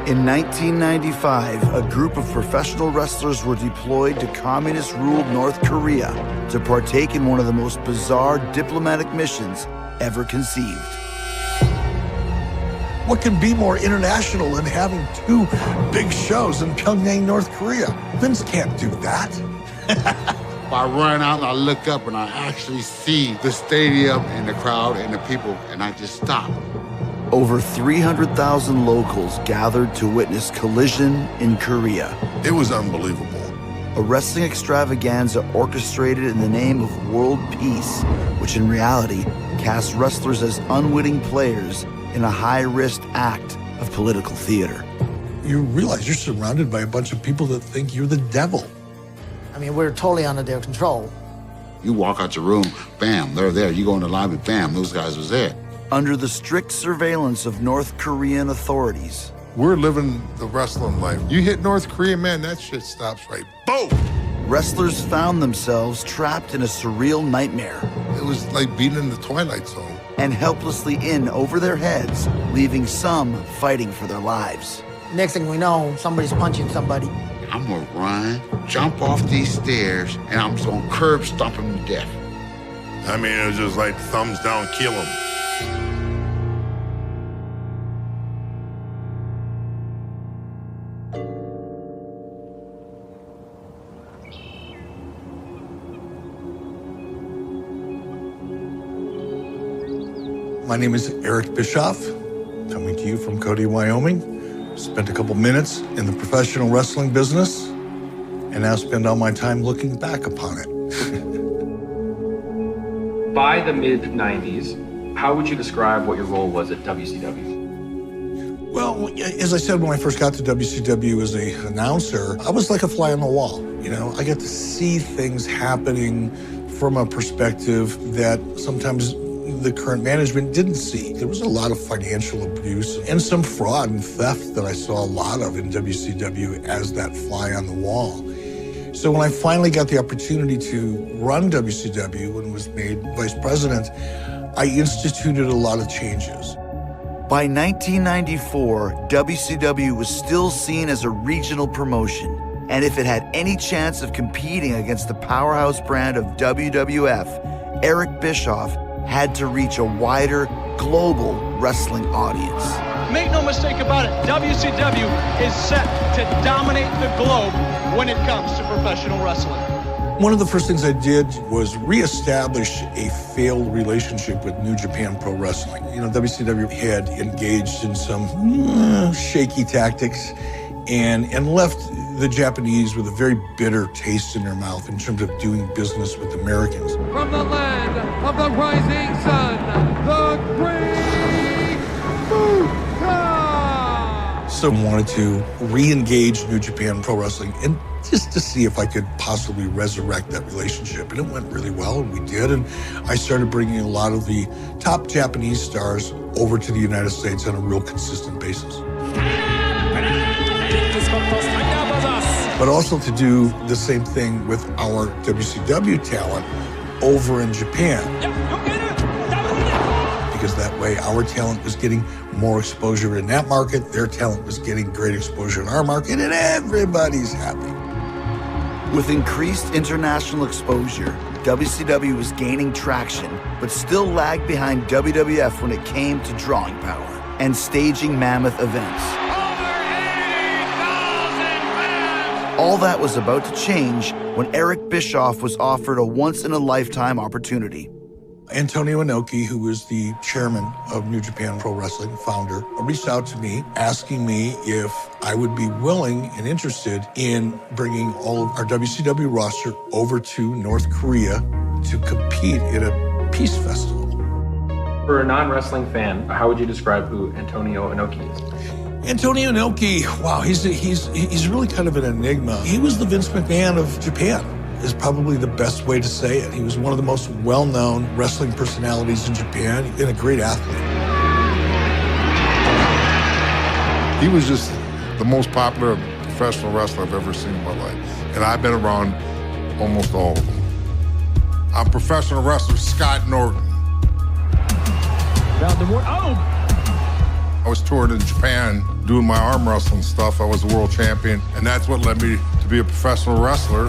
In 1995, a group of professional wrestlers were deployed to communist-ruled North Korea to partake in one of the most bizarre diplomatic missions ever conceived. What can be more international than having two big shows in Pyongyang, North Korea? Vince can't do that. I run out and I look up and I actually see the stadium and the crowd and the people, and I just stop. Over 300,000 locals gathered to witness Collision in Korea. It was unbelievable. A wrestling extravaganza orchestrated in the name of world peace, which in reality cast wrestlers as unwitting players in a high-risk act of political theater. You realize you're surrounded by a bunch of people that think you're the devil. I mean, we're totally under their control. You walk out your room, bam, they're there. You go in the lobby, bam, those guys was there. Under the strict surveillance of North Korean authorities. We're living the wrestling life. You hit North Korea, man, that shit stops right. Boom! Wrestlers found themselves trapped in a surreal nightmare. It was like being in the Twilight Zone. And helplessly in over their heads, leaving some fighting for their lives. Next thing we know, somebody's punching somebody. I'm gonna run, jump off these stairs, and I'm just gonna curb stomp him to death. I mean, it was just like thumbs down, kill him. My name is Eric Bischoff, coming to you from Cody, Wyoming. Spent a couple minutes in the professional wrestling business, and now spend all my time looking back upon it. By the mid-90s, how would you describe what your role was at WCW? Well, as I said, when I first got to WCW as an announcer, I was like a fly on the wall. You know, I got to see things happening from a perspective that sometimes the current management didn't see. There was a lot of financial abuse and some fraud and theft that I saw a lot of in WCW as that fly on the wall. So when I finally got the opportunity to run WCW and was made vice president, I instituted a lot of changes. By 1994, WCW was still seen as a regional promotion, and if it had any chance of competing against the powerhouse brand of WWF, Eric Bischoff had to reach a wider, global wrestling audience. Make no mistake about it, WCW is set to dominate the globe when it comes to professional wrestling. One of the first things I did was reestablish a failed relationship with New Japan Pro Wrestling. You know, WCW had engaged in some shaky tactics and left the Japanese with a very bitter taste in their mouth in terms of doing business with Americans. From the land of the rising sun, the Great Muta! So I wanted to re-engage New Japan Pro Wrestling and just to see if I could possibly resurrect that relationship. And it went really well, and we did. And I started bringing a lot of the top Japanese stars over to the United States on a real consistent basis. But also to do the same thing with our WCW talent over in Japan. Because that way our talent was getting more exposure in that market, their talent was getting great exposure in our market, and everybody's happy. With increased international exposure, WCW was gaining traction, but still lagged behind WWF when it came to drawing power and staging mammoth events. All that was about to change when Eric Bischoff was offered a once-in-a-lifetime opportunity. Antonio Inoki, who was the chairman of New Japan Pro Wrestling, founder, reached out to me asking me if I would be willing and interested in bringing all of our WCW roster over to North Korea to compete in a peace festival. For a non-wrestling fan, how would you describe who Antonio Inoki is? Antonio Inoki, wow, he's really kind of an enigma. He was the Vince McMahon of Japan, is probably the best way to say it. He was one of the most well-known wrestling personalities in Japan and a great athlete. He was just the most popular professional wrestler I've ever seen in my life. And I've been around almost all of them. I'm professional wrestler Scott Norton. Found the more. Oh! I was touring in Japan doing my arm wrestling stuff. I was a world champion, and that's what led me to be a professional wrestler.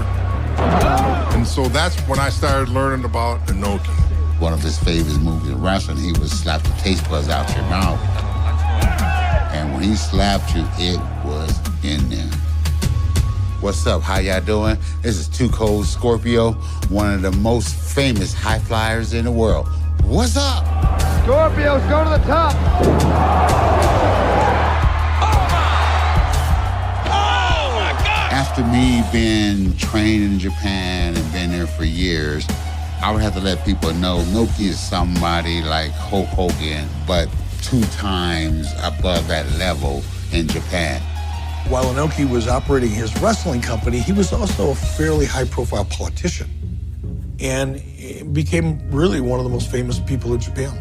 And so that's when I started learning about Inoki. One of his favorite movies in wrestling, he would slap the taste buds out your mouth. And when he slapped you, it was in there. What's up? How y'all doing? This is Too Cold Scorpio, one of the most famous high flyers in the world. What's up? Scorpios go to the top. After me being trained in Japan and been there for years, I would have to let people know Inoki is somebody like Hulk Hogan, but 2 times above that level in Japan. While Inoki was operating his wrestling company, he was also a fairly high-profile politician and became really one of the most famous people in Japan.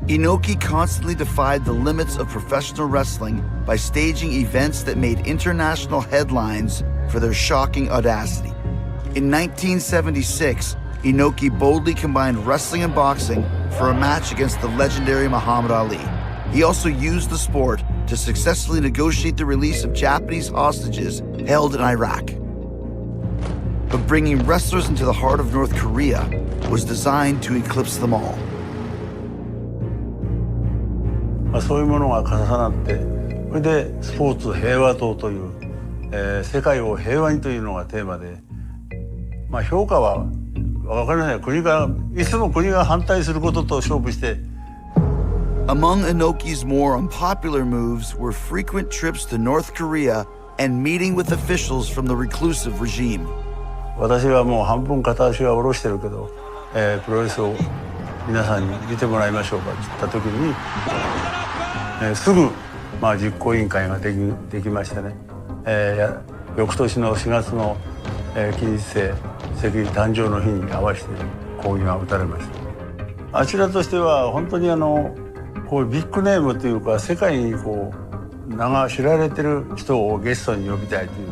Inoki constantly defied the limits of professional wrestling by staging events that made international headlines for their shocking audacity. In 1976, Inoki boldly combined wrestling and boxing for a match against the legendary Muhammad Ali. He also used the sport to successfully negotiate the release of Japanese hostages held in Iraq. But bringing wrestlers into the heart of North Korea was designed to eclipse them all. そういうものが重なって、それでスポーツ平和党という、世界を平和にというのがテーマで、評価は分かりません。国がいつも国が反対することと勝負して。Among Inoki's more unpopular moves were frequent trips to North Korea and meeting with officials from the reclusive regime. 私はもう半分片足は下ろしてるけど、プロレスを皆さんに見てもらいましょうかって言った時に、すぐ実行委員会ができましてね、翌年の4月の近日世石誕生の日に合わせて抗議が打たれました。あちらとしては本当にこういうビッグネームというか世界にこう名が知られてる人をゲストに呼びたいとい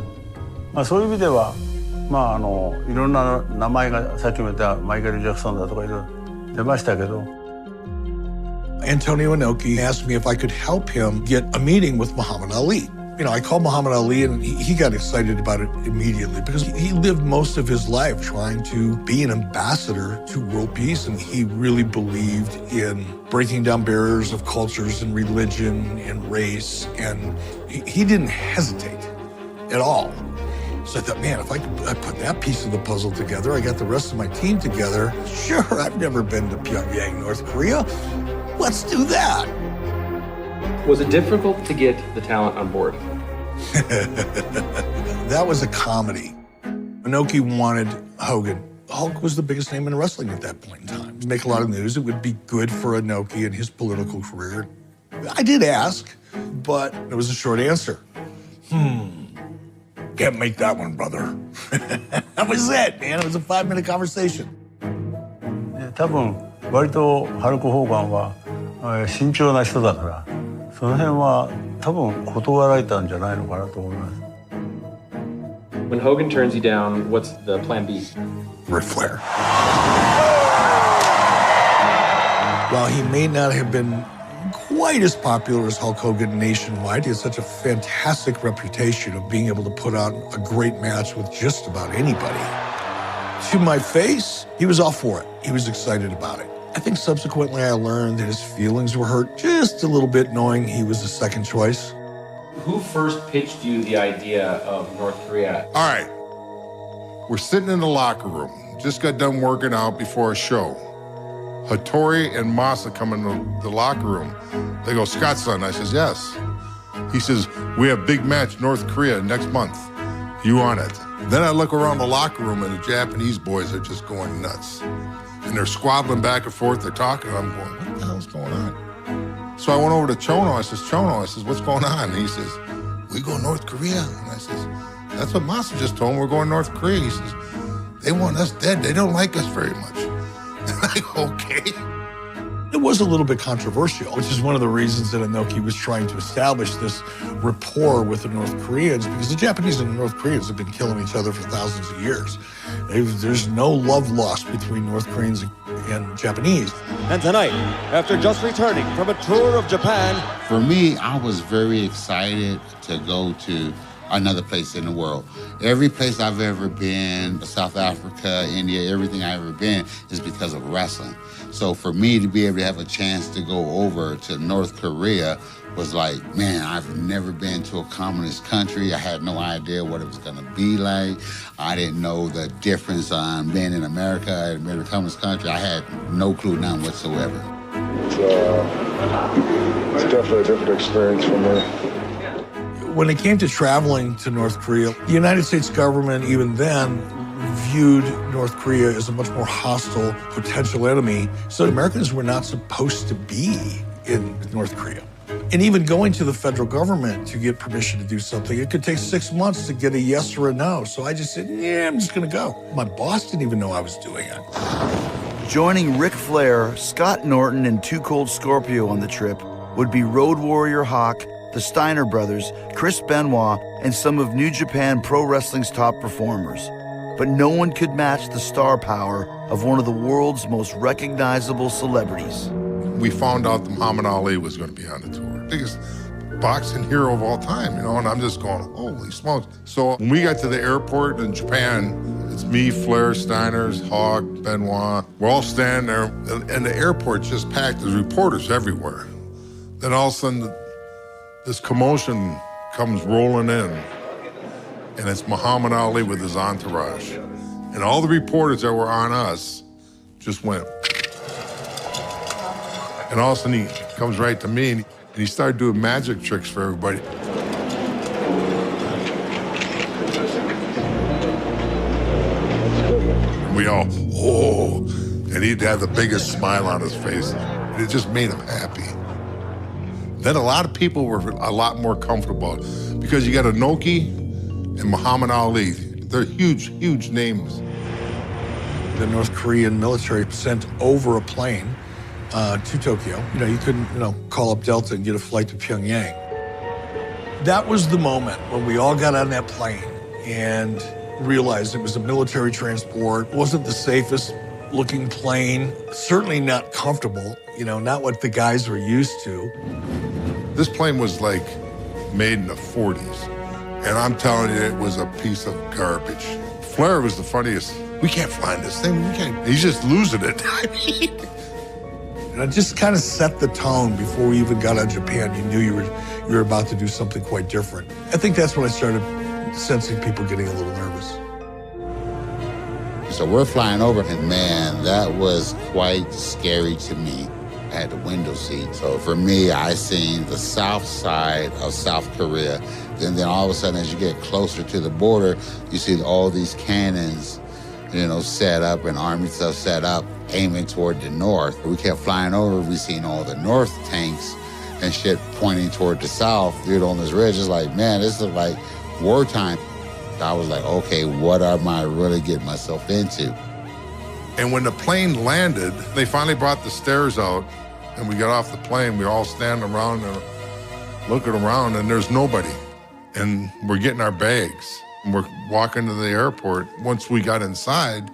う、そういう意味ではいろんな名前がさっきも言ったマイケル・ジャクソンだとかいろいろ出ましたけど。Antonio Inoki asked me if I could help him get a meeting with Muhammad Ali. You know, I called Muhammad Ali and he got excited about it immediately because he lived most of his life trying to be an ambassador to world peace, and he really believed in breaking down barriers of cultures and religion and race, and he didn't hesitate at all. So I thought, man, if I put that piece of the puzzle together, I got the rest of my team together. Sure, I've never been to Pyongyang, North Korea. Let's do that. Was it difficult to get the talent on board? That was a comedy. Inoki wanted Hogan. Hulk was the biggest name in wrestling at that point in time. It'd make a lot of news. It would be good for Inoki and his political career. I did ask, but it was a short answer. Can't make that one, brother. That was it, man. It was a 5-minute conversation. 多分割とハルク・ホーガンは慎重な人だから、その辺は多分断られたんじゃないのかなと思います。When Hogan turns you down, what's the plan B? Ric Flair. While he may not have been quite as popular as Hulk Hogan nationwide, he had such a fantastic reputation of being able to put on a great match with just about anybody. To my face, he was all for it. He was excited about it. I think subsequently I learned that his feelings were hurt just a little bit knowing he was the second choice. Who first pitched you the idea of North Korea? All right, we're sitting in the locker room. Just got done working out before a show. Hattori and Masa come into the locker room. They go, Scott's son. I says, yes. He says, we have big match North Korea next month. You on it? Then I look around the locker room and the Japanese boys are just going nuts. And they're squabbling back and forth, they're talking, and I'm going, what the hell's going on? So I went over to Chono, I says, what's going on? And he says, we go North Korea. And I says, that's what Masa just told me, we're going North Korea. He says, they want us dead, they don't like us very much. And I go, okay. It was a little bit controversial, which is one of the reasons that Inoki was trying to establish this rapport with the North Koreans, because the Japanese and the North Koreans have been killing each other for thousands of years. There's no love lost between North Koreans in Japanese. And tonight, after just returning from a tour of Japan, For me, I was very excited to go to another place in the world. Every place I've ever been, South Africa, India, everything I've ever been is because of wrestling. So for me to be able to have a chance to go over to North Korea was like, man, I've never been to a communist country. I had no idea what it was gonna be like. I didn't know the difference on being in America and being in a communist country. I had no clue, none whatsoever. It's definitely a different experience for me. When it came to traveling to North Korea, the United States government, even then, viewed North Korea as a much more hostile potential enemy. So Americans were not supposed to be in North Korea. And even going to the federal government to get permission to do something, it could take 6 months to get a yes or a no. So I just said, yeah, I'm just gonna go. My boss didn't even know I was doing it. Joining Ric Flair, Scott Norton, and Too Cold Scorpio on the trip would be Road Warrior Hawk, the Steiner brothers, Chris Benoit, and some of New Japan Pro Wrestling's top performers. But no one could match the star power of one of the world's most recognizable celebrities. We found out that Muhammad Ali was going to be on the tour. Biggest boxing hero of all time, you know, and I'm just going, holy smokes. So when we got to the airport in Japan, it's me, Flair, Steiners, Hawk, Benoit. We're all standing there, and the airport's just packed. There's reporters everywhere. Then all of a sudden, this commotion comes rolling in, and it's Muhammad Ali with his entourage. And all the reporters that were on us just went. And all of a sudden, he comes right to me, and he started doing magic tricks for everybody. And we all, oh, and he'd have the biggest smile on his face. And it just made him happy. Then a lot of people were a lot more comfortable because you got Inoki and Muhammad Ali. They're huge, huge names. The North Korean military sent over a plane to Tokyo. You know, you couldn't, call up Delta and get a flight to Pyongyang. That was the moment when we all got on that plane and realized it was a military transport. It wasn't the safest looking plane, certainly not comfortable, not what the guys were used to. This plane was like made in the 40s. And I'm telling you, it was a piece of garbage. Flair was the funniest. We can't fly in this thing, we can't. He's just losing it. I mean. And it just kind of set the tone before we even got out of Japan. You knew you were about to do something quite different. I think that's when I started sensing people getting a little nervous. So we're flying over, and man, that was quite scary to me. I had the window seat. So for me, I seen the south side of South Korea. And then all of a sudden, as you get closer to the border, you see all these cannons, set up and army stuff set up, aiming toward the north. We kept flying over, we seen all the north tanks and shit pointing toward the south. On this ridge, it's like, man, this is like wartime. I was like, okay, what am I really getting myself into? And when the plane landed, they finally brought the stairs out, and we got off the plane. We all standing around and looking around, and there's nobody. And we're getting our bags, and we're walking to the airport. Once we got inside,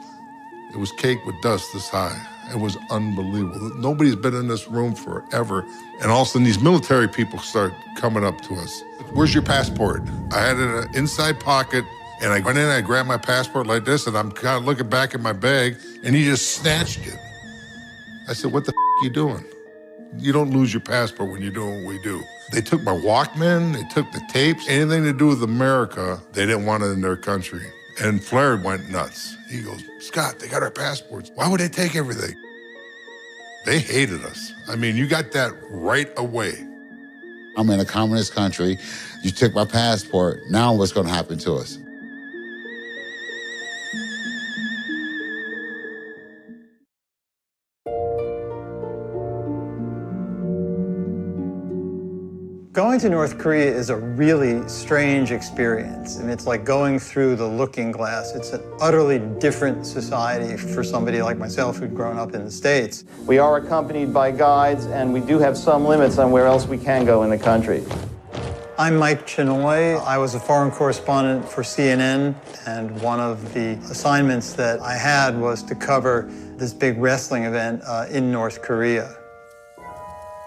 it was caked with dust this high. It was unbelievable. Nobody's been in this room forever. And all of a sudden, these military people start coming up to us. Where's your passport? I had it in an inside pocket, and I went in, I grabbed my passport like this, and I'm kind of looking back at my bag, and he just snatched it. I said, what the you doing? You don't lose your passport when you're doing what we do. They took my Walkman, they took the tapes, anything to do with America, they didn't want it in their country. And Flair went nuts. He goes, Scott, they got our passports. Why would they take everything? They hated us. I mean, you got that right away. I'm in a communist country. You took my passport. Now what's going to happen to us? Going to North Korea is a really strange experience, and it's like going through the looking glass. It's an utterly different society for somebody like myself who'd grown up in the States. We are accompanied by guides, and we do have some limits on where else we can go in the country. I'm Mike Chinoy. I was a foreign correspondent for CNN, and one of the assignments that I had was to cover this big wrestling event in North Korea.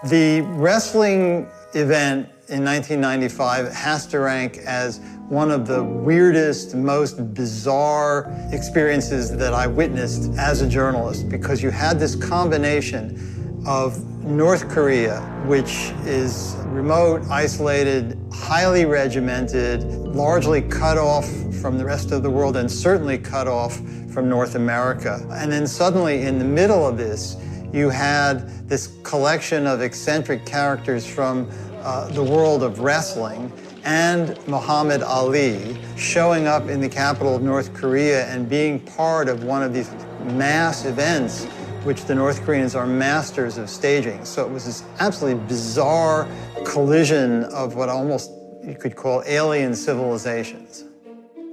The wrestling event in 1995 has to rank as one of the weirdest, most bizarre experiences that I witnessed as a journalist, because you had this combination of North Korea, which is remote, isolated, highly regimented, largely cut off from the rest of the world, and certainly cut off from North America. And then suddenly, in the middle of this, you had this collection of eccentric characters from the world of wrestling and Muhammad Ali showing up in the capital of North Korea and being part of one of these mass events which the North Koreans are masters of staging. So it was this absolutely bizarre collision of what almost you could call alien civilizations.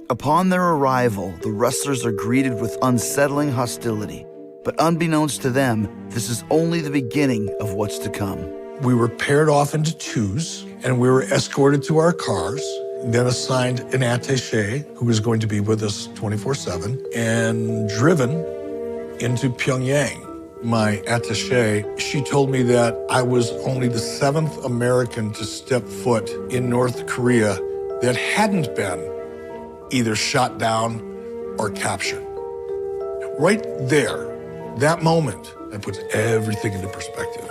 Upon their arrival, the wrestlers are greeted with unsettling hostility. But unbeknownst to them, this is only the beginning of what's to come. We were paired off into twos, and we were escorted to our cars, then assigned an attaché who was going to be with us 24/7, and driven into Pyongyang. My attaché, she told me that I was only the 7th American to step foot in North Korea that hadn't been either shot down or captured. Right there, that moment, that puts everything into perspective.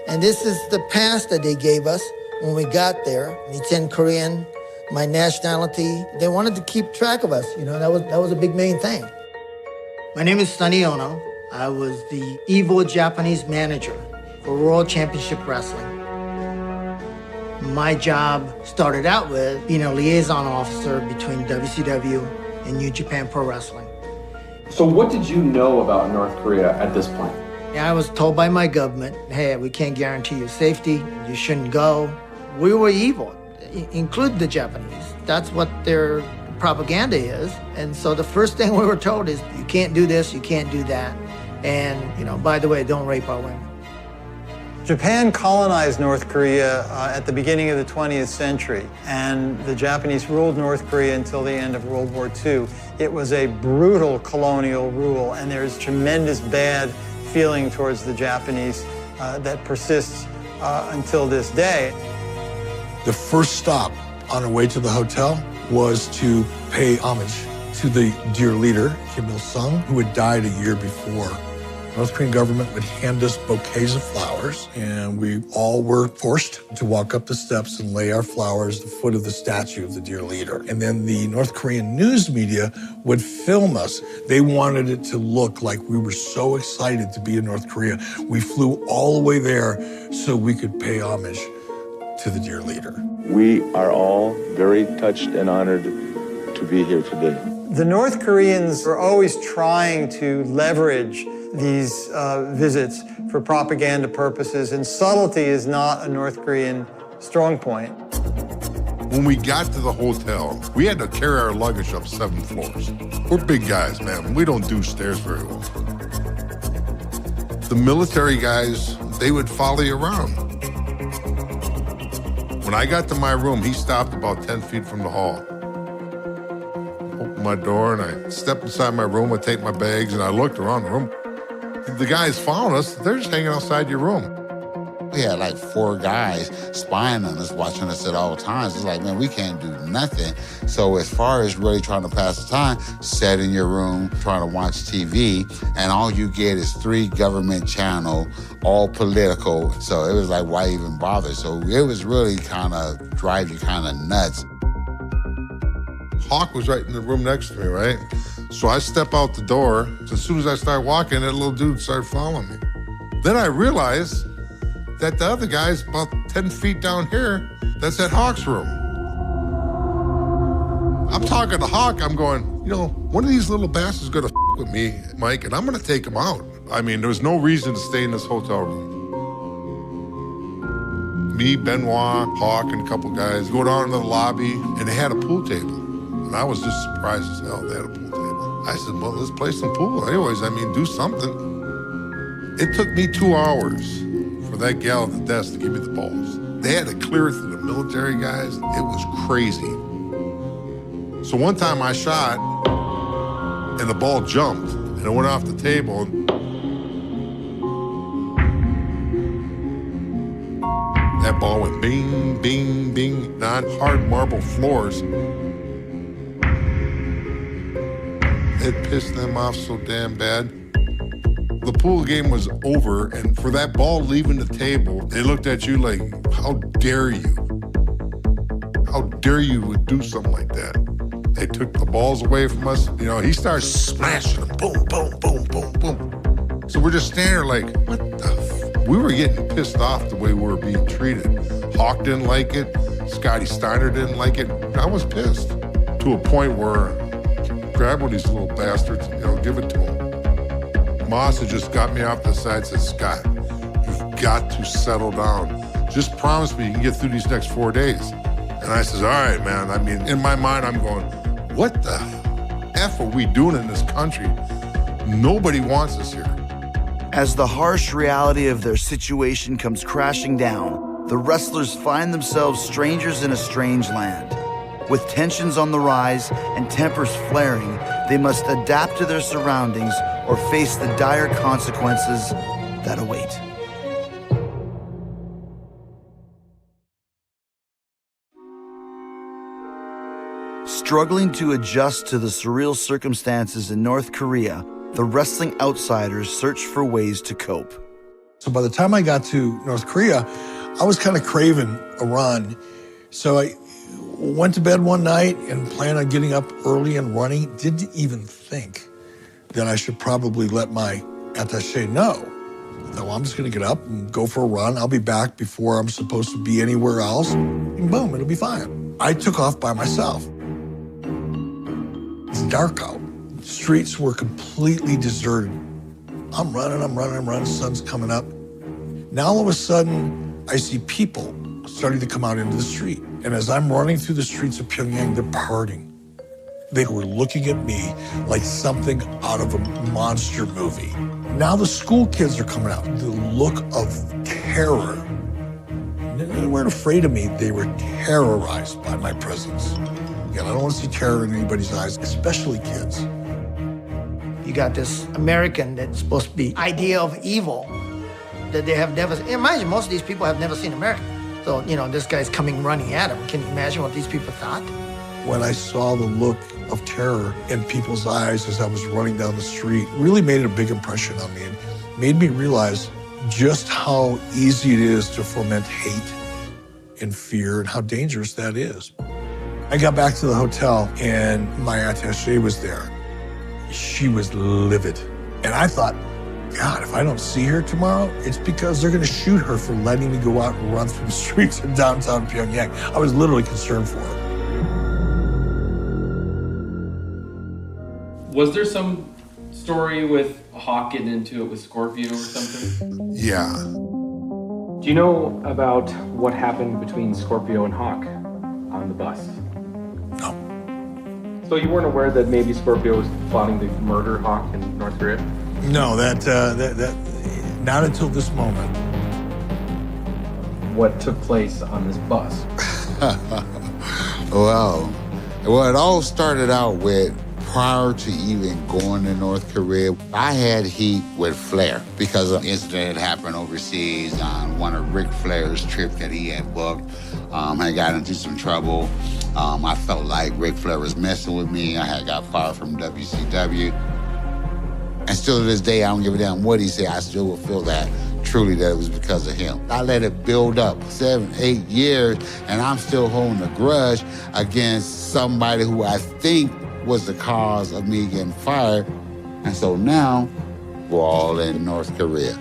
And this is the pass that they gave us when we got there. It's in Korean, my nationality. They wanted to keep track of us. You know, that was a big main thing. My name is Sonny Ono. I was the evil Japanese manager for World Championship Wrestling. My job started out with being a liaison officer between WCW and New Japan Pro Wrestling. So what did you know about North Korea at this point? I was told by my government, hey, we can't guarantee your safety, you shouldn't go. We were evil, including the Japanese. That's what their propaganda is. And so the first thing we were told is, you can't do this, you can't do that. And, you know, by the way, don't rape our women. Japan colonized North Korea at the beginning of the 20th century, and the Japanese ruled North Korea until the end of World War II. It was a brutal colonial rule, and there's tremendous bad feeling towards the Japanese that persists until this day. The first stop on our way to the hotel was to pay homage to the dear leader, Kim Il-sung, who had died a year before. The North Korean government would hand us bouquets of flowers, and we all were forced to walk up the steps and lay our flowers at the foot of the statue of the dear leader. And then the North Korean news media would film us. They wanted it to look like we were so excited to be in North Korea. We flew all the way there so we could pay homage to the dear leader. We are all very touched and honored to be here today. The North Koreans are always trying to leverage these visits for propaganda purposes, and subtlety is not a North Korean strong point. When we got to the hotel, we had to carry our luggage up 7 floors. We're big guys, man. We don't do stairs very well. The military guys, they would follow you around. When I got to my room, he stopped about 10 feet from the hall. Opened my door, and I stepped inside my room, I'd take my bags, and I looked around the room. The guys following us, they're just hanging outside your room. We had like 4 guys spying on us, watching us at all times. It's like, man, we can't do nothing. So as far as really trying to pass the time, sit in your room, trying to watch TV, and all you get is 3 government channel, all political. So it was like, why even bother? So it was really kind of drive you kind of nuts. Hawk was right in the room next to me, right? So I step out the door. As soon as I start walking, that little dude started following me. Then I realized that the other guy's about 10 feet down here. That's at Hawk's room. I'm talking to Hawk. I'm going, you know, one of these little bastards is gonna f with me, Mike, and I'm gonna take him out. I mean, there was no reason to stay in this hotel room. Me, Benoit, Hawk, and a couple guys go down into the lobby, and they had a pool table. And I was just surprised as hell they had a pool table. I said, well, let's play some pool. Anyways, I mean, do something. It took me 2 hours for that gal at the desk to give me the balls. They had to clear it through the military guys. It was crazy. So one time I shot, and the ball jumped, and it went off the table. That ball went bing, bing, bing, on hard marble floors. It pissed them off so damn bad. The pool game was over, and for that ball leaving the table, they looked at you like, how dare you? How dare you would do something like that? They took the balls away from us. You know, he started smashing them, boom, boom, boom, boom, boom. So we're just standing there like, what the We were getting pissed off the way we were being treated. Hawk didn't like it. Scotty Steiner didn't like it. I was pissed to a point where grab one of these little bastards, give it to him. Moss had just got me off the side and said, Scott, you've got to settle down. Just promise me you can get through these next 4 days. And I says, all right, man. I mean, in my mind, I'm going, what the F are we doing in this country? Nobody wants us here. As the harsh reality of their situation comes crashing down, the wrestlers find themselves strangers in a strange land. With tensions on the rise and tempers flaring, they must adapt to their surroundings or face the dire consequences that await. Struggling to adjust to the surreal circumstances in North Korea, the wrestling outsiders search for ways to cope. So by the time I got to North Korea, I was kind of craving a run. So I went to bed one night and planned on getting up early and running. Didn't even think that I should probably let my attaché know. So I'm just gonna get up and go for a run. I'll be back before I'm supposed to be anywhere else. And boom, it'll be fine. I took off by myself. It's dark out. Streets were completely deserted. I'm running, the sun's coming up. Now all of a sudden, I see people starting to come out into the street. And as I'm running through the streets of Pyongyang, they're parting. They were looking at me like something out of a monster movie. Now the school kids are coming out. The look of terror. They weren't afraid of me. They were terrorized by my presence. Again, I don't want to see terror in anybody's eyes, especially kids. You got this American that's supposed to be idea of evil that they have never, imagine most of these people have never seen America. So, this guy's coming running at them. Can you imagine what these people thought? When I saw the look of terror in people's eyes as I was running down the street, really made a big impression on me. It made me realize just how easy it is to foment hate and fear and how dangerous that is. I got back to the hotel and my attaché was there. She was livid. And I thought, God, if I don't see her tomorrow, it's because they're gonna shoot her for letting me go out and run through the streets of downtown Pyongyang. I was literally concerned for her. Was there some story with Hawk getting into it with Scorpio or something? Yeah. Do you know about what happened between Scorpio and Hawk on the bus? No. So you weren't aware that maybe Scorpio was plotting to murder Hawk in North Korea? No, that not until this moment. What took place on this bus? Well, it all started out with, prior to even going to North Korea, I had heat with Flair because of an incident that happened overseas on one of Ric Flair's trips that he had booked. I got into some trouble. I felt like Ric Flair was messing with me. I had got fired from WCW. And still to this day, I don't give a damn what he said. I still will feel that truly that it was because of him. I let it build up 7, 8 years, and I'm still holding a grudge against somebody who I think was the cause of me getting fired. And so now, we're all in North Korea,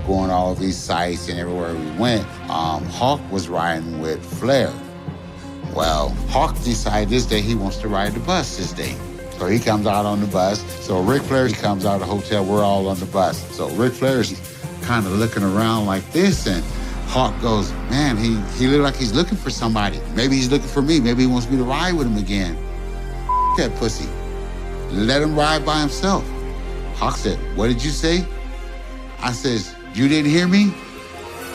going all these sites and everywhere we went. Hawk was riding with Flair. Well, Hawk decided this day he wants to ride the bus this day. So he comes out on the bus. So Ric Flair comes out of the hotel, we're all on the bus. So Ric Flair's kind of looking around like this, and Hawk goes, man, he looked like he's looking for somebody. Maybe he's looking for me. Maybe he wants me to ride with him again. That pussy. Let him ride by himself. Hawk said, what did you say? I says, you didn't hear me?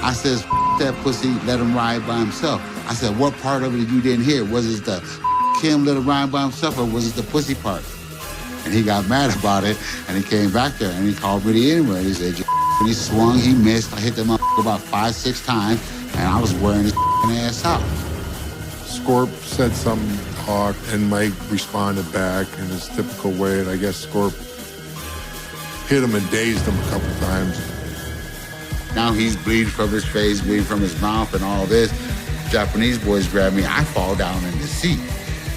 I says, that pussy, let him ride by himself. I said, what part of it you didn't hear? Was it the him let him ride by himself, or was it the pussy part? And he got mad about it, and he came back there, and he called me the N-word. He said, and he swung, he missed. I hit the motherfucker about 5-6 times, and I was wearing his ass out. Scorp said something to Hawk, and Mike responded back in his typical way, and I guess Scorp hit him and dazed him a couple times. Now he's bleeding from his face, bleeding from his mouth and all this. Japanese boys grab me, I fall down in the seat.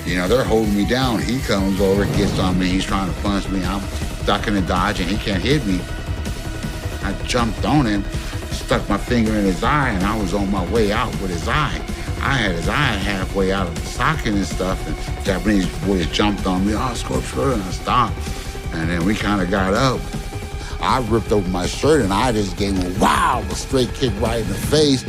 You know, they're holding me down. He comes over, gets on me, he's trying to punch me. I'm ducking and dodging, he can't hit me. I jumped on him, stuck my finger in his eye, and I was on my way out with his eye. I had his eye halfway out of the socket and stuff, and Japanese boys jumped on me, oh, Scorp, and I stopped. And then we kind of got up. I ripped open my shirt, and I just gave him a straight kick right in the face.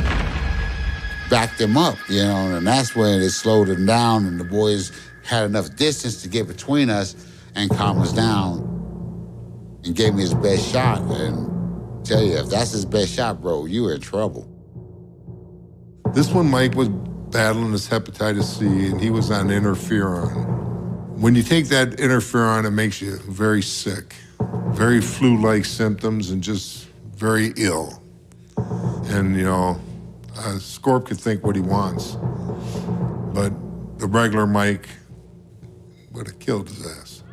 Backed him up, you know, and that's when it slowed him down, and the boys had enough distance to get between us and calm us down and gave me his best shot. And tell you, if that's his best shot, bro, you in trouble. This one, Mike was battling his hepatitis C, and he was on interferon. When you take that interferon, it makes you very sick, very flu-like symptoms, and just very ill. And, you know, Scorp could think what he wants, but the regular Mike would have killed his ass.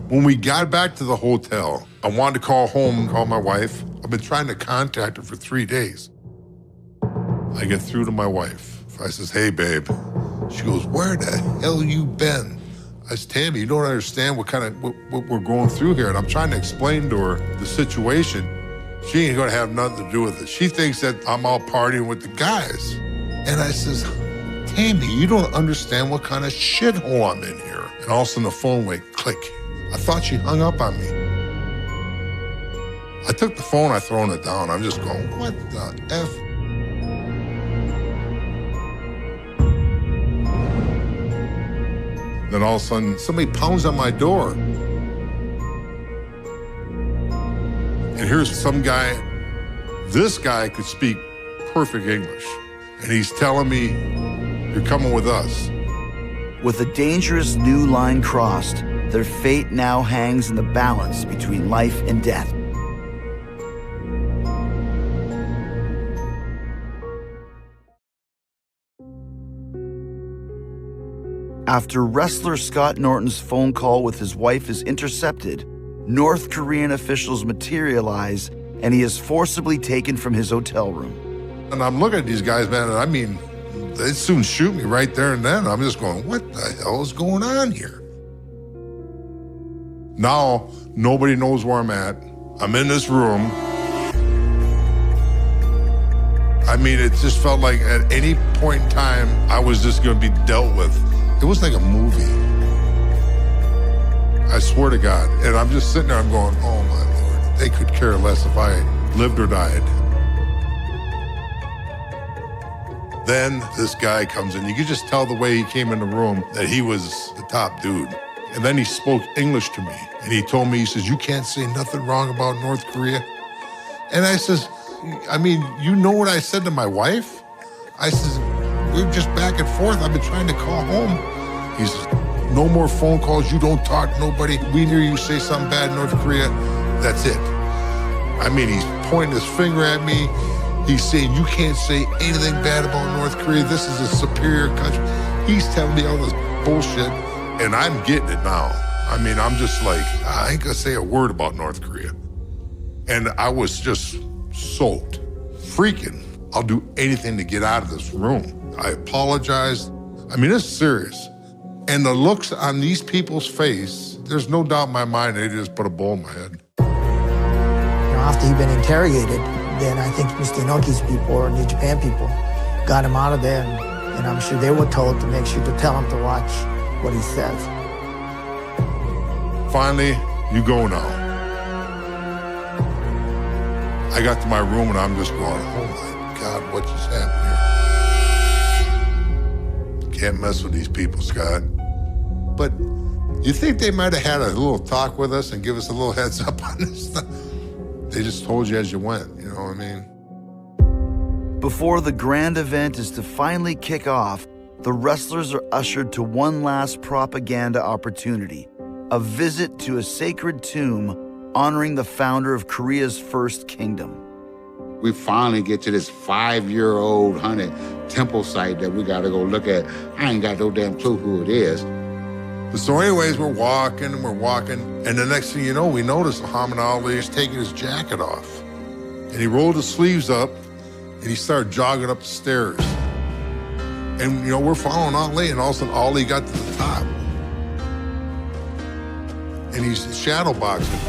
When we got back to the hotel, I wanted to call home, call my wife. I've been trying to contact her for 3 days. I get through to my wife. I says, hey, babe. She goes, where the hell you been? I said, Tammy, you don't understand what we're going through here. And I'm trying to explain to her the situation. She ain't gonna have nothing to do with it. She thinks that I'm all partying with the guys. And I says, Tammy, you don't understand what kind of shithole I'm in here. And all of a sudden the phone went click. I thought she hung up on me. I took the phone, I thrown it down. I'm just going, what the F? Then all of a sudden, somebody pounds on my door. And here's some guy, this guy could speak perfect English. And he's telling me, you're coming with us. With a dangerous new line crossed, their fate now hangs in the balance between life and death. After wrestler Scott Norton's phone call with his wife is intercepted, North Korean officials materialize and he is forcibly taken from his hotel room. And I'm looking at these guys, man, and I mean, they'd soon shoot me right there and then. I'm just going, what the hell is going on here? Now, nobody knows where I'm at. I'm in this room. I mean, it just felt like at any point in time, I was just gonna be dealt with. It was like a movie. I swear to God. And I'm just sitting there, I'm going, oh my Lord, they could care less if I lived or died. Then this guy comes in. You could just tell the way he came in the room that he was the top dude. And then he spoke English to me. And he told me, he says, you can't say nothing wrong about North Korea. And I says, I mean, you know what I said to my wife? I says, we're just back and forth. I've been trying to call home. He says, no more phone calls. You don't talk to nobody. We hear you say something bad in North Korea. That's it. I mean, he's pointing his finger at me. He's saying, you can't say anything bad about North Korea. This is a superior country. He's telling me all this bullshit, and I'm getting it now. I mean, I'm just like, I ain't gonna say a word about North Korea. And I was just soaked, freaking. I'll do anything to get out of this room. I apologized. I mean, it's serious. And the looks on these people's face, there's no doubt in my mind they just put a bowl in my head. You know, after he'd been interrogated, then I think Mr. Inoki's people or New Japan people got him out of there, and I'm sure they were told to make sure to tell him to watch what he says. Finally, you go now. I got to my room and I'm just going, oh my God, what just happened here? Can't mess with these people, Scott. But You think they might have had a little talk with us and give us a little heads up on this stuff? They just told you as you went, you know what I mean? Before the grand event is to finally kick off, the wrestlers are ushered to one last propaganda opportunity, a visit to a sacred tomb honoring the founder of Korea's first kingdom. We finally get to this 5-year-old haunted temple site that we gotta go look at. I ain't got no damn clue who it is. So anyways, we're walking, and the next thing you know, we notice Muhammad Ali is taking his jacket off. And he rolled his sleeves up, and he started jogging up the stairs. And, you know, we're following Ali, and all of a sudden, Ali got to the top. And he's shadow boxing.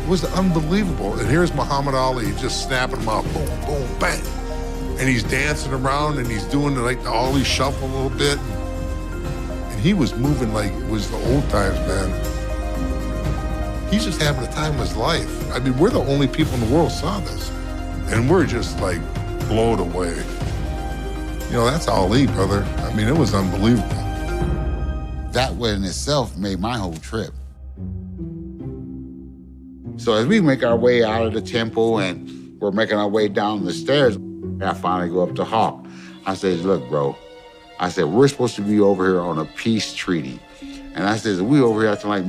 It was unbelievable. And here's Muhammad Ali just snapping them out, boom, boom, bang. And he's dancing around, and he's doing like the Ali shuffle a little bit. And he was moving like it was the old times, man. He's just having the time of his life. I mean, we're the only people in the world saw this. And we're just like blown away. You know, that's Ali, brother. I mean, it was unbelievable. That in itself made my whole trip. So as we make our way out of the temple and we're making our way down the stairs, I finally go up to Hawk. I said, look, bro, I said, we're supposed to be over here on a peace treaty. And I said, we over here acting like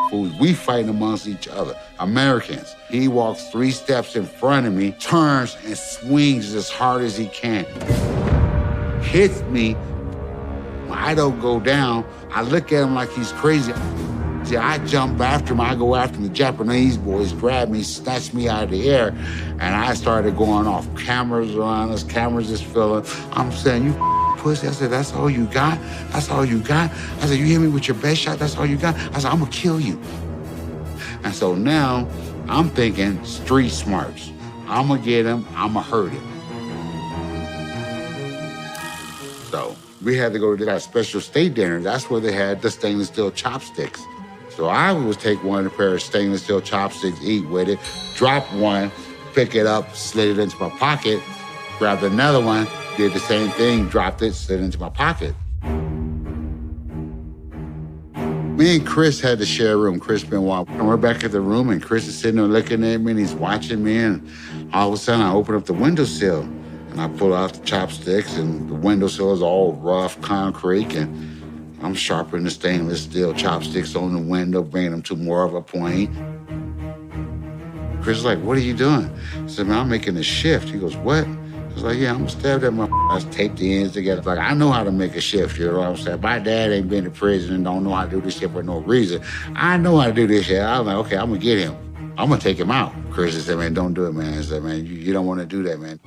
fools. We fighting amongst each other, Americans. He walks 3 steps in front of me, turns and swings as hard as he can. Hits me. I don't go down. I look at him like he's crazy. See, I jump after him. I go after him. The Japanese boys grab me, snatch me out of the air, and I started going off. Cameras around us, cameras is filling. I'm saying, you pussy. I said, that's all you got? That's all you got? I said, you hit me with your best shot? That's all you got? I said, I'm gonna kill you. And so now I'm thinking street smarts. I'm gonna get him, I'm gonna hurt him. So we had to go to that special state dinner. That's where they had the stainless steel chopsticks. So I would take one pair of stainless steel chopsticks, eat with it, drop one, pick it up, slid it into my pocket, grabbed another one, did the same thing, dropped it, slid it into my pocket. Me and Chris had to share a room, Chris Benoit. And we're back at the room, and Chris is sitting there looking at me, and he's watching me, and all of a sudden I open up the windowsill, and I pull out the chopsticks, and the windowsill is all rough concrete, and I'm sharpening the stainless steel chopsticks on the window, bringing them to more of a point. Chris is like, what are you doing? I said, man, I'm making a shift. He goes, what? I was like, yeah, I'm gonna stab that motherfucker. I taped the ends together. Like, I know how to make a shift, you know what I'm saying? My dad ain't been to prison and don't know how to do this shit for no reason. I know how to do this shit. I was like, okay, I'm gonna get him. I'm gonna take him out. Chris said, man, don't do it, man. I said, man, you don't wanna do that, man.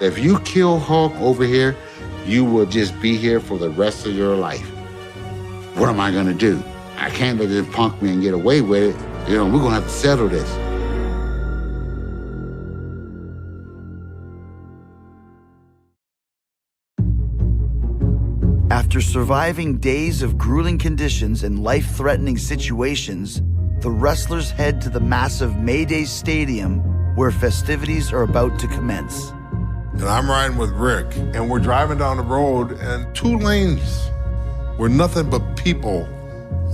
If you kill Hulk over here, you will just be here for the rest of your life. What am I gonna do? I can't let this punk me and get away with it. You know, we're gonna have to settle this. After surviving days of grueling conditions and life-threatening situations, the wrestlers head to the massive Mayday Stadium where festivities are about to commence. And I'm riding with Rick, and we're driving down the road, and 2 lanes were nothing but people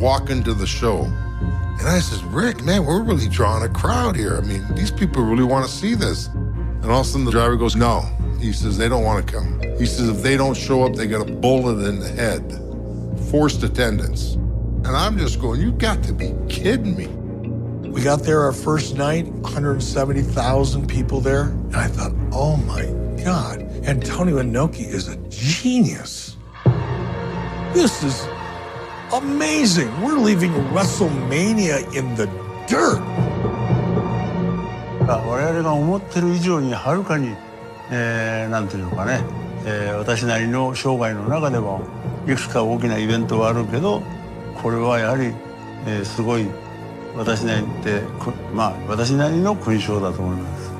walking to the show. And I says, Rick, man, we're really drawing a crowd here. I mean, these people really want to see this. And all of a sudden the driver goes, no. He says, they don't want to come. He says, if they don't show up, they get a bullet in the head. Forced attendance. And I'm just going, you got to be kidding me. We got there our first night, 170,000 people there. And I thought, oh my God, Antonio Inoki is a genius. This is amazing. We're leaving WrestleMania in the dirt. 我々が思ってる以上にはるかに、なんていうのかね、私なりの生涯の中でもいくつか大きなイベントはあるけど、これはやはり、すごい私なりってまあ私なりの勲章だと思います。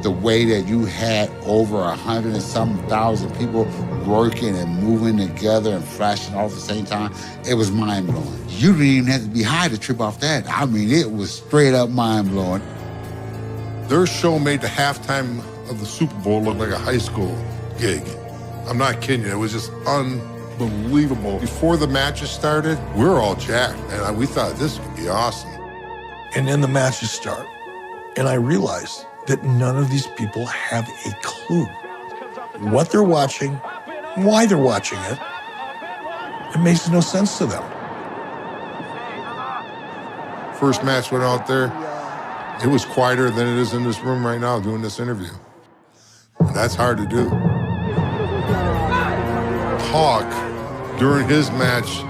The way that you had over 100 and some thousand people working and moving together and flashing all at the same time, it was mind-blowing. You didn't even have to be high to trip off that. I mean, it was straight up mind-blowing. Their show made the halftime of the Super Bowl look like a high school gig. I'm not kidding you. It was just unbelievable. Before the matches started, we were all jacked, and we thought this would be awesome. And then the matches start, and I realized that none of these people have a clue what they're watching, why they're watching it. It makes no sense to them. First match went out there, it was quieter than it is in this room right now doing this interview. That's hard to do. Hawk, during his match,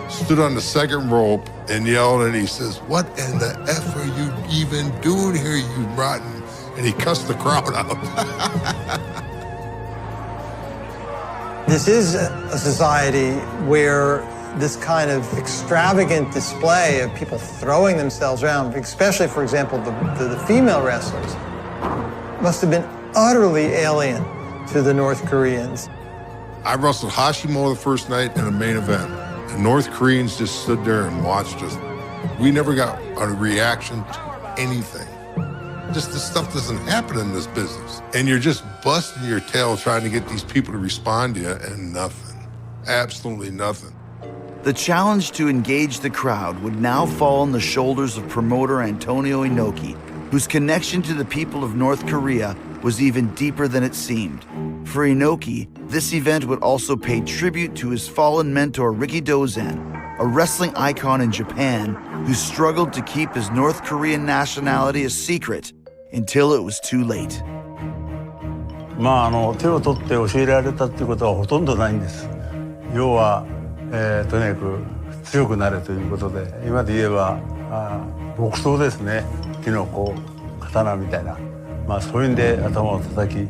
stood on the second rope and yelled, and he says, "What in the F are you even doing here, you rotten?" And he cussed the crowd out. This is a society where this kind of extravagant display of people throwing themselves around, especially, for example, the female wrestlers, must have been utterly alien to the North Koreans. I wrestled Hashimoto the first night in a main event. The North Koreans just stood there and watched us. We never got a reaction to anything. Just this stuff doesn't happen in this business. And you're just busting your tail trying to get these people to respond to you, and nothing. Absolutely nothing. The challenge to engage the crowd would now fall on the shoulders of promoter Antonio Inoki, whose connection to the people of North Korea was even deeper than it seemed. For Inoki, this event would also pay tribute to his fallen mentor Riki Dozan, a wrestling icon in Japan who struggled to keep his North Korean nationality a secret until it was too late. 手を取って教えられたっていうことはほとんどないんです。要は、とにかく強くなれということで、今で言えば木刀ですね。木の刀みたいな、そういうんで頭を叩き、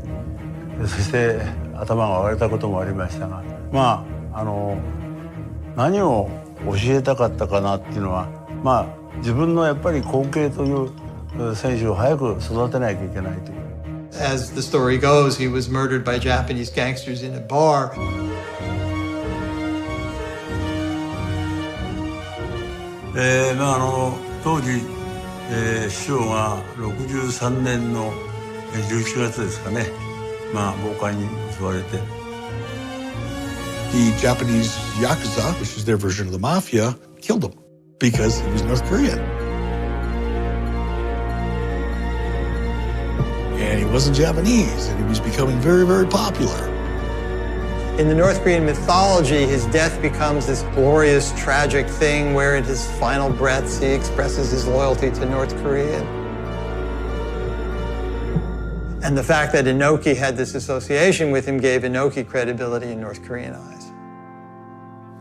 そして頭が割れたこともありましたが、何を教えたかったかなっていうのは、自分のやっぱり後継という選手を早く育てなきゃいけないという。As the story goes, he was murdered by Japanese gangsters in a bar. 当時、師匠が63年の11月ですかね、暴漢に襲われて。The Japanese Yakuza, which is their version of the mafia, killed him because he was North Korean. And he wasn't Japanese, and he was becoming very, very popular. In the North Korean mythology, his death becomes this glorious, tragic thing where in his final breaths he expresses his loyalty to North Korea. And the fact that Inoki had this association with him gave Inoki credibility in North Korean eyes.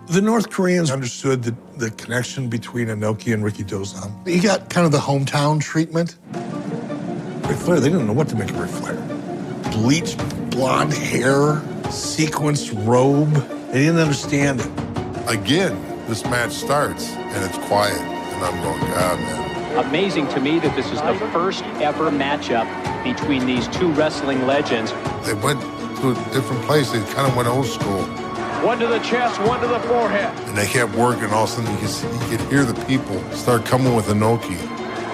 The North Koreans understood the connection between Inoki and Riki Dozan. He got kind of the hometown treatment. Ric Flair, they didn't know what to make of Ric Flair. Bleached blonde hair, sequenced robe. They didn't understand it. Again, this match starts and it's quiet, and I'm going, God, man. Amazing to me that this is the first ever matchup between these two wrestling legends. They went to a different place. They kind of went old school. One to the chest, one to the forehead. And they kept working. All of a sudden, you could hear the people start coming with Inoki.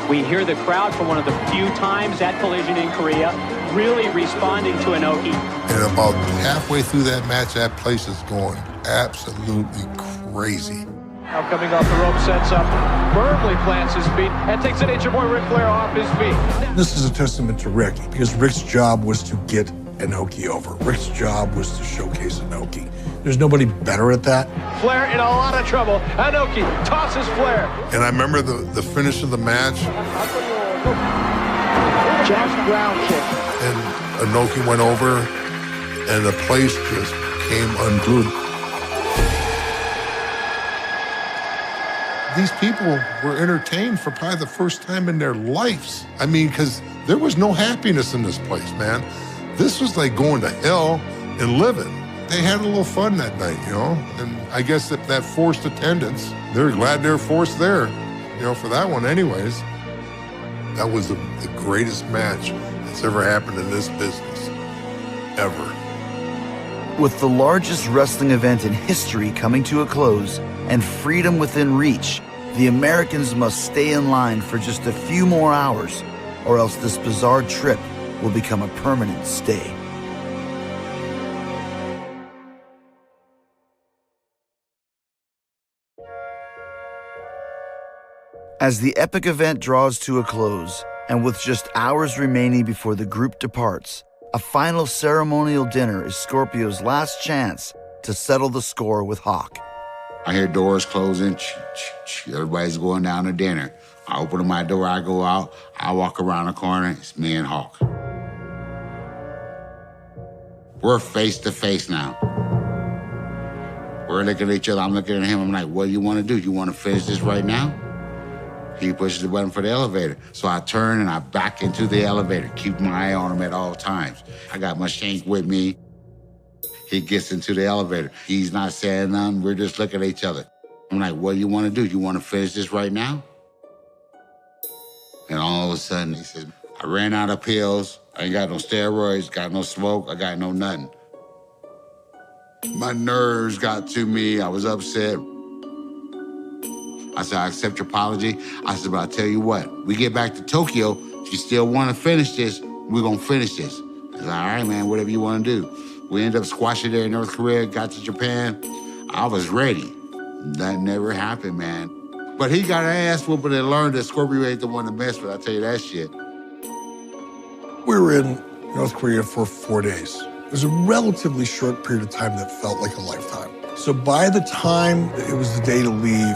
We hear the crowd for one of the few times at Collision in Korea really responding to Inoki. And about halfway through that match, that place is going absolutely crazy. Now coming off the rope, sets up, firmly plants his feet, and takes an Nature Boy Ric Flair off his feet. This is a testament to Rick, because Rick's job was to get Inoki over. Rick's job was to showcase Inoki. There's nobody better at that. Flair in a lot of trouble. Inoki tosses Flair. And I remember the finish of the match. Jack's ground kick. And Inoki went over, and the place just came unglued. These people were entertained for probably the first time in their lives. I mean, because there was no happiness in this place, man. This was like going to hell and living. They had a little fun that night, you know? And I guess that forced attendance, they're glad they're forced there, you know, for that one anyways. That was the greatest match that's ever happened in this business, ever. With the largest wrestling event in history coming to a close and freedom within reach, the Americans must stay in line for just a few more hours, or else this bizarre trip will become a permanent stay. As the epic event draws to a close, and with just hours remaining before the group departs, a final ceremonial dinner is Scorpio's last chance to settle the score with Hawk. I hear doors closing, everybody's going down to dinner. I open my door, I go out, I walk around the corner, it's me and Hawk. We're face to face now. We're looking at each other, I'm looking at him, I'm like, what do you want to do? You want to finish this right now? He pushes the button for the elevator. So I turn and I back into the elevator, keep my eye on him at all times. I got my shank with me. He gets into the elevator. He's not saying nothing, we're just looking at each other. I'm like, what do you want to do? You want to finish this right now? And all of a sudden, he says, I ran out of pills. I ain't got no steroids, got no smoke, I got no nothing. My nerves got to me, I was upset. I said, I accept your apology. I said, but I'll tell you what, we get back to Tokyo, if you still want to finish this, we're going to finish this. I said, all right, man, whatever you want to do. We ended up squashing there in North Korea, got to Japan. I was ready. That never happened, man. But he got an ass whooping and learned that Scorpio ain't the one to mess with, I'll tell you that shit. We were in North Korea for 4 days. It was a relatively short period of time that felt like a lifetime. So by the time it was the day to leave,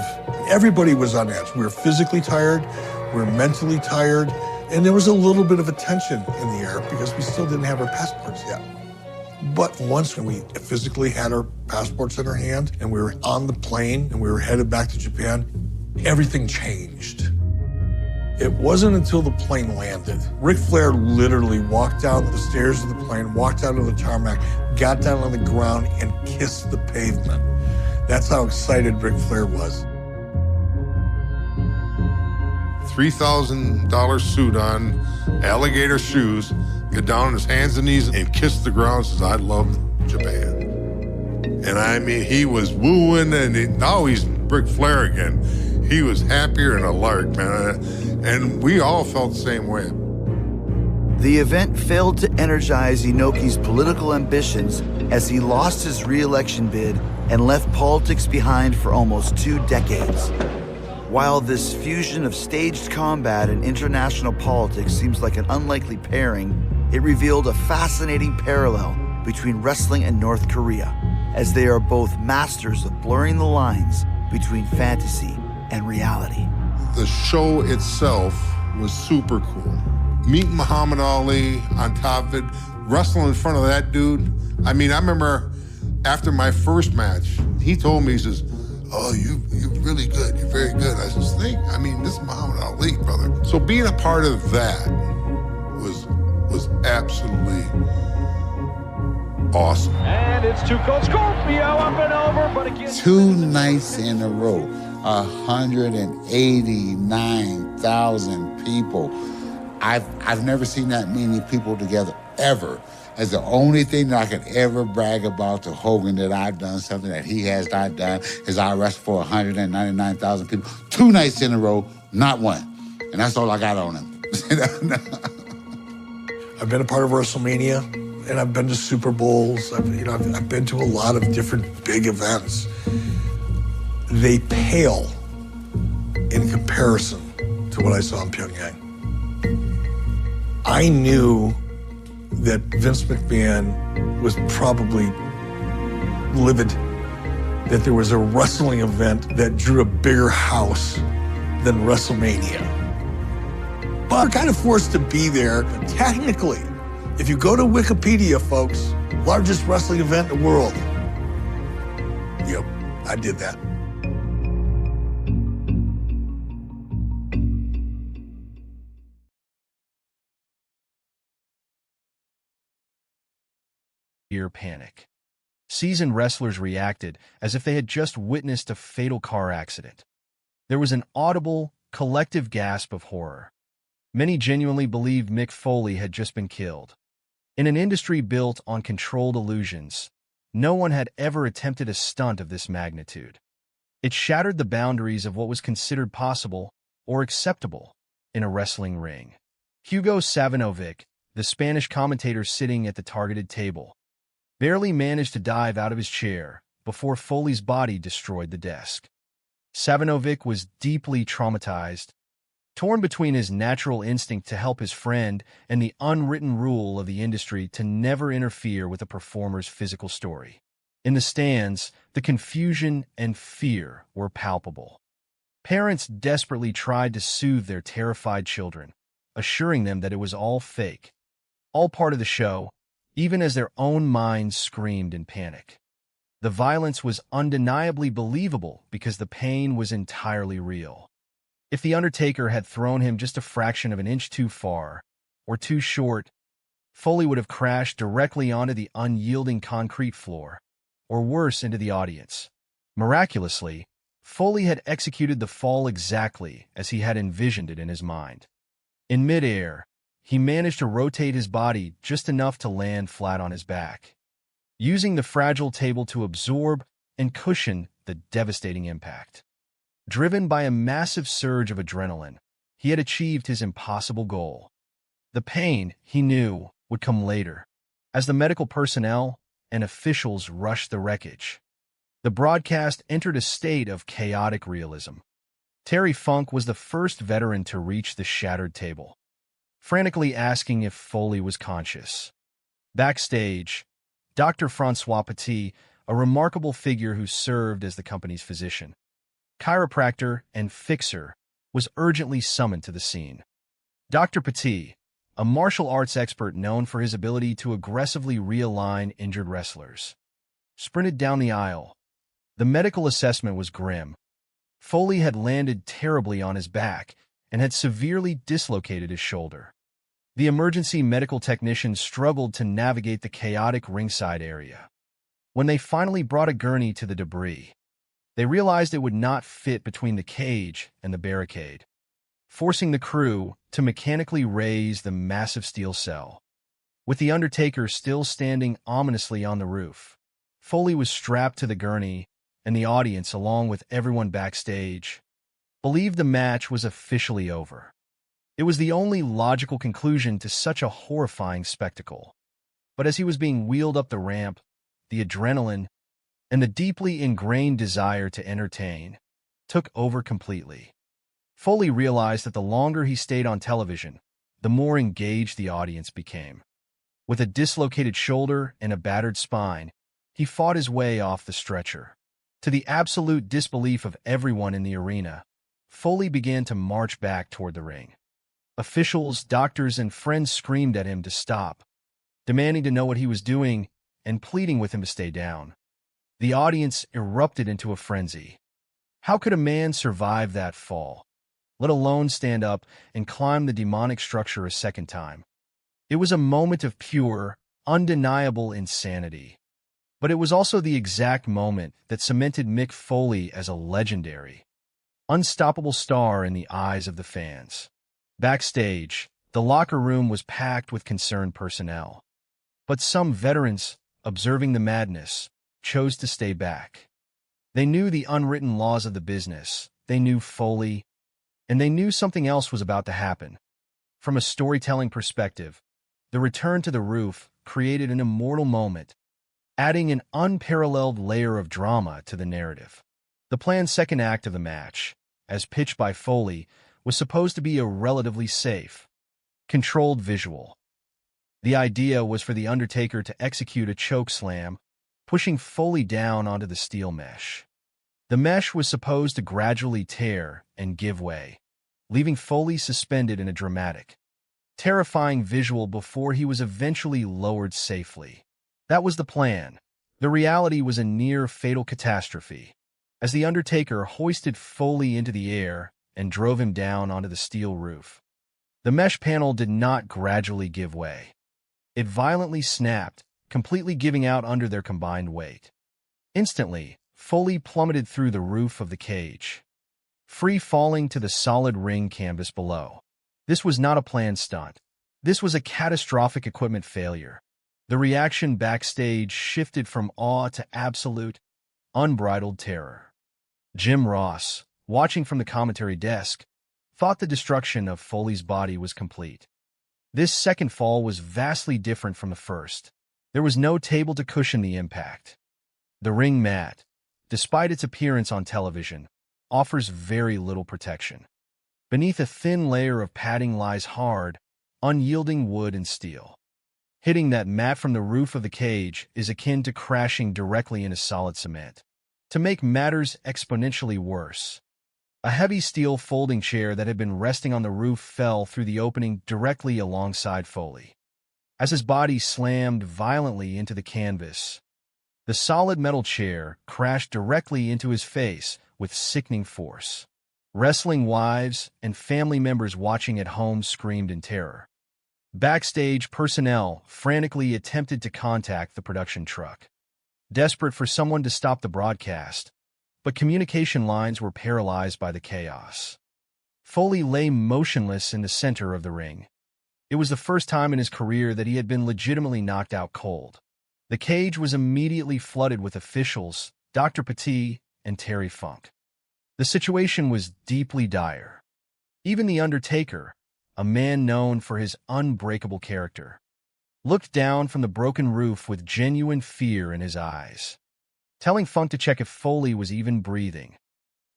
everybody was on edge. We were physically tired, we were mentally tired, and there was a little bit of a tension in the air because we still didn't have our passports yet. But once we physically had our passports in our hand and we were on the plane and we were headed back to Japan, everything changed. It wasn't until the plane landed. Ric Flair literally walked down the stairs of the plane, walked out of the tarmac, got down on the ground and kissed the pavement. That's how excited Ric Flair was. $3,000 suit on, alligator shoes, get down on his hands and knees and kiss the ground, says, I love Japan. And I mean, he was wooing, and now he's Ric Flair again. He was happier than a lark, man. And we all felt the same way. The event failed to energize Inoki's political ambitions as he lost his re-election bid and left politics behind for almost 2 decades. While this fusion of staged combat and international politics seems like an unlikely pairing, it revealed a fascinating parallel between wrestling and North Korea, as they are both masters of blurring the lines between fantasy and reality. The show itself was super cool. Meeting Muhammad Ali on top of it, wrestling in front of that dude. I mean, I remember after my first match, he told me, he says, oh, you're really good, you're very good. I says, I mean, this is Muhammad Ali, brother. So being a part of that was absolutely awesome. And it's Two Cold Scorpio up and over, but again. 2 nights in a row, 189,000 people. I've never seen that many people together, ever. That's the only thing that I could ever brag about to Hogan, that I've done something that he has not done, is I wrestled for 199,000 people. 2 nights in a row, not one. And that's all I got on him. I've been a part of WrestleMania, and I've been to Super Bowls. I've been to a lot of different big events. They pale in comparison to what I saw in Pyongyang. I knew that Vince McMahon was probably livid that there was a wrestling event that drew a bigger house than WrestleMania. But we're kind of forced to be there. But technically, if you go to Wikipedia, folks, largest wrestling event in the world. Yep, I did that. Ear panic. Seasoned wrestlers reacted as if they had just witnessed a fatal car accident. There was an audible, collective gasp of horror. Many genuinely believed Mick Foley had just been killed. In an industry built on controlled illusions, no one had ever attempted a stunt of this magnitude. It shattered the boundaries of what was considered possible or acceptable in a wrestling ring. Hugo Savinovic, the Spanish commentator sitting at the targeted table, barely managed to dive out of his chair before Foley's body destroyed the desk. Savanovic was deeply traumatized, torn between his natural instinct to help his friend and the unwritten rule of the industry to never interfere with a performer's physical story. In the stands, the confusion and fear were palpable. Parents desperately tried to soothe their terrified children, assuring them that it was all fake, all part of the show, even as their own minds screamed in panic. The violence was undeniably believable because the pain was entirely real. If The Undertaker had thrown him just a fraction of an inch too far or too short, Foley would have crashed directly onto the unyielding concrete floor, or worse, into the audience. Miraculously, Foley had executed the fall exactly as he had envisioned it in his mind. In midair, he managed to rotate his body just enough to land flat on his back, using the fragile table to absorb and cushion the devastating impact. Driven by a massive surge of adrenaline, he had achieved his impossible goal. The pain, he knew, would come later, as the medical personnel and officials rushed the wreckage. The broadcast entered a state of chaotic realism. Terry Funk was the first veteran to reach the shattered table, frantically asking if Foley was conscious. Backstage, Dr. Francois Petit, a remarkable figure who served as the company's physician, chiropractor, and fixer, was urgently summoned to the scene. Dr. Petit, a martial arts expert known for his ability to aggressively realign injured wrestlers, sprinted down the aisle. The medical assessment was grim. Foley had landed terribly on his back and had severely dislocated his shoulder. The emergency medical technicians struggled to navigate the chaotic ringside area. When they finally brought a gurney to the debris, they realized it would not fit between the cage and the barricade, forcing the crew to mechanically raise the massive steel cell. With The Undertaker still standing ominously on the roof, Foley was strapped to the gurney, and the audience, along with everyone backstage, believed the match was officially over. It was the only logical conclusion to such a horrifying spectacle. But as he was being wheeled up the ramp, the adrenaline and the deeply ingrained desire to entertain took over completely. Foley realized that the longer he stayed on television, the more engaged the audience became. With a dislocated shoulder and a battered spine, he fought his way off the stretcher. To the absolute disbelief of everyone in the arena, Foley began to march back toward the ring. Officials, doctors, and friends screamed at him to stop, demanding to know what he was doing and pleading with him to stay down. The audience erupted into a frenzy. How could a man survive that fall, let alone stand up and climb the demonic structure a second time? It was a moment of pure, undeniable insanity. But it was also the exact moment that cemented Mick Foley as a legendary, unstoppable star in the eyes of the fans. Backstage, the locker room was packed with concerned personnel. But some veterans, observing the madness, chose to stay back. They knew the unwritten laws of the business, they knew Foley, and they knew something else was about to happen. From a storytelling perspective, the return to the roof created an immortal moment, adding an unparalleled layer of drama to the narrative. The planned second act of the match, as pitched by Foley, was supposed to be a relatively safe, controlled visual. The idea was for The Undertaker to execute a choke slam, pushing Foley down onto the steel mesh. The mesh was supposed to gradually tear and give way, leaving Foley suspended in a dramatic, terrifying visual before he was eventually lowered safely. That was the plan. The reality was a near-fatal catastrophe, as The Undertaker hoisted Foley into the air and drove him down onto the steel roof. The mesh panel did not gradually give way. It violently snapped, completely giving out under their combined weight. Instantly, Foley plummeted through the roof of the cage, free-falling to the solid ring canvas below. This was not a planned stunt. This was a catastrophic equipment failure. The reaction backstage shifted from awe to absolute, unbridled terror. Jim Ross, watching from the commentary desk, thought the destruction of Foley's body was complete. This second fall was vastly different from the first. There was no table to cushion the impact. The ring mat, despite its appearance on television, offers very little protection. Beneath a thin layer of padding lies hard, unyielding wood and steel. Hitting that mat from the roof of the cage is akin to crashing directly into solid cement. To make matters exponentially worse, a heavy steel folding chair that had been resting on the roof fell through the opening directly alongside Foley. As his body slammed violently into the canvas, the solid metal chair crashed directly into his face with sickening force. Wrestling wives and family members watching at home screamed in terror. Backstage personnel frantically attempted to contact the production truck, desperate for someone to stop the broadcast, but communication lines were paralyzed by the chaos. Foley lay motionless in the center of the ring. It was the first time in his career that he had been legitimately knocked out cold. The cage was immediately flooded with officials, Dr. Petit, and Terry Funk. The situation was deeply dire. Even The Undertaker, a man known for his unbreakable character, looked down from the broken roof with genuine fear in his eyes, telling Funk to check if Foley was even breathing.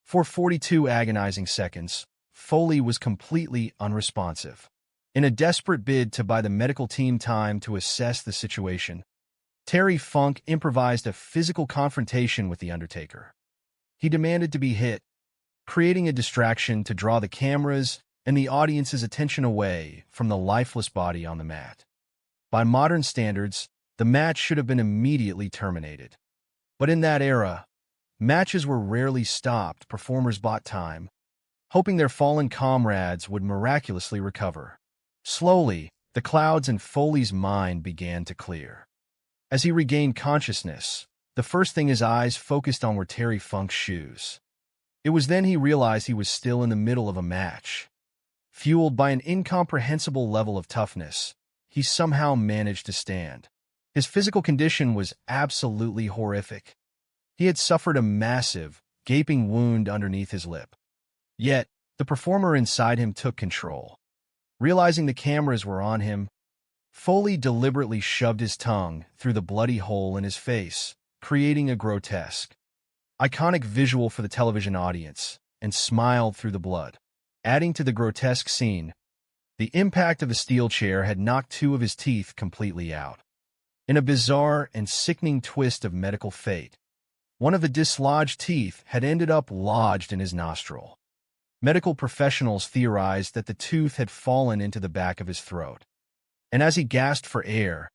For 42 agonizing seconds, Foley was completely unresponsive. In a desperate bid to buy the medical team time to assess the situation, Terry Funk improvised a physical confrontation with The Undertaker. He demanded to be hit, creating a distraction to draw the cameras and the audience's attention away from the lifeless body on the mat. By modern standards, the match should have been immediately terminated. But in that era, matches were rarely stopped. Performers bought time, hoping their fallen comrades would miraculously recover. Slowly, the clouds in Foley's mind began to clear. As he regained consciousness, the first thing his eyes focused on were Terry Funk's shoes. It was then he realized he was still in the middle of a match. Fueled by an incomprehensible level of toughness, he somehow managed to stand. His physical condition was absolutely horrific. He had suffered a massive, gaping wound underneath his lip. Yet, the performer inside him took control. Realizing the cameras were on him, Foley deliberately shoved his tongue through the bloody hole in his face, creating a grotesque, iconic visual for the television audience, and smiled through the blood. Adding to the grotesque scene, the impact of a steel chair had knocked two of his teeth completely out. In a bizarre and sickening twist of medical fate, one of the dislodged teeth had ended up lodged in his nostril. Medical professionals theorized that the tooth had fallen into the back of his throat, and as he gasped for air,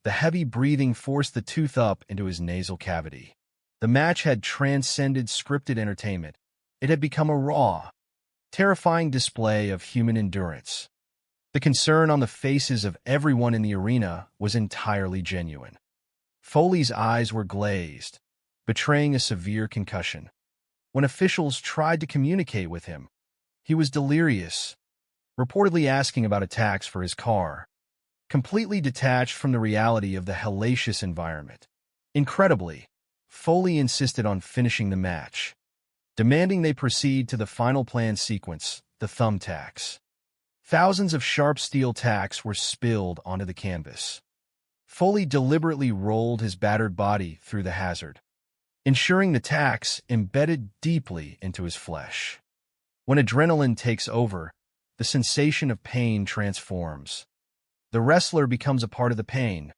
the heavy breathing forced the tooth up into his nasal cavity. The match had transcended scripted entertainment. It had become a raw, terrifying display of human endurance. The concern on the faces of everyone in the arena was entirely genuine. Foley's eyes were glazed, betraying a severe concussion. When officials tried to communicate with him, he was delirious, reportedly asking about a tax for his car, completely detached from the reality of the hellacious environment. Incredibly, Foley insisted on finishing the match, demanding they proceed to the final planned sequence, the thumbtacks. Thousands of sharp steel tacks were spilled onto the canvas. Foley deliberately rolled his battered body through the hazard, ensuring the tacks embedded deeply into his flesh. When adrenaline takes over, the sensation of pain transforms. The wrestler becomes a part of the pain,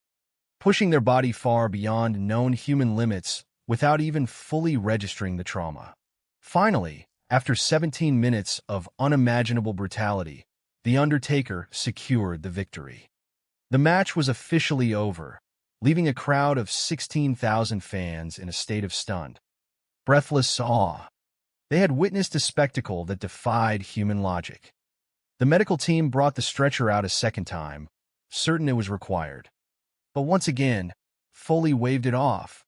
pushing their body far beyond known human limits without even fully registering the trauma. Finally, after 17 minutes of unimaginable brutality, The Undertaker secured the victory. The match was officially over, leaving a crowd of 16,000 fans in a state of stunned, breathless awe. They had witnessed a spectacle that defied human logic. The medical team brought the stretcher out a second time, certain it was required. But once again, Foley waved it off,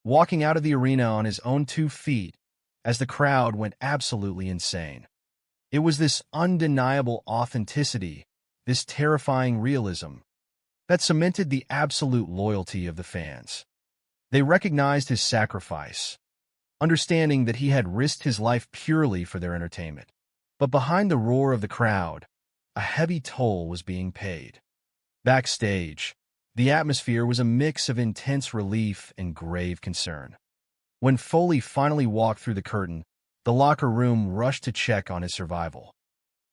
walking out of the arena on his own 2 feet as the crowd went absolutely insane. It was this undeniable authenticity, this terrifying realism, that cemented the absolute loyalty of the fans. They recognized his sacrifice, understanding that he had risked his life purely for their entertainment. But behind the roar of the crowd, a heavy toll was being paid. Backstage, the atmosphere was a mix of intense relief and grave concern. When Foley finally walked through the curtain, The locker room rushed to check on his survival.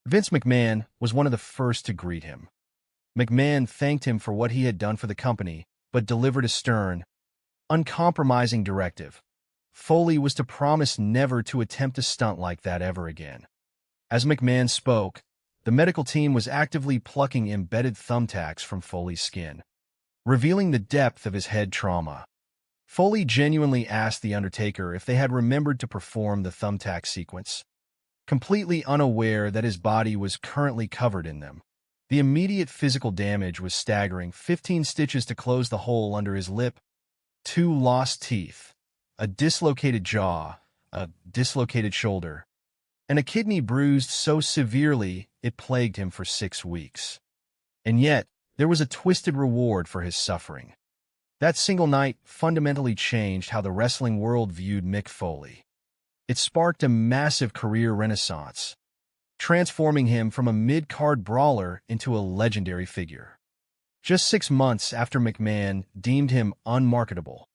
Vince McMahon was one of the first to greet him. McMahon thanked him for what he had done for the company, but delivered a stern, uncompromising directive. Foley was to promise never to attempt a stunt like that ever again. As McMahon spoke, the medical team was actively plucking embedded thumbtacks from Foley's skin, revealing the depth of his head trauma. Foley genuinely asked The Undertaker if they had remembered to perform the thumbtack sequence, completely unaware that his body was currently covered in them. The immediate physical damage was staggering: 15 stitches to close the hole under his lip, 2 lost teeth, a dislocated jaw, a dislocated shoulder, and a kidney bruised so severely it plagued him for 6 weeks. And yet, there was a twisted reward for his suffering. That single night fundamentally changed how the wrestling world viewed Mick Foley. It sparked a massive career renaissance, transforming him from a mid-card brawler into a legendary figure. Just 6 months after McMahon deemed him unmarketable,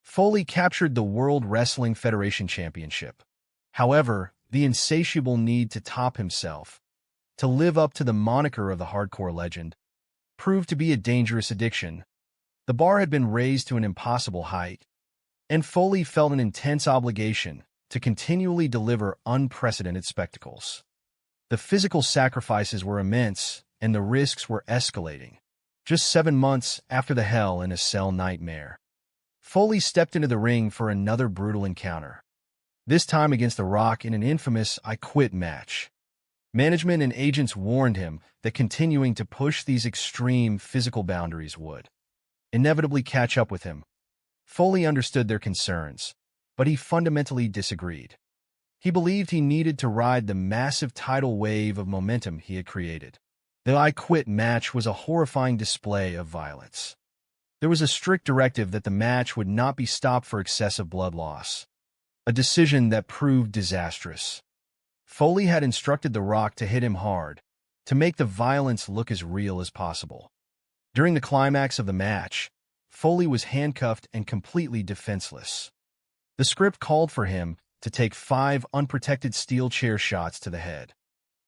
Foley captured the World Wrestling Federation Championship. However, the insatiable need to top himself, to live up to the moniker of the hardcore legend, proved to be a dangerous addiction. The bar had been raised to an impossible height, and Foley felt an intense obligation to continually deliver unprecedented spectacles. The physical sacrifices were immense, and the risks were escalating. Just 7 months after the Hell in a Cell nightmare, Foley stepped into the ring for another brutal encounter, this time against The Rock in an infamous I Quit match. Management and agents warned him that continuing to push these extreme physical boundaries would inevitably catch up with him. Foley understood their concerns, but he fundamentally disagreed. He believed he needed to ride the massive tidal wave of momentum he had created. The I Quit match was a horrifying display of violence. There was a strict directive that the match would not be stopped for excessive blood loss, a decision that proved disastrous. Foley had instructed The Rock to hit him hard, to make the violence look as real as possible. During the climax of the match, Foley was handcuffed and completely defenseless. The script called for him to take 5 unprotected steel chair shots to the head.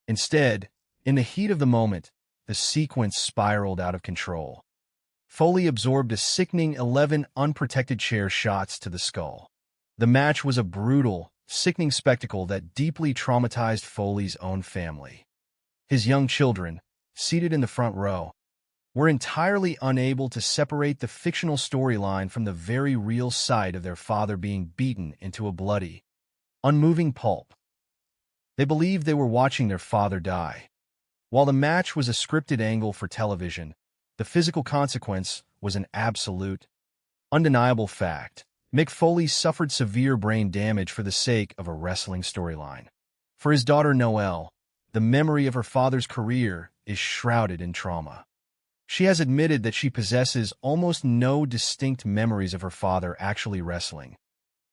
Instead, in the heat of the moment, the sequence spiraled out of control. Foley absorbed a sickening 11 unprotected chair shots to the skull. The match was a brutal, sickening spectacle that deeply traumatized Foley's own family. His young children, seated in the front row, were entirely unable to separate the fictional storyline from the very real sight of their father being beaten into a bloody, unmoving pulp. They believed they were watching their father die. While the match was a scripted angle for television, the physical consequence was an absolute, undeniable fact. Mick Foley suffered severe brain damage for the sake of a wrestling storyline. For his daughter Noelle, the memory of her father's career is shrouded in trauma. She has admitted that she possesses almost no distinct memories of her father actually wrestling,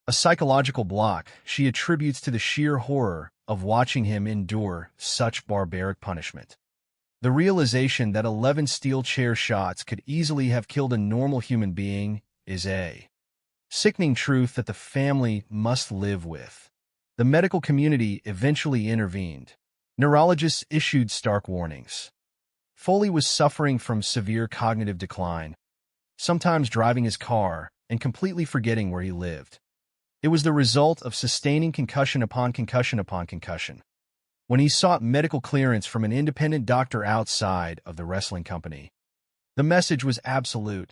a psychological block she attributes to the sheer horror of watching him endure such barbaric punishment. The realization that 11 steel chair shots could easily have killed a normal human being is a sickening truth that the family must live with. The medical community eventually intervened. Neurologists issued stark warnings. Foley was suffering from severe cognitive decline, sometimes driving his car and completely forgetting where he lived. It was the result of sustaining concussion upon concussion upon concussion. When he sought medical clearance from an independent doctor outside of the wrestling company, the message was absolute.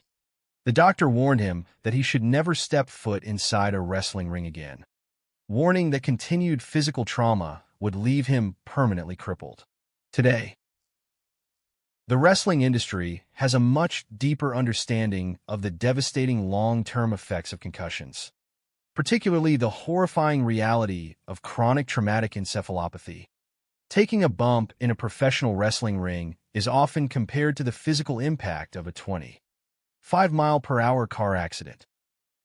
The doctor warned him that he should never step foot inside a wrestling ring again, warning that continued physical trauma would leave him permanently crippled. Today, the wrestling industry has a much deeper understanding of the devastating long-term effects of concussions, particularly the horrifying reality of chronic traumatic encephalopathy. Taking a bump in a professional wrestling ring is often compared to the physical impact of a 25-mile-per-hour car accident.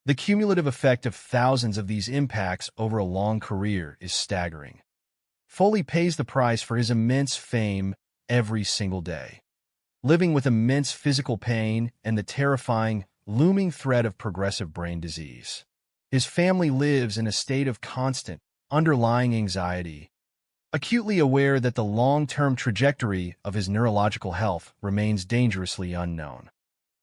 The cumulative effect of thousands of these impacts over a long career is staggering. Foley pays the price for his immense fame every single day, living with immense physical pain and the terrifying, looming threat of progressive brain disease. His family lives in a state of constant, underlying anxiety, acutely aware that the long-term trajectory of his neurological health remains dangerously unknown.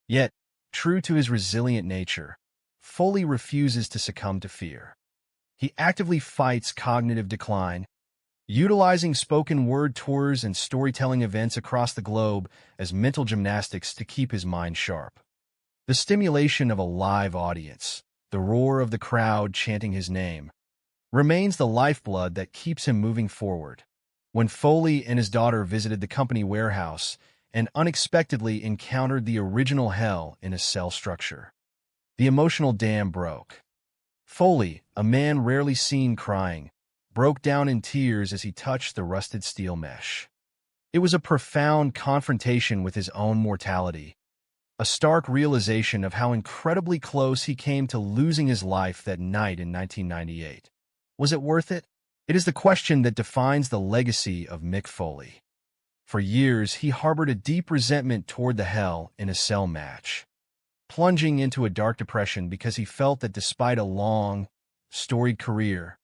Yet, true to his resilient nature, Foley refuses to succumb to fear. He actively fights cognitive decline, utilizing spoken word tours and storytelling events across the globe as mental gymnastics to keep his mind sharp. The stimulation of a live audience, the roar of the crowd chanting his name, remains the lifeblood that keeps him moving forward. When Foley and his daughter visited the company warehouse and unexpectedly encountered the original Hell in a Cell structure, the emotional dam broke. Foley, a man rarely seen crying, broke down in tears as he touched the rusted steel mesh. It was a profound confrontation with his own mortality, a stark realization of how incredibly close he came to losing his life that night in 1998. Was it worth it? It is the question that defines the legacy of Mick Foley. For years, he harbored a deep resentment toward the Hell in a Cell match, plunging into a dark depression because he felt that despite a long, storied career,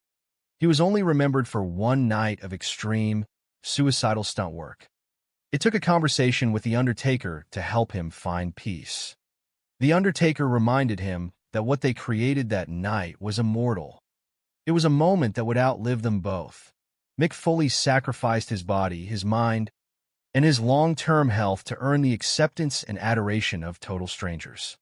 he was only remembered for one night of extreme, suicidal stunt work. It took a conversation with The Undertaker to help him find peace. The Undertaker reminded him that what they created that night was immortal. It was a moment that would outlive them both. Mick Foley sacrificed his body, his mind, and his long-term health to earn the acceptance and adoration of total strangers.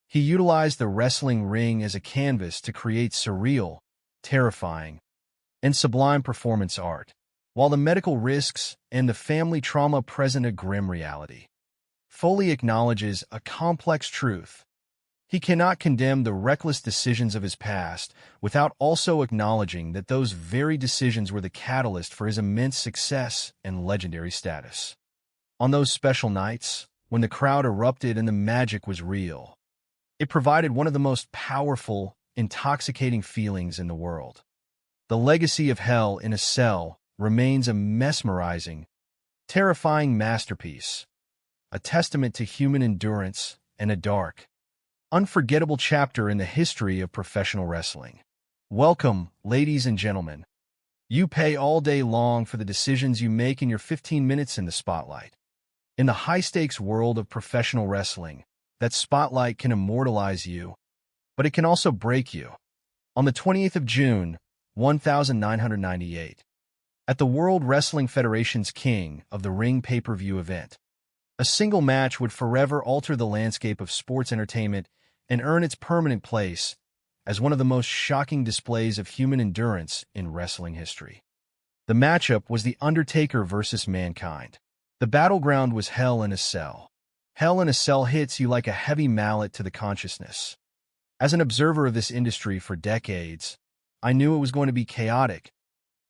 He utilized the wrestling ring as a canvas to create surreal, terrifying, and sublime performance art, while the medical risks and the family trauma present a grim reality. Foley acknowledges a complex truth. He cannot condemn the reckless decisions of his past without also acknowledging that those very decisions were the catalyst for his immense success and legendary status. On those special nights, when the crowd erupted and the magic was real, it provided one of the most powerful, intoxicating feelings in the world. The legacy of Hell in a Cell remains a mesmerizing, terrifying masterpiece, a testament to human endurance and a dark, unforgettable chapter in the history of professional wrestling. Welcome, ladies and gentlemen. You pay all day long for the decisions you make in your 15 minutes in the spotlight. In the high-stakes world of professional wrestling, that spotlight can immortalize you, but it can also break you. On the 28th of June, 1998, at the World Wrestling Federation's King of the Ring pay-per-view event, a single match would forever alter the landscape of sports entertainment and earn its permanent place as one of the most shocking displays of human endurance in wrestling history. The matchup was The Undertaker versus Mankind. The battleground was Hell in a Cell. Hell in a Cell hits you like a heavy mallet to the consciousness. As an observer of this industry for decades, I knew it was going to be chaotic,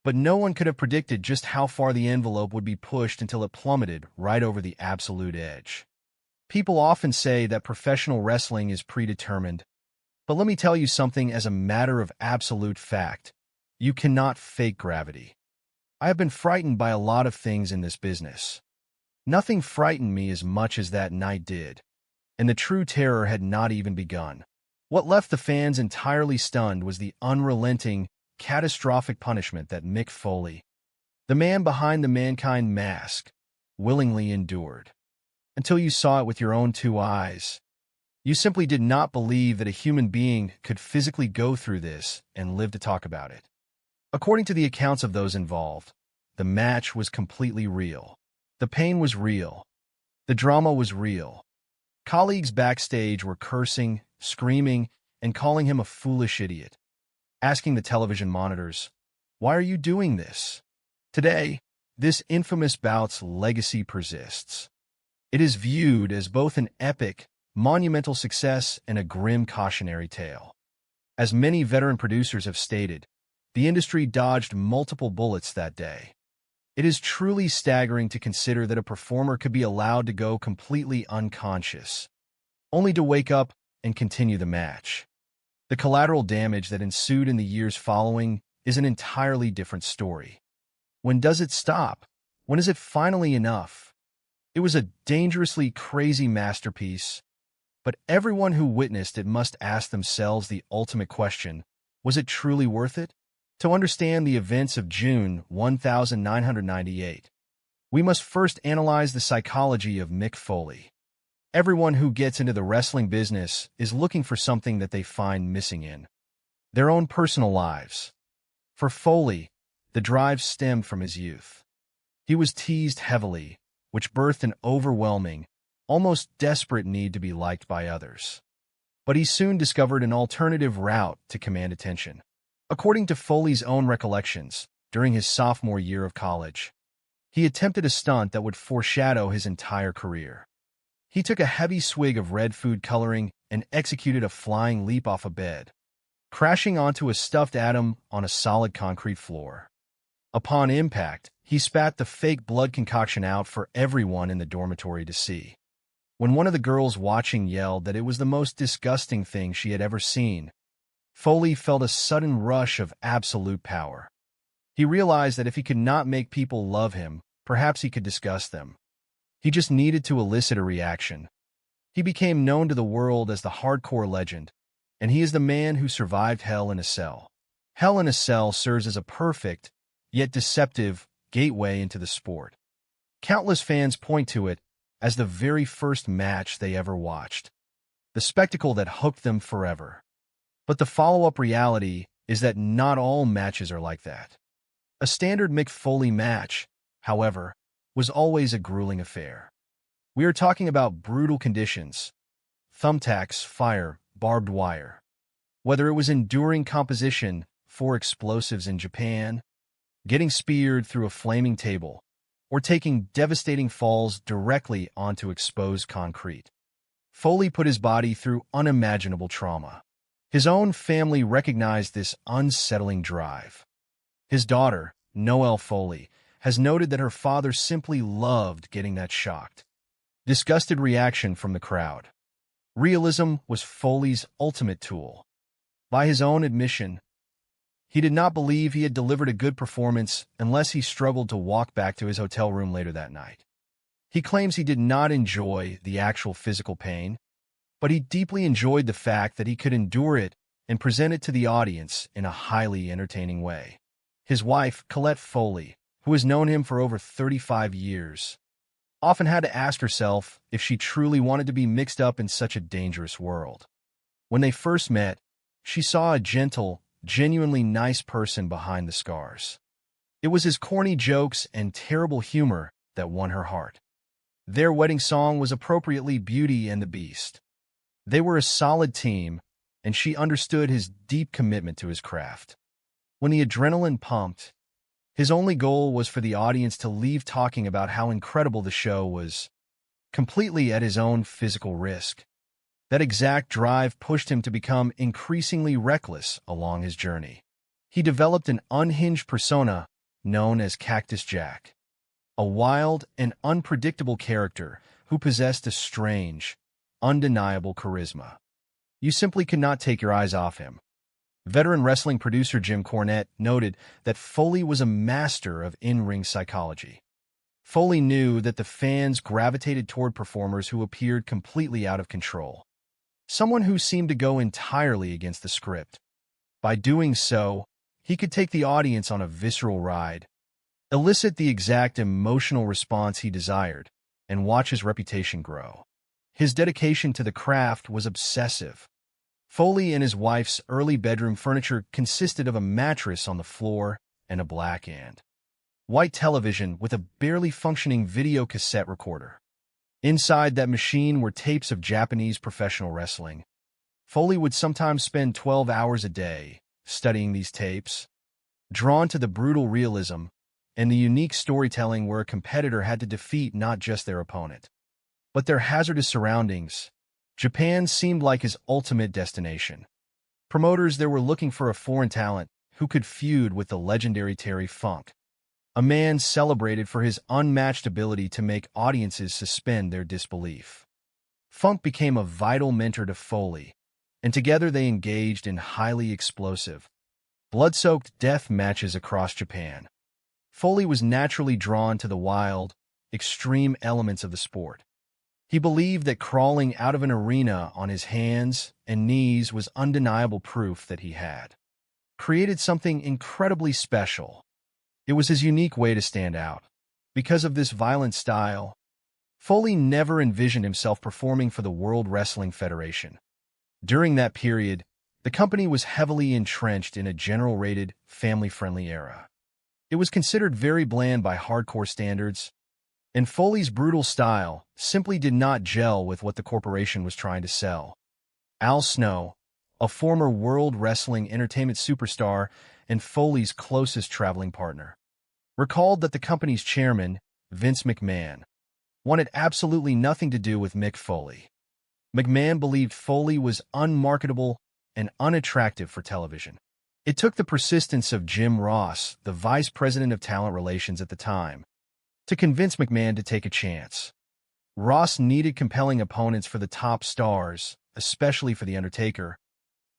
but no one could have predicted just how far the envelope would be pushed until it plummeted right over the absolute edge. People often say that professional wrestling is predetermined, but let me tell you something as a matter of absolute fact. You cannot fake gravity. I have been frightened by a lot of things in this business. Nothing frightened me as much as that night did, and the true terror had not even begun. What left the fans entirely stunned was the unrelenting, catastrophic punishment that Mick Foley, the man behind the Mankind mask, willingly endured. Until you saw it with your own two eyes, you simply did not believe that a human being could physically go through this and live to talk about it. According to the accounts of those involved, the match was completely real. The pain was real. The drama was real. Colleagues backstage were cursing, screaming, and calling him a foolish idiot, asking the television monitors, "Why are you doing this?" Today, this infamous bout's legacy persists. It is viewed as both an epic, monumental success and a grim cautionary tale. As many veteran producers have stated, the industry dodged multiple bullets that day. It is truly staggering to consider that a performer could be allowed to go completely unconscious, only to wake up and continue the match. The collateral damage that ensued in the years following is an entirely different story. When does it stop? When is it finally enough? It was a dangerously crazy masterpiece, but everyone who witnessed it must ask themselves the ultimate question: was it truly worth it? To understand the events of June 1998, we must first analyze the psychology of Mick Foley. Everyone who gets into the wrestling business is looking for something that they find missing in their own personal lives. For Foley, the drive stemmed from his youth. He was teased heavily, which birthed an overwhelming, almost desperate need to be liked by others. But he soon discovered an alternative route to command attention. According to Foley's own recollections, during his sophomore year of college, he attempted a stunt that would foreshadow his entire career. He took a heavy swig of red food coloring and executed a flying leap off a bed, crashing onto a stuffed atom on a solid concrete floor. Upon impact, he spat the fake blood concoction out for everyone in the dormitory to see. When one of the girls watching yelled that it was the most disgusting thing she had ever seen, Foley felt a sudden rush of absolute power. He realized that if he could not make people love him, perhaps he could disgust them. He just needed to elicit a reaction. He became known to the world as the hardcore legend, and he is the man who survived Hell in a Cell. Hell in a Cell serves as a perfect, yet deceptive, gateway into the sport. Countless fans point to it as the very first match they ever watched, the spectacle that hooked them forever. But the follow-up reality is that not all matches are like that. A standard Mick Foley match, however, was always a grueling affair. We are talking about brutal conditions, thumbtacks, fire, barbed wire. Whether it was enduring composition for explosives in Japan, getting speared through a flaming table, or taking devastating falls directly onto exposed concrete, Foley put his body through unimaginable trauma. His own family recognized this unsettling drive. His daughter, Noelle Foley, has noted that her father simply loved getting that shocked, disgusted reaction from the crowd. Realism was Foley's ultimate tool. By his own admission, he did not believe he had delivered a good performance unless he struggled to walk back to his hotel room later that night. He claims he did not enjoy the actual physical pain, but he deeply enjoyed the fact that he could endure it and present it to the audience in a highly entertaining way. His wife, Colette Foley, who has known him for over 35 years, often had to ask herself if she truly wanted to be mixed up in such a dangerous world. When they first met, she saw a gentle, genuinely nice person behind the scars. It was his corny jokes and terrible humor that won her heart. Their wedding song was appropriately Beauty and the Beast. They were a solid team, and she understood his deep commitment to his craft. When the adrenaline pumped, his only goal was for the audience to leave talking about how incredible the show was, completely at his own physical risk. That exact drive pushed him to become increasingly reckless along his journey. He developed an unhinged persona known as Cactus Jack, a wild and unpredictable character who possessed a strange, undeniable charisma. You simply could not take your eyes off him. Veteran wrestling producer Jim Cornette noted that Foley was a master of in-ring psychology. Foley knew that the fans gravitated toward performers who appeared completely out of control, someone who seemed to go entirely against the script. By doing so, he could take the audience on a visceral ride, elicit the exact emotional response he desired, and watch his reputation grow. His dedication to the craft was obsessive. Foley and his wife's early bedroom furniture consisted of a mattress on the floor and a black and white television with a barely functioning video cassette recorder. Inside that machine were tapes of Japanese professional wrestling. Foley would sometimes spend 12 hours a day studying these tapes, drawn to the brutal realism and the unique storytelling where a competitor had to defeat not just their opponent, but their hazardous surroundings. Japan seemed like his ultimate destination. Promoters there were looking for a foreign talent who could feud with the legendary Terry Funk, a man celebrated for his unmatched ability to make audiences suspend their disbelief. Funk became a vital mentor to Foley, and together they engaged in highly explosive, blood-soaked death matches across Japan. Foley was naturally drawn to the wild, extreme elements of the sport. He believed that crawling out of an arena on his hands and knees was undeniable proof that he had created something incredibly special. It was his unique way to stand out. Because of this violent style, Foley never envisioned himself performing for the World Wrestling Federation. During that period, the company was heavily entrenched in a general-rated, family-friendly era. It was considered very bland by hardcore standards, and Foley's brutal style simply did not gel with what the corporation was trying to sell. Al Snow, a former World Wrestling Entertainment superstar and Foley's closest traveling partner, recalled that the company's chairman, Vince McMahon, wanted absolutely nothing to do with Mick Foley. McMahon believed Foley was unmarketable and unattractive for television. It took the persistence of Jim Ross, the vice president of talent relations at the time, to convince McMahon to take a chance. Ross needed compelling opponents for the top stars, especially for The Undertaker,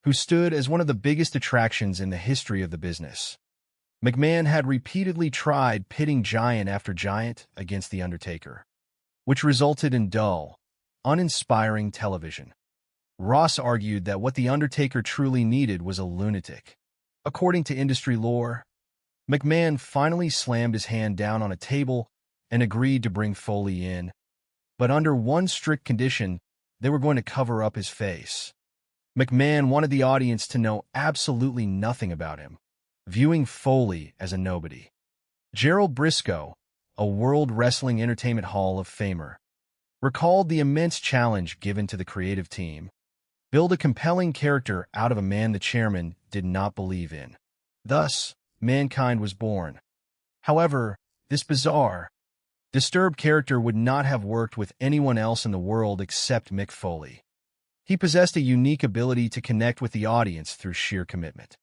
who stood as one of the biggest attractions in the history of the business. McMahon had repeatedly tried pitting giant after giant against The Undertaker, which resulted in dull, uninspiring television. Ross argued that what The Undertaker truly needed was a lunatic. According to industry lore, McMahon finally slammed his hand down on a table and agreed to bring Foley in, but under one strict condition: they were going to cover up his face. McMahon wanted the audience to know absolutely nothing about him, viewing Foley as a nobody. Gerald Briscoe, a World Wrestling Entertainment Hall of Famer, recalled the immense challenge given to the creative team: build a compelling character out of a man the chairman did not believe in. Thus, Mankind was born. However, this bizarre, disturbed character would not have worked with anyone else in the world except Mick Foley. He possessed a unique ability to connect with the audience through sheer commitment.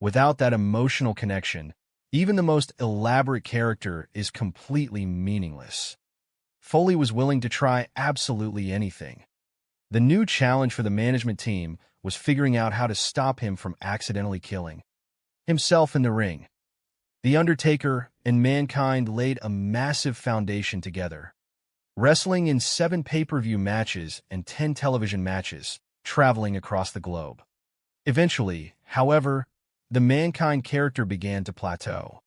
Without that emotional connection, even the most elaborate character is completely meaningless. Foley was willing to try absolutely anything. The new challenge for the management team was figuring out how to stop him from accidentally killing himself in the ring. The Undertaker and Mankind laid a massive foundation together, wrestling in 7 pay-per-view matches and 10 television matches, traveling across the globe. Eventually, however, the Mankind character began to plateau.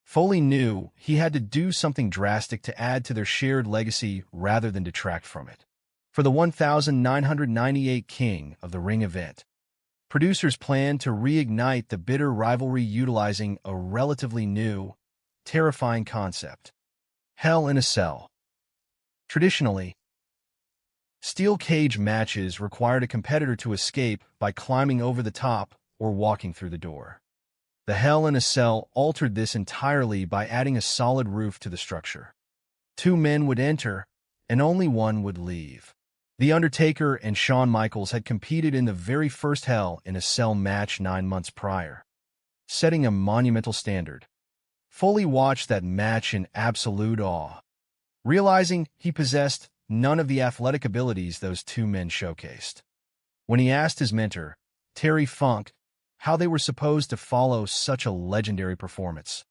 Foley knew he had to do something drastic to add to their shared legacy rather than detract from it. For the 1998 King of the Ring event, producers planned to reignite the bitter rivalry utilizing a relatively new, terrifying concept: Hell in a Cell. Traditionally, steel cage matches required a competitor to escape by climbing over the top or walking through the door. The Hell in a Cell altered this entirely by adding a solid roof to the structure. 2 men would enter, and only one would leave. The Undertaker and Shawn Michaels had competed in the very first Hell in a Cell match 9 months prior, setting a monumental standard. Foley watched that match in absolute awe, realizing he possessed none of the athletic abilities those 2 men showcased. When he asked his mentor, Terry Funk, how they were supposed to follow such a legendary performance,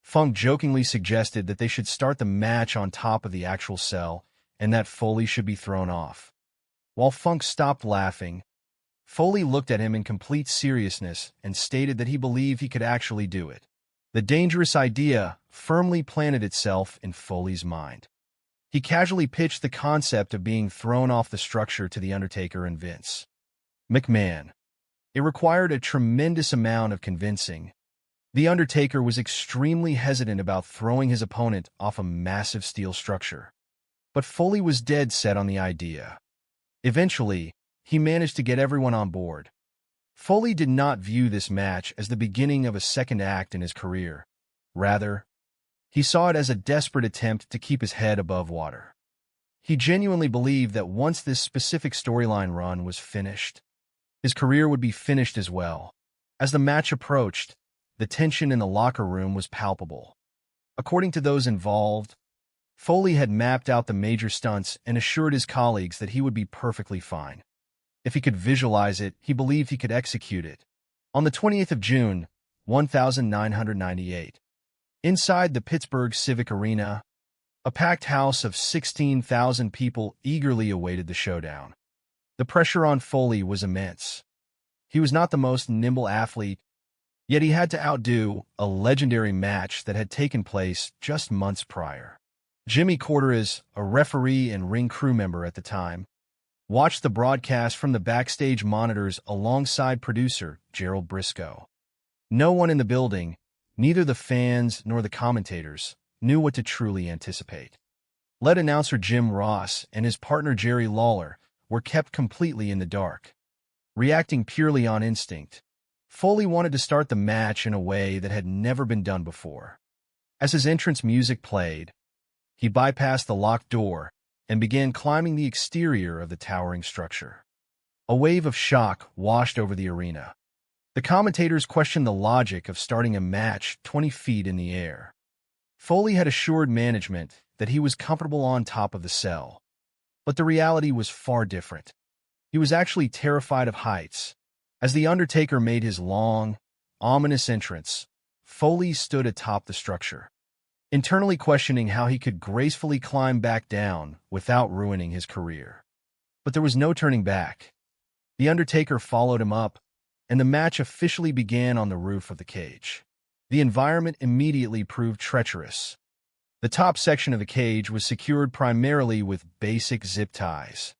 Funk jokingly suggested that they should start the match on top of the actual cell and that Foley should be thrown off. While Funk stopped laughing, Foley looked at him in complete seriousness and stated that he believed he could actually do it. The dangerous idea firmly planted itself in Foley's mind. He casually pitched the concept of being thrown off the structure to The Undertaker and Vince McMahon. It required a tremendous amount of convincing. The Undertaker was extremely hesitant about throwing his opponent off a massive steel structure, but Foley was dead set on the idea. Eventually, he managed to get everyone on board. Foley did not view this match as the beginning of a second act in his career. Rather, he saw it as a desperate attempt to keep his head above water. He genuinely believed that once this specific storyline run was finished, his career would be finished as well. As the match approached, the tension in the locker room was palpable. According to those involved, Foley had mapped out the major stunts and assured his colleagues that he would be perfectly fine. If he could visualize it, he believed he could execute it. On the 28th of June, 1998, inside the Pittsburgh Civic Arena, a packed house of 16,000 people eagerly awaited the showdown. The pressure on Foley was immense. He was not the most nimble athlete, Yet he had to outdo a legendary match that had taken place just months prior. Jimmy Corderas, a referee and ring crew member at the time, watched the broadcast from the backstage monitors alongside producer Gerald Briscoe. No one in the building, neither the fans nor the commentators, knew what to truly anticipate. Lead announcer Jim Ross and his partner Jerry Lawler were kept completely in the dark. Reacting purely on instinct, Foley wanted to start the match in a way that had never been done before. As his entrance music played, he bypassed the locked door and began climbing the exterior of the towering structure. A wave of shock washed over the arena. The commentators questioned the logic of starting a match 20 feet in the air. Foley had assured management that he was comfortable on top of the cell. But the reality was far different. He was actually terrified of heights. As The Undertaker made his long, ominous entrance, Foley stood atop the structure, internally questioning how he could gracefully climb back down without ruining his career. But there was no turning back. The Undertaker followed him up, and the match officially began on the roof of the cage. The environment immediately proved treacherous. The top section of the cage was secured primarily with basic zip ties,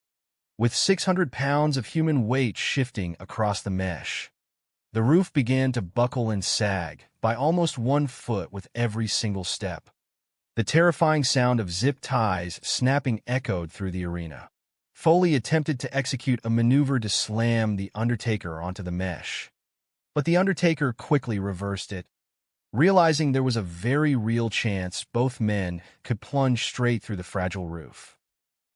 with 600 pounds of human weight shifting across the mesh. The roof began to buckle and sag by almost 1 foot with every single step. The terrifying sound of zip ties snapping echoed through the arena. Foley attempted to execute a maneuver to slam The Undertaker onto the mesh, but The Undertaker quickly reversed it, realizing there was a very real chance both men could plunge straight through the fragile roof.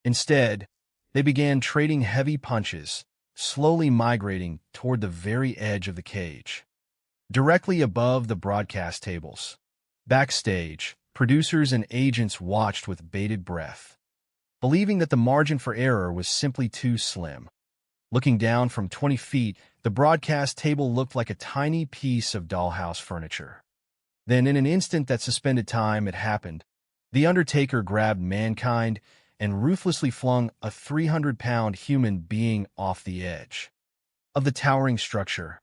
Instead, they began trading heavy punches, slowly migrating toward the very edge of the cage. Directly above the broadcast tables, backstage, producers and agents watched with bated breath, believing that the margin for error was simply too slim. Looking down from 20 feet, the broadcast table looked like a tiny piece of dollhouse furniture. Then, in an instant that suspended time, it happened. The Undertaker grabbed Mankind and ruthlessly flung a 300-pound human being off the edge of the towering structure.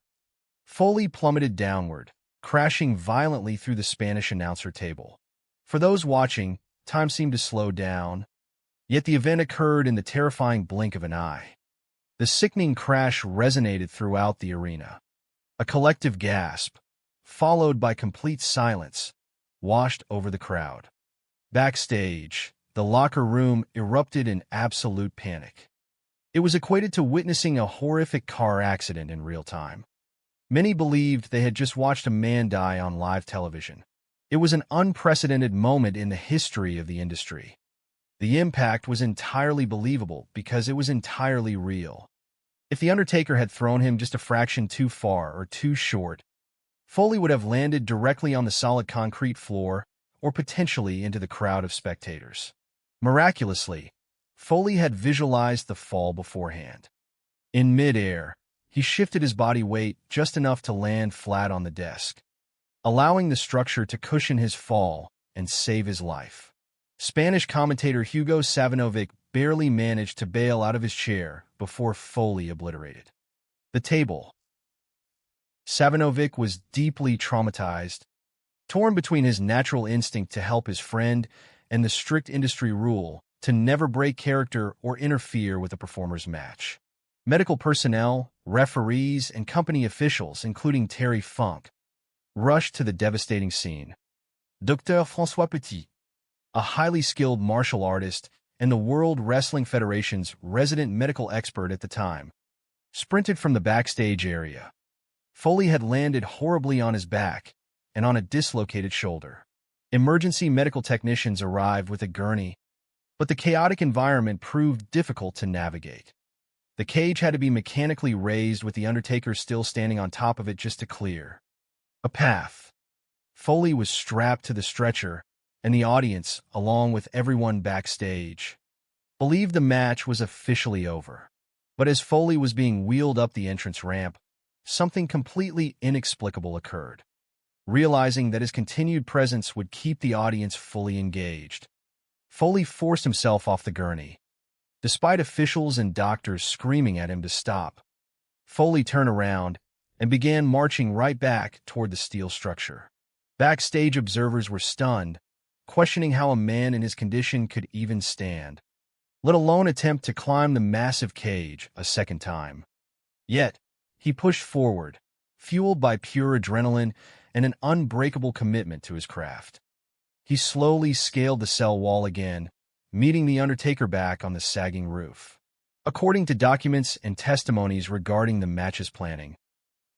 Foley plummeted downward, crashing violently through the Spanish announcer table. For those watching, time seemed to slow down, yet the event occurred in the terrifying blink of an eye. The sickening crash resonated throughout the arena. A collective gasp, followed by complete silence, washed over the crowd. Backstage, the locker room erupted in absolute panic. It was equated to witnessing a horrific car accident in real time. Many believed they had just watched a man die on live television. It was an unprecedented moment in the history of the industry. The impact was entirely believable because it was entirely real. If The Undertaker had thrown him just a fraction too far or too short, Foley would have landed directly on the solid concrete floor or potentially into the crowd of spectators. Miraculously, Foley had visualized the fall beforehand. In midair, he shifted his body weight just enough to land flat on the desk, allowing the structure to cushion his fall and save his life. Spanish commentator Hugo Savinovic barely managed to bail out of his chair before Foley obliterated the table. Savinovic was deeply traumatized, torn between his natural instinct to help his friend and the strict industry rule to never break character or interfere with a performer's match. Medical personnel, referees, and company officials, including Terry Funk, rushed to the devastating scene. Dr. François Petit, a highly skilled martial artist and the World Wrestling Federation's resident medical expert at the time, sprinted from the backstage area. Foley had landed horribly on his back and on a dislocated shoulder. Emergency medical technicians arrived with a gurney, but the chaotic environment proved difficult to navigate. The cage had to be mechanically raised with The Undertaker still standing on top of it just to clear a path. Foley was strapped to the stretcher, and the audience, along with everyone backstage, believed the match was officially over. But as Foley was being wheeled up the entrance ramp, something completely inexplicable occurred. Realizing that his continued presence would keep the audience fully engaged, Foley forced himself off the gurney. Despite officials and doctors screaming at him to stop, Foley turned around and began marching right back toward the steel structure. Backstage observers were stunned, questioning how a man in his condition could even stand, let alone attempt to climb the massive cage a second time. Yet, he pushed forward, fueled by pure adrenaline and an unbreakable commitment to his craft. He slowly scaled the cell wall again, meeting The Undertaker back on the sagging roof. According to documents and testimonies regarding the match's planning,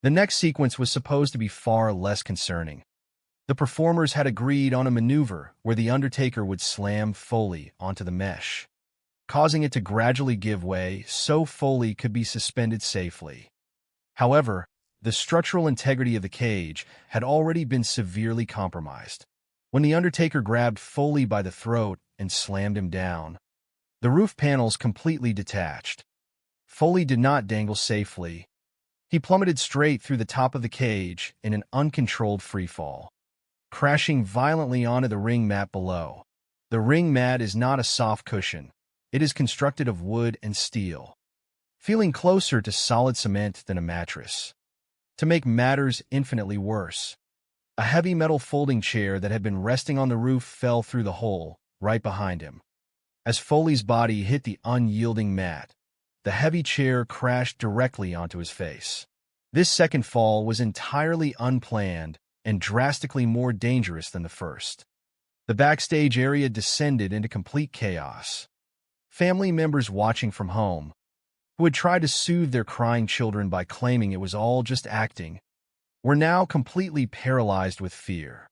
the next sequence was supposed to be far less concerning. The performers had agreed on a maneuver where The Undertaker would slam Foley onto the mesh, causing it to gradually give way so Foley could be suspended safely. However, the structural integrity of the cage had already been severely compromised. When The Undertaker grabbed Foley by the throat and slammed him down, the roof panels completely detached. Foley did not dangle safely. He plummeted straight through the top of the cage in an uncontrolled freefall, crashing violently onto the ring mat below. The ring mat is not a soft cushion. It is constructed of wood and steel, feeling closer to solid cement than a mattress. To make matters infinitely worse, a heavy metal folding chair that had been resting on the roof fell through the hole right behind him. As Foley's body hit the unyielding mat, the heavy chair crashed directly onto his face. This second fall was entirely unplanned and drastically more dangerous than the first. The backstage area descended into complete chaos. Family members watching from home, who had tried to soothe their crying children by claiming it was all just acting, were now completely paralyzed with fear.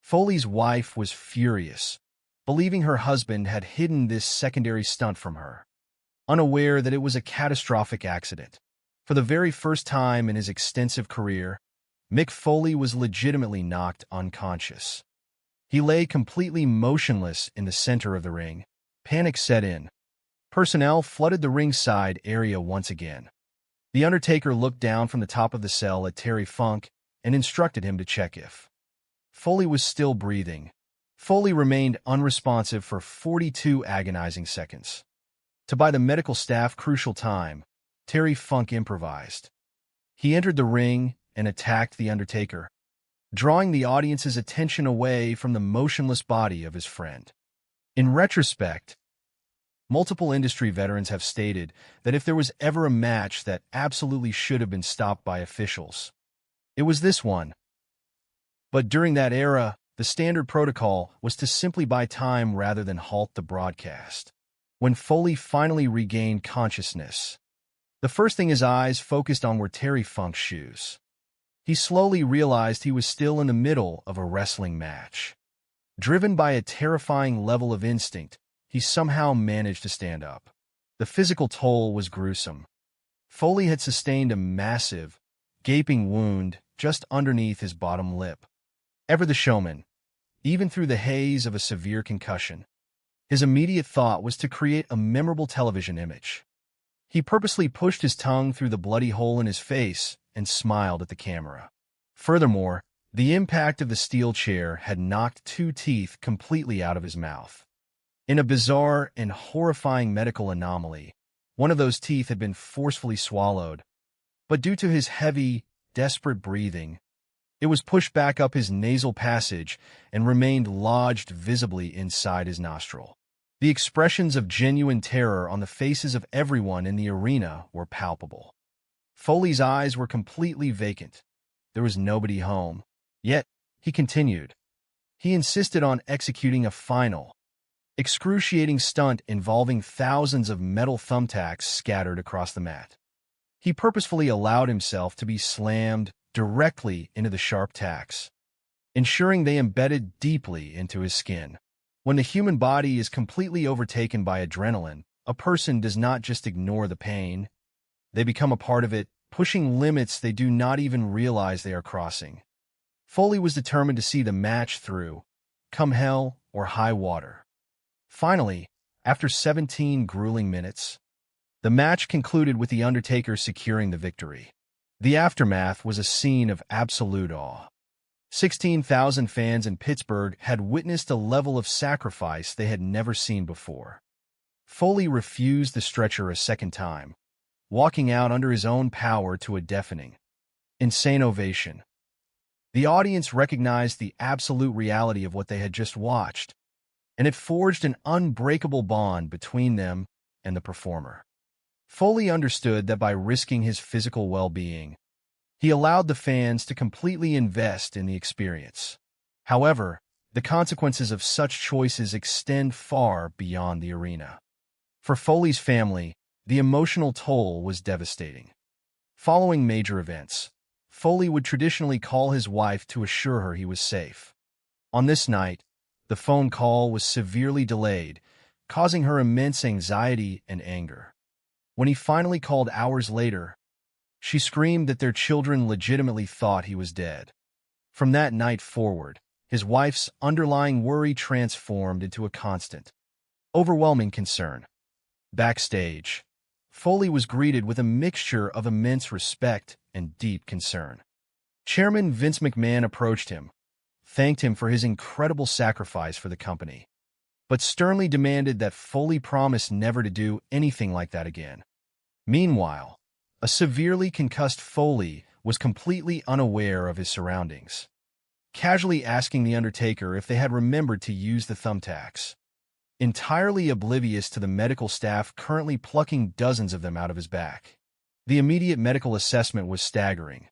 Foley's wife was furious, believing her husband had hidden this secondary stunt from her, unaware that it was a catastrophic accident. For the very first time in his extensive career, Mick Foley was legitimately knocked unconscious. He lay completely motionless in the center of the ring. Panic set in. Personnel flooded the ringside area once again. The Undertaker looked down from the top of the cell at Terry Funk and instructed him to check if Foley was still breathing. Foley remained unresponsive for 42 agonizing seconds. To buy the medical staff crucial time, Terry Funk improvised. He entered the ring and attacked The Undertaker, drawing the audience's attention away from the motionless body of his friend. In retrospect, multiple industry veterans have stated that if there was ever a match that absolutely should have been stopped by officials, it was this one. But during that era, the standard protocol was to simply buy time rather than halt the broadcast. When Foley finally regained consciousness, the first thing his eyes focused on were Terry Funk's shoes. He slowly realized he was still in the middle of a wrestling match. Driven by a terrifying level of instinct, he somehow managed to stand up. The physical toll was gruesome. Foley had sustained a massive, gaping wound just underneath his bottom lip. Ever the showman, even through the haze of a severe concussion, his immediate thought was to create a memorable television image. He purposely pushed his tongue through the bloody hole in his face and smiled at the camera. Furthermore, the impact of the steel chair had knocked 2 teeth completely out of his mouth. In a bizarre and horrifying medical anomaly, one of those teeth had been forcefully swallowed, but due to his heavy, desperate breathing, it was pushed back up his nasal passage and remained lodged visibly inside his nostril. The expressions of genuine terror on the faces of everyone in the arena were palpable. Foley's eyes were completely vacant. There was nobody home. Yet, he continued. He insisted on executing a final, excruciating stunt involving thousands of metal thumbtacks scattered across the mat. He purposefully allowed himself to be slammed directly into the sharp tacks, ensuring they embedded deeply into his skin. When the human body is completely overtaken by adrenaline, a person does not just ignore the pain. They become a part of it, pushing limits they do not even realize they are crossing. Foley was determined to see the match through, come hell or high water. Finally, after 17 grueling minutes, the match concluded with The Undertaker securing the victory. The aftermath was a scene of absolute awe. 16,000 fans in Pittsburgh had witnessed a level of sacrifice they had never seen before. Foley refused the stretcher a second time, walking out under his own power to a deafening, Insane ovation. The audience recognized the absolute reality of what they had just watched, and it forged an unbreakable bond between them and the performer. Foley understood that by risking his physical well-being, he allowed the fans to completely invest in the experience. However, the consequences of such choices extend far beyond the arena. For Foley's family, the emotional toll was devastating. Following major events, Foley would traditionally call his wife to assure her he was safe. On this night, the phone call was severely delayed, causing her immense anxiety and anger. When he finally called hours later, she screamed that their children legitimately thought he was dead. From that night forward, his wife's underlying worry transformed into a constant, overwhelming concern. Backstage, Foley was greeted with a mixture of immense respect and deep concern. Chairman Vince McMahon approached him, thanked him for his incredible sacrifice for the company, but sternly demanded that Foley promise never to do anything like that again. Meanwhile, a severely concussed Foley was completely unaware of his surroundings, casually asking The Undertaker if they had remembered to use the thumbtacks, entirely oblivious to the medical staff currently plucking dozens of them out of his back. The immediate medical assessment was staggering.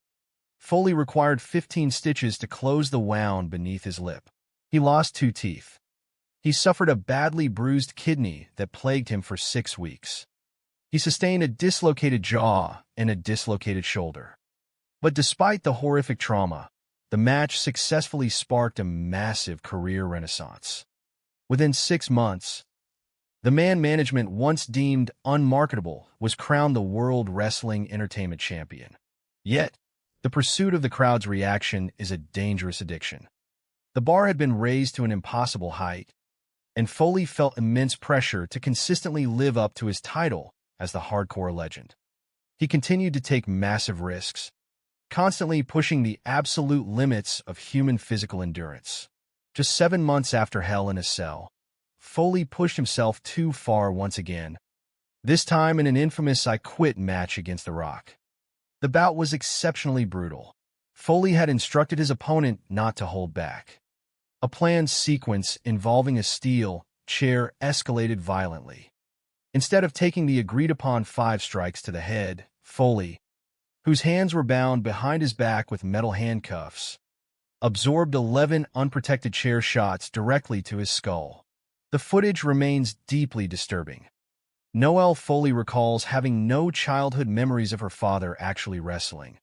Foley required 15 stitches to close the wound beneath his lip. He lost 2 teeth. He suffered a badly bruised kidney that plagued him for 6 weeks. He sustained a dislocated jaw and a dislocated shoulder. But despite the horrific trauma, the match successfully sparked a massive career renaissance. Within 6 months, the man management once deemed unmarketable was crowned the World Wrestling Entertainment Champion. Yet, the pursuit of the crowd's reaction is a dangerous addiction. The bar had been raised to an impossible height, and Foley felt immense pressure to consistently live up to his title as the hardcore legend. He continued to take massive risks, constantly pushing the absolute limits of human physical endurance. Just 7 months after Hell in a Cell, Foley pushed himself too far once again, this time in an infamous I Quit match against The Rock. The bout was exceptionally brutal. Foley had instructed his opponent not to hold back. A planned sequence involving a steel chair escalated violently. Instead of taking the agreed-upon 5 strikes to the head, Foley, whose hands were bound behind his back with metal handcuffs, absorbed 11 unprotected chair shots directly to his skull. The footage remains deeply disturbing. Noelle Foley recalls having no childhood memories of her father actually wrestling,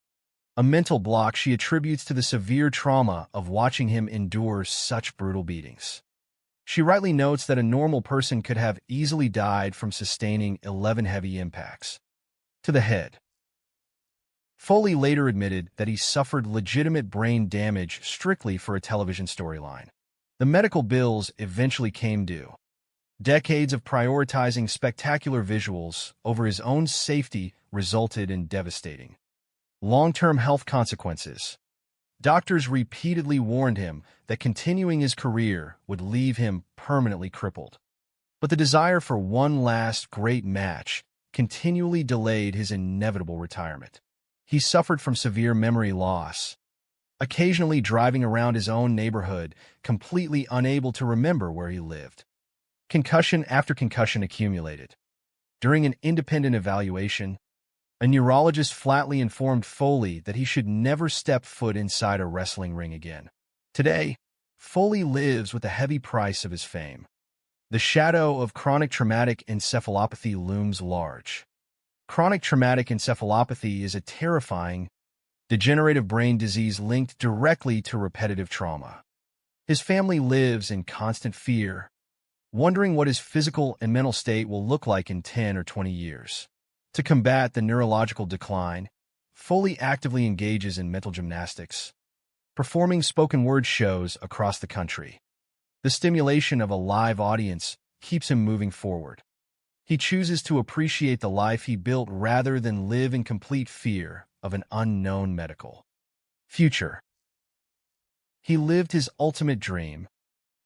a mental block she attributes to the severe trauma of watching him endure such brutal beatings. She rightly notes that a normal person could have easily died from sustaining 11 heavy impacts to the head. Foley later admitted that he suffered legitimate brain damage strictly for a television storyline. The medical bills eventually came due. Decades of prioritizing spectacular visuals over his own safety resulted in devastating long-term health consequences. Doctors repeatedly warned him that continuing his career would leave him permanently crippled. But the desire for one last great match continually delayed his inevitable retirement. He suffered from severe memory loss, occasionally driving around his own neighborhood, completely unable to remember where he lived. Concussion after concussion accumulated. During an independent evaluation, a neurologist flatly informed Foley that he should never step foot inside a wrestling ring again. Today, Foley lives with the heavy price of his fame. The shadow of chronic traumatic encephalopathy looms large. Chronic traumatic encephalopathy is a terrifying, degenerative brain disease linked directly to repetitive trauma. His family lives in constant fear, wondering what his physical and mental state will look like in 10 or 20 years. To combat the neurological decline, Foley actively engages in mental gymnastics, performing spoken word shows across the country. The stimulation of a live audience keeps him moving forward. He chooses to appreciate the life he built rather than live in complete fear of an unknown medical future. He lived his ultimate dream,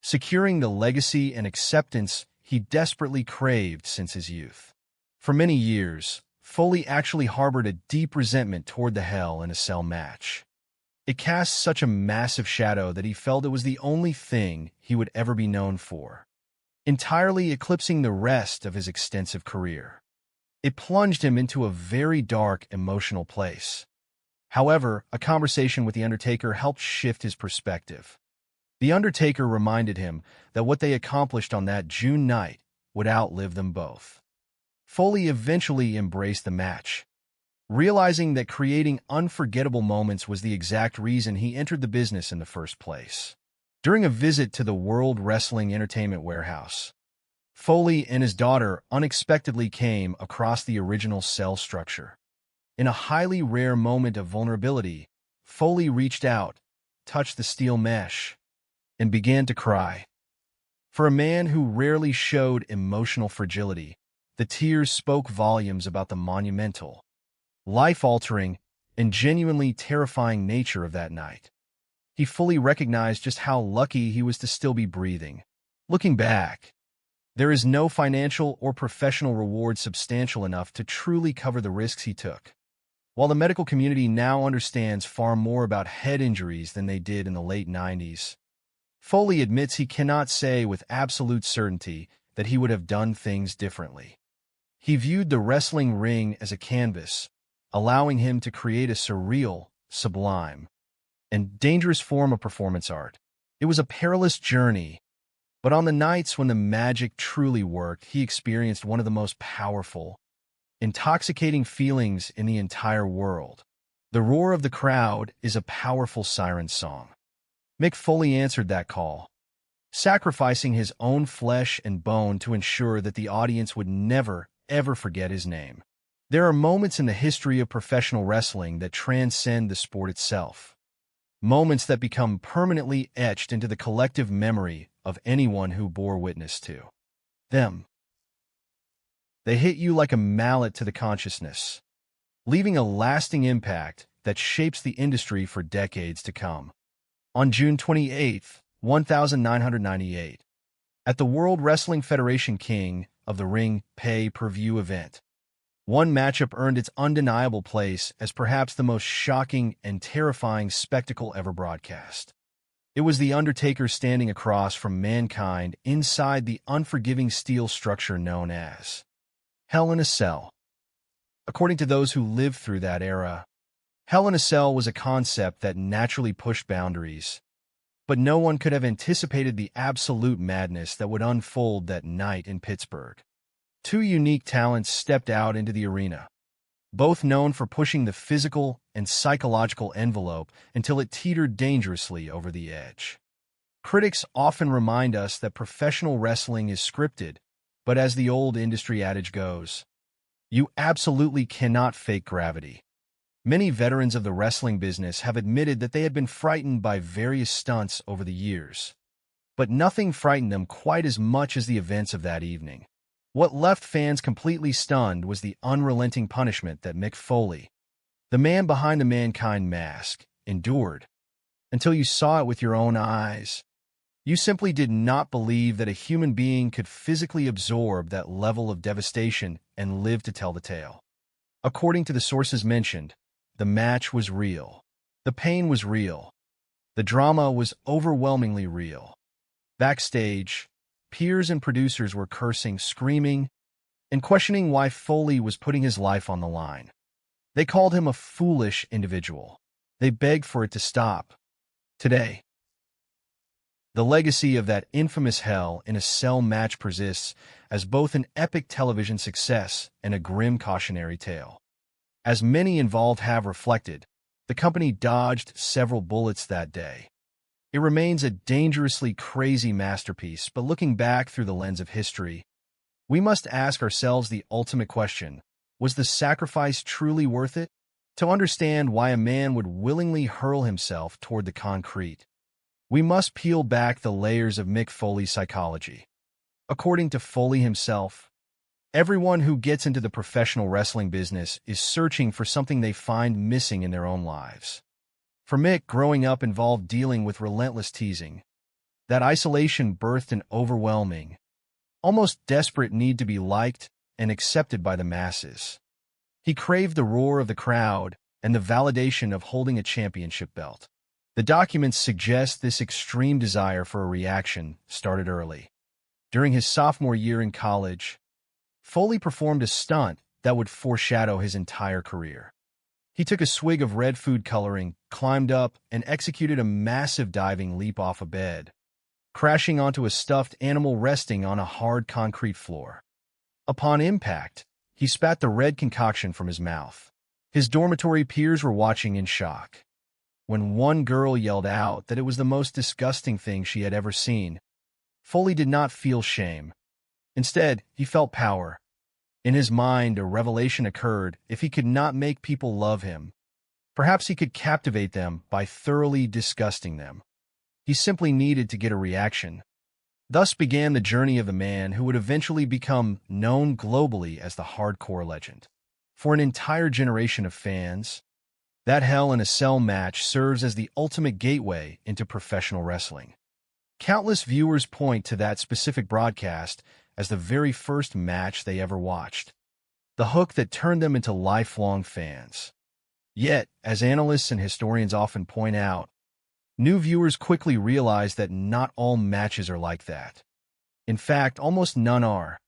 securing the legacy and acceptance he desperately craved since his youth. For many years, Foley actually harbored a deep resentment toward the Hell in a Cell match. It cast such a massive shadow that he felt it was the only thing he would ever be known for, entirely eclipsing the rest of his extensive career. It plunged him into a very dark, emotional place. However, a conversation with The Undertaker helped shift his perspective. The Undertaker reminded him that what they accomplished on that June night would outlive them both. Foley eventually embraced the match, realizing that creating unforgettable moments was the exact reason he entered the business in the first place. During a visit to the World Wrestling Entertainment Warehouse, Foley and his daughter unexpectedly came across the original Cell structure. In a highly rare moment of vulnerability, Foley reached out, touched the steel mesh, and began to cry. For a man who rarely showed emotional fragility, the tears spoke volumes about the monumental, life-altering, and genuinely terrifying nature of that night. He fully recognized just how lucky he was to still be breathing. Looking back, there is no financial or professional reward substantial enough to truly cover the risks he took. While the medical community now understands far more about head injuries than they did in the late 90s, Foley admits he cannot say with absolute certainty that he would have done things differently. He viewed the wrestling ring as a canvas, allowing him to create a surreal, sublime, and dangerous form of performance art. It was a perilous journey, but on the nights when the magic truly worked, he experienced one of the most powerful, intoxicating feelings in the entire world. The roar of the crowd is a powerful siren song. Mick Foley answered that call, sacrificing his own flesh and bone to ensure that the audience would never, ever forget his name. There are moments in the history of professional wrestling that transcend the sport itself. Moments that become permanently etched into the collective memory of anyone who bore witness to them. They hit you like a mallet to the consciousness, leaving a lasting impact that shapes the industry for decades to come. On June 28, 1998, at the World Wrestling Federation King of the Ring pay-per-view event, one matchup earned its undeniable place as perhaps the most shocking and terrifying spectacle ever broadcast. It was The Undertaker standing across from Mankind inside the unforgiving steel structure known as Hell in a Cell. According to those who lived through that era, Hell in a Cell was a concept that naturally pushed boundaries, but no one could have anticipated the absolute madness that would unfold that night in Pittsburgh. Two unique talents stepped out into the arena, both known for pushing the physical and psychological envelope until it teetered dangerously over the edge. Critics often remind us that professional wrestling is scripted, but as the old industry adage goes, you absolutely cannot fake gravity. Many veterans of the wrestling business have admitted that they had been frightened by various stunts over the years, but nothing frightened them quite as much as the events of that evening. What left fans completely stunned was the unrelenting punishment that Mick Foley, the man behind the Mankind mask, endured. Until you saw it with your own eyes, you simply did not believe that a human being could physically absorb that level of devastation and live to tell the tale. According to the sources mentioned, the match was real. The pain was real. The drama was overwhelmingly real. Backstage, peers and producers were cursing, screaming, and questioning why Foley was putting his life on the line. They called him a foolish individual. They begged for it to stop. Today, the legacy of that infamous Hell in a Cell match persists as both an epic television success and a grim cautionary tale. As many involved have reflected, the company dodged several bullets that day. It remains a dangerously crazy masterpiece, but looking back through the lens of history, we must ask ourselves the ultimate question: was the sacrifice truly worth it? To understand why a man would willingly hurl himself toward the concrete, we must peel back the layers of Mick Foley's psychology. According to Foley himself, everyone who gets into the professional wrestling business is searching for something they find missing in their own lives. For Mick, growing up involved dealing with relentless teasing. That isolation birthed an overwhelming, almost desperate need to be liked and accepted by the masses. He craved the roar of the crowd and the validation of holding a championship belt. The documents suggest this extreme desire for a reaction started early. During his sophomore year in college, Foley performed a stunt that would foreshadow his entire career. He took a swig of red food coloring, climbed up, and executed a massive diving leap off a bed, crashing onto a stuffed animal resting on a hard concrete floor. Upon impact, he spat the red concoction from his mouth. His dormitory peers were watching in shock. When one girl yelled out that it was the most disgusting thing she had ever seen, Foley did not feel shame. Instead, he felt power. In his mind, a revelation occurred. If he could not make people love him, perhaps he could captivate them by thoroughly disgusting them. He simply needed to get a reaction. Thus began the journey of the man who would eventually become known globally as the hardcore legend. For an entire generation of fans, that Hell in a Cell match serves as the ultimate gateway into professional wrestling. Countless viewers point to that specific broadcast as the very first match they ever watched, the hook that turned them into lifelong fans. Yet, as analysts and historians often point out, new viewers quickly realize that not all matches are like that. In fact, almost none are.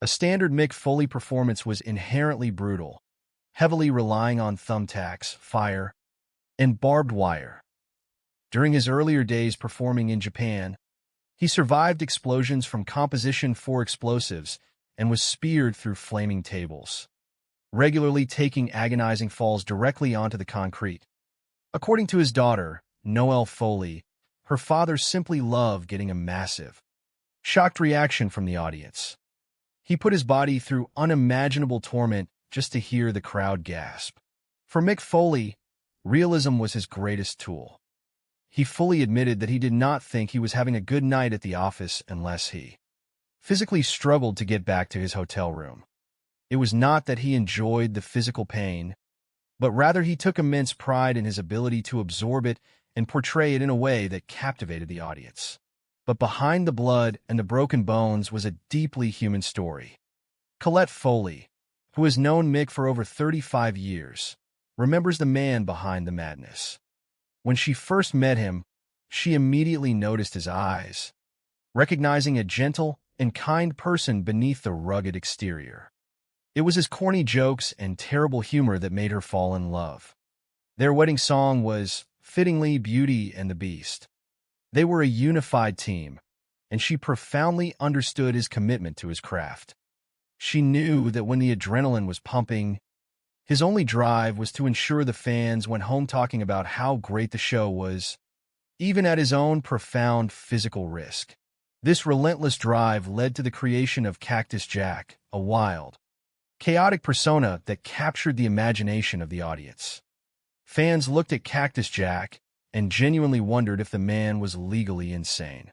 A standard Mick Foley performance was inherently brutal, heavily relying on thumbtacks, fire, and barbed wire. During his earlier days performing in Japan, he survived explosions from Composition 4 explosives and was speared through flaming tables, regularly taking agonizing falls directly onto the concrete. According to his daughter, Noelle Foley, her father simply loved getting a massive, shocked reaction from the audience. He put his body through unimaginable torment just to hear the crowd gasp. For Mick Foley, realism was his greatest tool. He fully admitted that he did not think he was having a good night at the office unless he physically struggled to get back to his hotel room. It was not that he enjoyed the physical pain, but rather he took immense pride in his ability to absorb it and portray it in a way that captivated the audience. But behind the blood and the broken bones was a deeply human story. Colette Foley, who has known Mick for over 35 years, remembers the man behind the madness. When she first met him, she immediately noticed his eyes, recognizing a gentle and kind person beneath the rugged exterior. It was his corny jokes and terrible humor that made her fall in love. Their wedding song was, fittingly, Beauty and the Beast. They were a unified team, and she profoundly understood his commitment to his craft. She knew that when the adrenaline was pumping, his only drive was to ensure the fans went home talking about how great the show was, even at his own profound physical risk. This relentless drive led to the creation of Cactus Jack, a wild, chaotic persona that captured the imagination of the audience. Fans looked at Cactus Jack and genuinely wondered if the man was legally insane.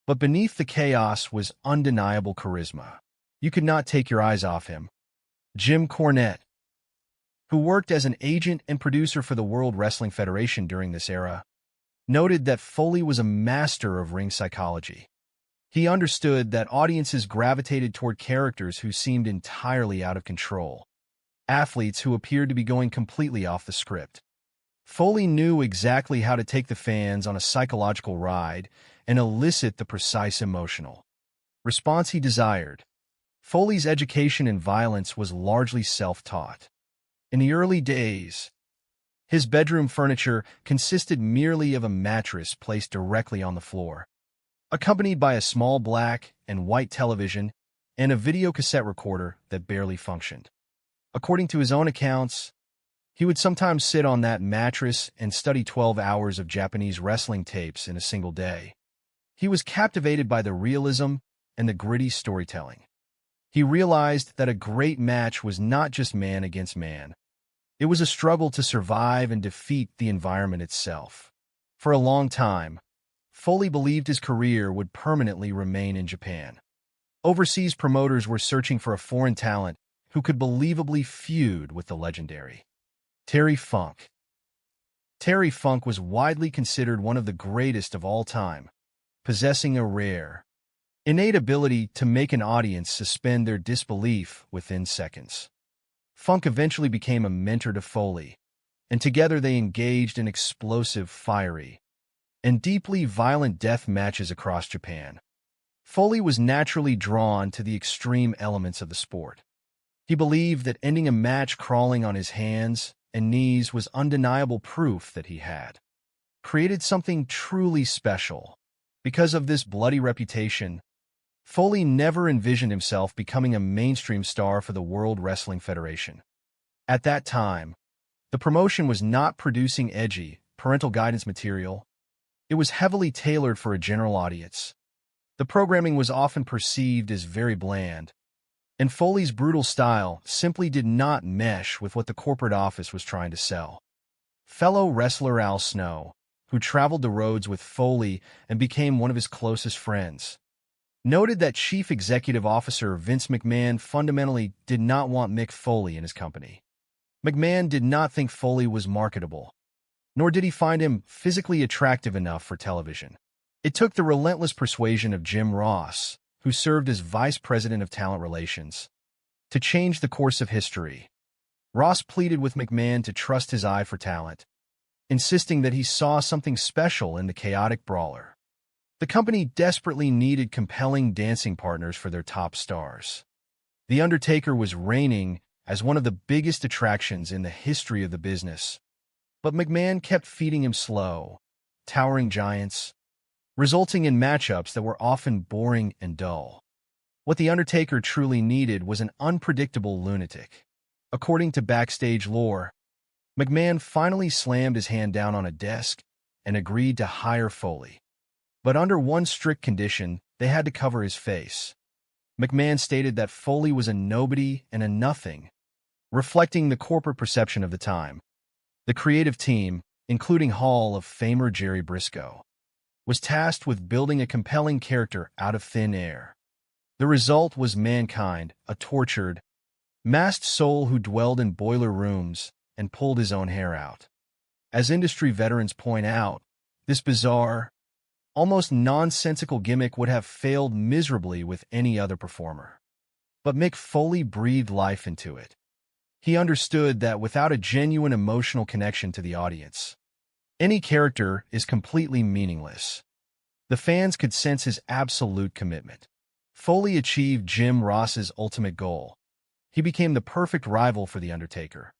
But beneath the chaos was undeniable charisma. You could not take your eyes off him. Jim Cornette, who worked as an agent and producer for the World Wrestling Federation during this era, noted that Foley was a master of ring psychology. He understood that audiences gravitated toward characters who seemed entirely out of control, athletes who appeared to be going completely off the script. Foley knew exactly how to take the fans on a psychological ride and elicit the precise emotional response he desired. Foley's education in violence was largely self-taught. In the early days, his bedroom furniture consisted merely of a mattress placed directly on the floor, accompanied by a small black and white television and a videocassette recorder that barely functioned. According to his own accounts, he would sometimes sit on that mattress and study 12 hours of Japanese wrestling tapes in a single day. He was captivated by the realism and the gritty storytelling. He realized that a great match was not just man against man. It was a struggle to survive and defeat the environment itself. For a long time, Foley believed his career would permanently remain in Japan. Overseas promoters were searching for a foreign talent who could believably feud with the legendary Terry Funk. Terry Funk was widely considered one of the greatest of all time, possessing a rare, innate ability to make an audience suspend their disbelief within seconds. Funk eventually became a mentor to Foley, and together they engaged in explosive, fiery, and deeply violent death matches across Japan. Foley was naturally drawn to the extreme elements of the sport. He believed that ending a match crawling on his hands and knees was undeniable proof that he had created something truly special. Because of this bloody reputation, Foley never envisioned himself becoming a mainstream star for the World Wrestling Federation. At that time, the promotion was not producing edgy, parental guidance material. It was heavily tailored for a general audience. The programming was often perceived as very bland, and Foley's brutal style simply did not mesh with what the corporate office was trying to sell. Fellow wrestler Al Snow, who traveled the roads with Foley and became one of his closest friends, noted that Chief Executive Officer Vince McMahon fundamentally did not want Mick Foley in his company. McMahon did not think Foley was marketable, nor did he find him physically attractive enough for television. It took the relentless persuasion of Jim Ross, who served as Vice President of Talent Relations, to change the course of history. Ross pleaded with McMahon to trust his eye for talent, insisting that he saw something special in the chaotic brawler. The company desperately needed compelling dancing partners for their top stars. The Undertaker was reigning as one of the biggest attractions in the history of the business, but McMahon kept feeding him slow, towering giants, resulting in matchups that were often boring and dull. What The Undertaker truly needed was an unpredictable lunatic. According to backstage lore, McMahon finally slammed his hand down on a desk and agreed to hire Foley. But under one strict condition, they had to cover his face. McMahon stated that Foley was a nobody and a nothing, reflecting the corporate perception of the time. The creative team, including Hall of Famer Jerry Briscoe, was tasked with building a compelling character out of thin air. The result was Mankind, a tortured, masked soul who dwelled in boiler rooms and pulled his own hair out. As industry veterans point out, this bizarre, almost nonsensical gimmick would have failed miserably with any other performer. But Mick Foley breathed life into it. He understood that without a genuine emotional connection to the audience, any character is completely meaningless. The fans could sense his absolute commitment. Foley achieved Jim Ross's ultimate goal. He became the perfect rival for The Undertaker.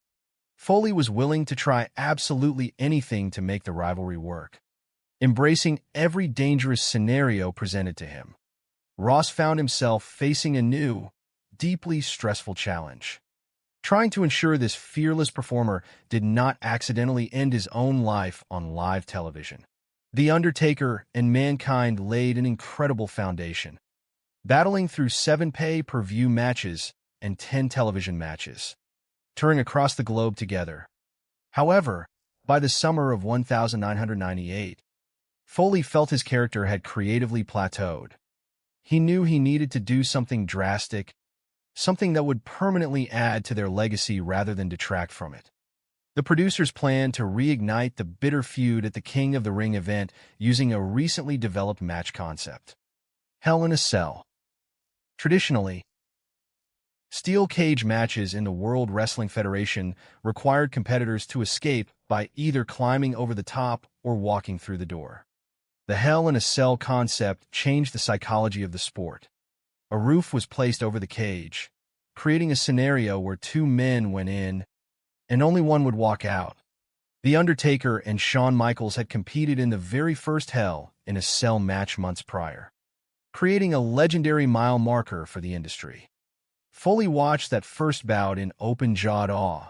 Foley was willing to try absolutely anything to make the rivalry work, embracing every dangerous scenario presented to him. Ross found himself facing a new, deeply stressful challenge, trying to ensure this fearless performer did not accidentally end his own life on live television. The Undertaker and Mankind laid an incredible foundation, battling through 7 pay-per-view matches and 10 television matches, touring across the globe together. However, by the summer of 1998, Foley felt his character had creatively plateaued. He knew he needed to do something drastic, something that would permanently add to their legacy rather than detract from it. The producers planned to reignite the bitter feud at the King of the Ring event using a recently developed match concept: Hell in a Cell. Traditionally, steel cage matches in the World Wrestling Federation required competitors to escape by either climbing over the top or walking through the door. The Hell in a Cell concept changed the psychology of the sport. A roof was placed over the cage, creating a scenario where 2 men went in and only one would walk out. The Undertaker and Shawn Michaels had competed in the very first Hell in a Cell match months prior, creating a legendary mile marker for the industry. Foley watched that first bout in open-jawed awe,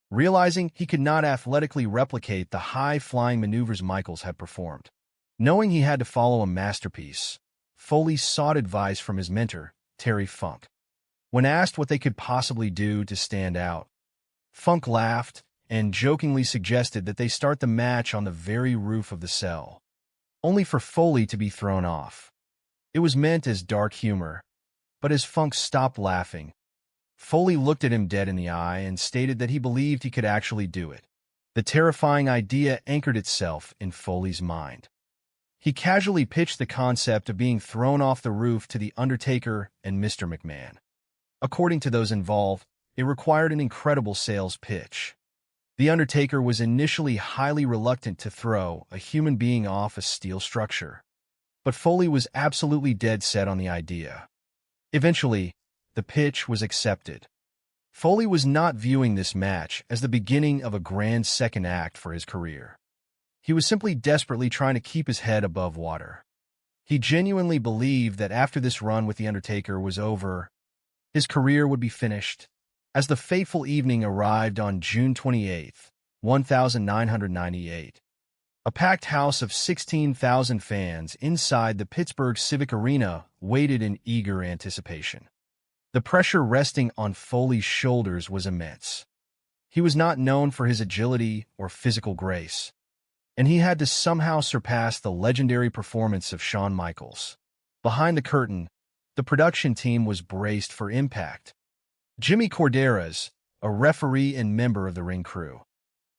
realizing he could not athletically replicate the high-flying maneuvers Michaels had performed. Knowing he had to follow a masterpiece, Foley sought advice from his mentor, Terry Funk. When asked what they could possibly do to stand out, Funk laughed and jokingly suggested that they start the match on the very roof of the cell, only for Foley to be thrown off. It was meant as dark humor, but as Funk stopped laughing, Foley looked at him dead in the eye and stated that he believed he could actually do it. The terrifying idea anchored itself in Foley's mind. He casually pitched the concept of being thrown off the roof to The Undertaker and Mr. McMahon. According to those involved, it required an incredible sales pitch. The Undertaker was initially highly reluctant to throw a human being off a steel structure, but Foley was absolutely dead set on the idea. Eventually, the pitch was accepted. Foley was not viewing this match as the beginning of a grand second act for his career. He was simply desperately trying to keep his head above water. He genuinely believed that after this run with The Undertaker was over, his career would be finished. As the fateful evening arrived on June 28, 1998, a packed house of 16,000 fans inside the Pittsburgh Civic Arena waited in eager anticipation. The pressure resting on Foley's shoulders was immense. He was not known for his agility or physical grace, and he had to somehow surpass the legendary performance of Shawn Michaels. Behind the curtain, the production team was braced for impact. Jimmy Corderas, a referee and member of the ring crew,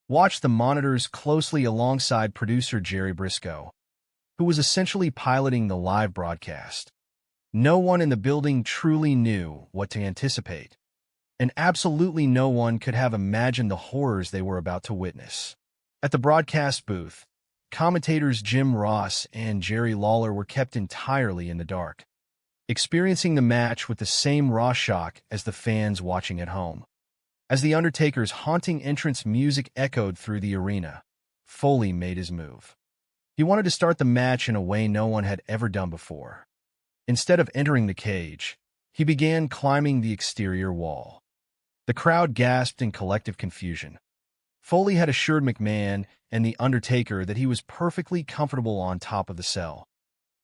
watched the monitors closely alongside producer Jerry Briscoe, who was essentially piloting the live broadcast. No one in the building truly knew what to anticipate, and absolutely no one could have imagined the horrors they were about to witness. At the broadcast booth, commentators Jim Ross and Jerry Lawler were kept entirely in the dark, experiencing the match with the same raw shock as the fans watching at home. As The Undertaker's haunting entrance music echoed through the arena, Foley made his move. He wanted to start the match in a way no one had ever done before. Instead of entering the cage, he began climbing the exterior wall. The crowd gasped in collective confusion. Foley had assured McMahon and The Undertaker that he was perfectly comfortable on top of the cell.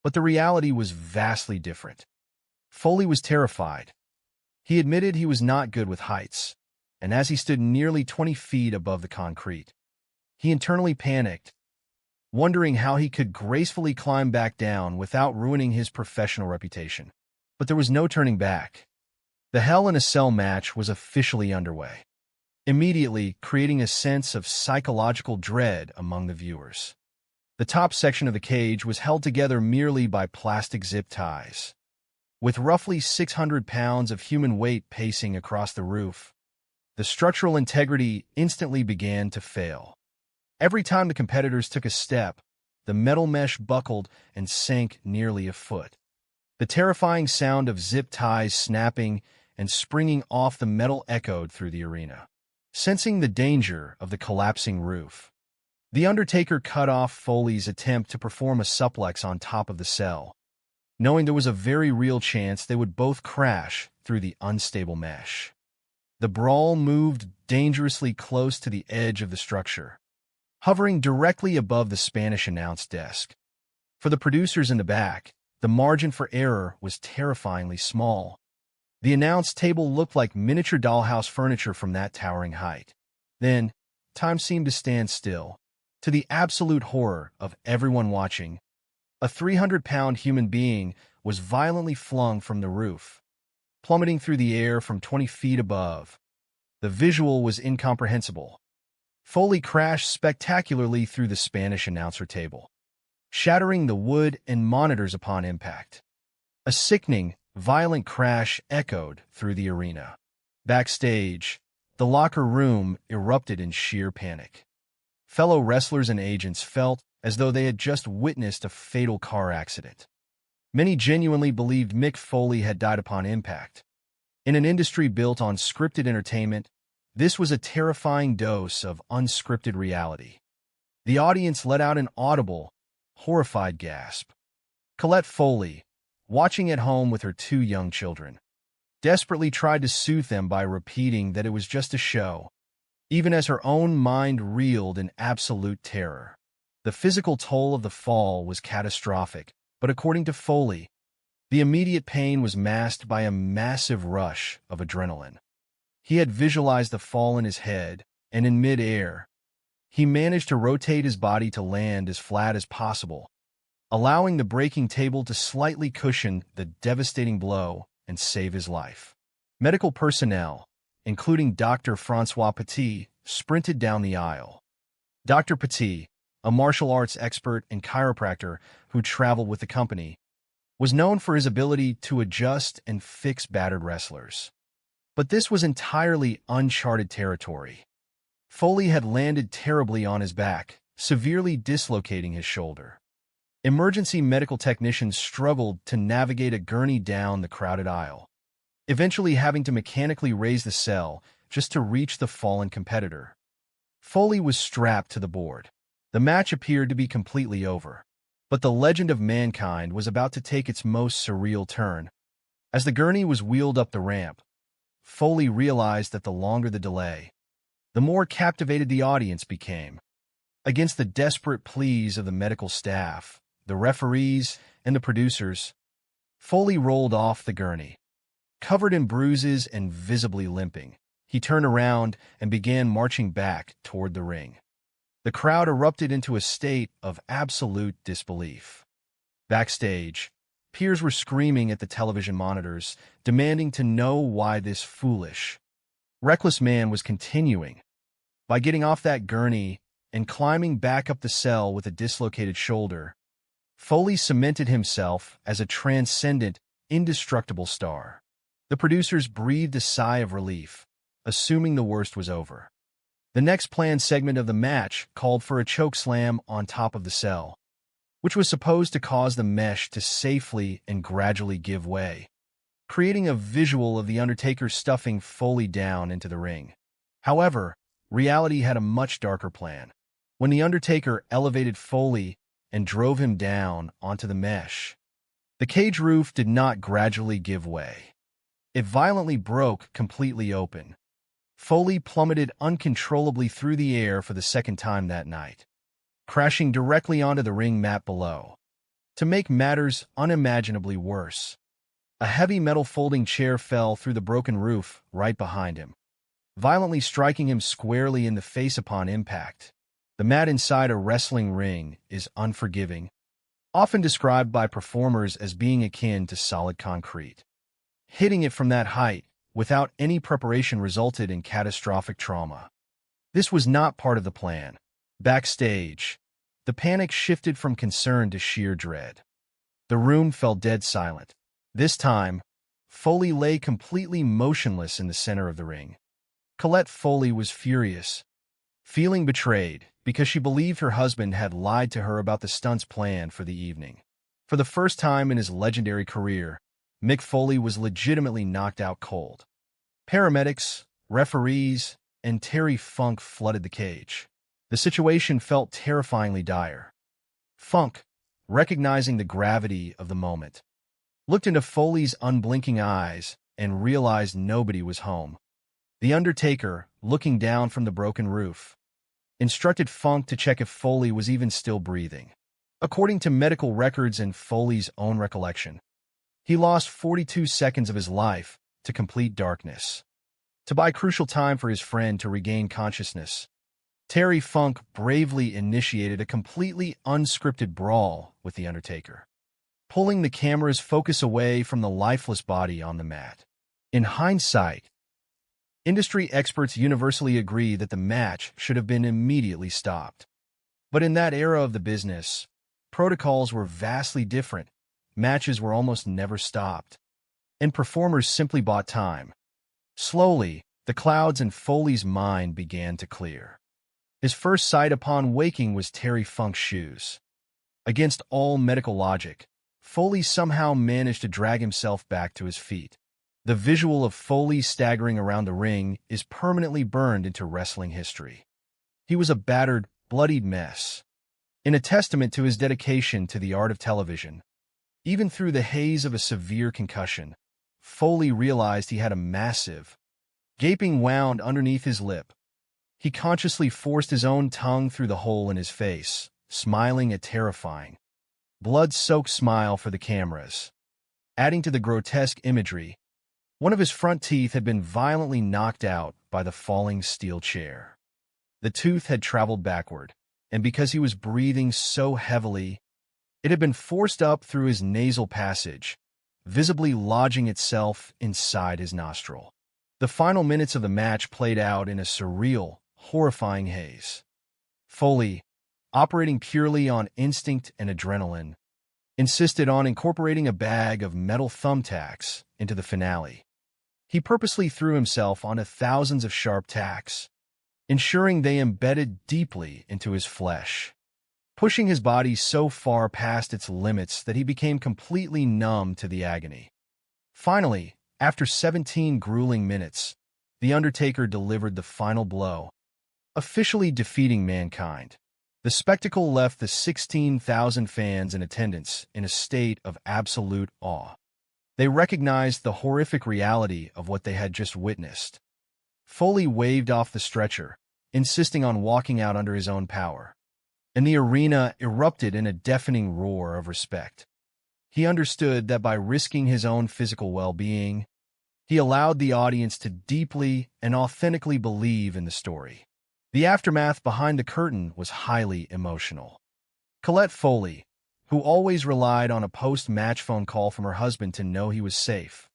But the reality was vastly different. Foley was terrified. He admitted he was not good with heights, and as he stood nearly 20 feet above the concrete, he internally panicked, wondering how he could gracefully climb back down without ruining his professional reputation. But there was no turning back. The Hell in a Cell match was officially underway, immediately creating a sense of psychological dread among the viewers. The top section of the cage was held together merely by plastic zip ties. With roughly 600 pounds of human weight pacing across the roof, the structural integrity instantly began to fail. Every time the competitors took a step, the metal mesh buckled and sank nearly a foot. The terrifying sound of zip ties snapping and springing off the metal echoed through the arena. Sensing the danger of the collapsing roof, The Undertaker cut off Foley's attempt to perform a suplex on top of the cell, knowing there was a very real chance they would both crash through the unstable mesh. The brawl moved dangerously close to the edge of the structure, hovering directly above the Spanish announce desk. For the producers in the back, the margin for error was terrifyingly small. The announce table looked like miniature dollhouse furniture from that towering height. Then, time seemed to stand still. To the absolute horror of everyone watching, a 300-pound human being was violently flung from the roof, plummeting through the air from 20 feet above. The visual was incomprehensible. Foley crashed spectacularly through the Spanish announcer table, shattering the wood and monitors upon impact. A sickening, violent crash echoed through the arena. Backstage, the locker room erupted in sheer panic. Fellow wrestlers and agents felt as though they had just witnessed a fatal car accident. Many genuinely believed Mick Foley had died upon impact. In an industry built on scripted entertainment, this was a terrifying dose of unscripted reality. The audience let out an audible, horrified gasp. Colette Foley, watching at home with her 2 young children, desperately tried to soothe them by repeating that it was just a show, even as her own mind reeled in absolute terror. The physical toll of the fall was catastrophic, but according to Foley, the immediate pain was masked by a massive rush of adrenaline. He had visualized the fall in his head, and in mid-air, he managed to rotate his body to land as flat as possible, allowing the breaking table to slightly cushion the devastating blow and save his life. Medical personnel, including Dr. Francois Petit, sprinted down the aisle. Dr. Petit, a martial arts expert and chiropractor who traveled with the company, was known for his ability to adjust and fix battered wrestlers. But this was entirely uncharted territory. Foley had landed terribly on his back, severely dislocating his shoulder. Emergency medical technicians struggled to navigate a gurney down the crowded aisle, eventually having to mechanically raise the cell just to reach the fallen competitor. Foley was strapped to the board. The match appeared to be completely over, but the legend of Mankind was about to take its most surreal turn. As the gurney was wheeled up the ramp, Foley realized that the longer the delay, the more captivated the audience became. Against the desperate pleas of the medical staff, the referees, and the producers, Foley rolled off the gurney. Covered in bruises and visibly limping, he turned around and began marching back toward the ring. The crowd erupted into a state of absolute disbelief. Backstage, peers were screaming at the television monitors, demanding to know why this foolish, reckless man was continuing. By getting off that gurney and climbing back up the cell with a dislocated shoulder, Foley cemented himself as a transcendent, indestructible star. The producers breathed a sigh of relief, assuming the worst was over. The next planned segment of the match called for a chokeslam on top of the cell, which was supposed to cause the mesh to safely and gradually give way, creating a visual of The Undertaker stuffing Foley down into the ring. However, reality had a much darker plan. When The Undertaker elevated Foley and drove him down onto the mesh, the cage roof did not gradually give way. It violently broke completely open. Foley plummeted uncontrollably through the air for the second time that night, crashing directly onto the ring mat below. To make matters unimaginably worse, a heavy metal folding chair fell through the broken roof right behind him, violently striking him squarely in the face upon impact. The mat inside a wrestling ring is unforgiving, often described by performers as being akin to solid concrete. Hitting it from that height without any preparation resulted in catastrophic trauma. This was not part of the plan. Backstage, the panic shifted from concern to sheer dread. The room fell dead silent. This time, Foley lay completely motionless in the center of the ring. Colette Foley was furious, feeling betrayed because she believed her husband had lied to her about the stunts planned for the evening. For the first time in his legendary career, Mick Foley was legitimately knocked out cold. Paramedics, referees, and Terry Funk flooded the cage. The situation felt terrifyingly dire. Funk, recognizing the gravity of the moment, looked into Foley's unblinking eyes and realized nobody was home. The Undertaker, looking down from the broken roof, instructed Funk to check if Foley was even still breathing. According to medical records and Foley's own recollection, he lost 42 seconds of his life to complete darkness. To buy crucial time for his friend to regain consciousness, Terry Funk bravely initiated a completely unscripted brawl with The Undertaker, pulling the camera's focus away from the lifeless body on the mat. In hindsight, industry experts universally agree that the match should have been immediately stopped. But in that era of the business, protocols were vastly different. Matches were almost never stopped, and performers simply bought time. Slowly, the clouds in Foley's mind began to clear. His first sight upon waking was Terry Funk's shoes. Against all medical logic, Foley somehow managed to drag himself back to his feet. The visual of Foley staggering around the ring is permanently burned into wrestling history. He was a battered, bloodied mess. In a testament to his dedication to the art of television, even through the haze of a severe concussion, Foley realized he had a massive, gaping wound underneath his lip. He consciously forced his own tongue through the hole in his face, smiling a terrifying, blood-soaked smile for the cameras. Adding to the grotesque imagery, one of his front teeth had been violently knocked out by the falling steel chair. The tooth had traveled backward, and because he was breathing so heavily, it had been forced up through his nasal passage, visibly lodging itself inside his nostril. The final minutes of the match played out in a surreal, horrifying haze. Foley, operating purely on instinct and adrenaline, insisted on incorporating a bag of metal thumbtacks into the finale. He purposely threw himself onto thousands of sharp tacks, ensuring they embedded deeply into his flesh, pushing his body so far past its limits that he became completely numb to the agony. Finally, after 17 grueling minutes, The Undertaker delivered the final blow, officially defeating Mankind. The spectacle left the 16,000 fans in attendance in a state of absolute awe. They recognized the horrific reality of what they had just witnessed. Foley waved off the stretcher, insisting on walking out under his own power, and the arena erupted in a deafening roar of respect. He understood that by risking his own physical well-being, he allowed the audience to deeply and authentically believe in the story. The aftermath behind the curtain was highly emotional. Colette Foley, who always relied on a post-match phone call from her husband to know he was safe,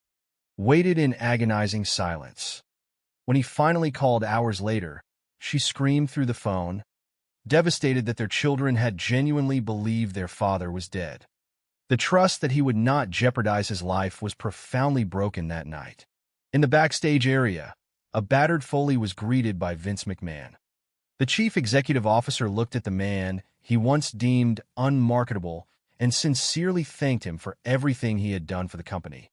waited in agonizing silence. When he finally called hours later, she screamed through the phone, devastated that their children had genuinely believed their father was dead. The trust that he would not jeopardize his life was profoundly broken that night. In the backstage area, a battered Foley was greeted by Vince McMahon. The chief executive officer looked at the man he once deemed unmarketable and sincerely thanked him for everything he had done for the company,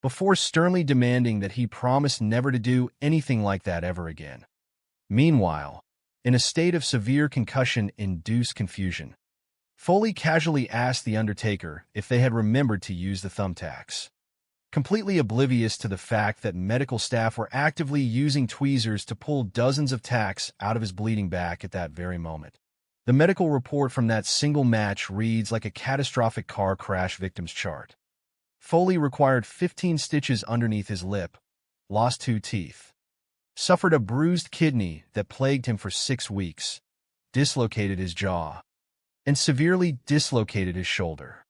before sternly demanding that he promise never to do anything like that ever again. Meanwhile, in a state of severe concussion-induced confusion, Foley casually asked The Undertaker if they had remembered to use the thumbtacks, completely oblivious to the fact that medical staff were actively using tweezers to pull dozens of tacks out of his bleeding back at that very moment. The medical report from that single match reads like a catastrophic car crash victims chart. Foley required 15 stitches underneath his lip, lost 2 teeth, suffered a bruised kidney that plagued him for 6 weeks, dislocated his jaw, and severely dislocated his shoulder.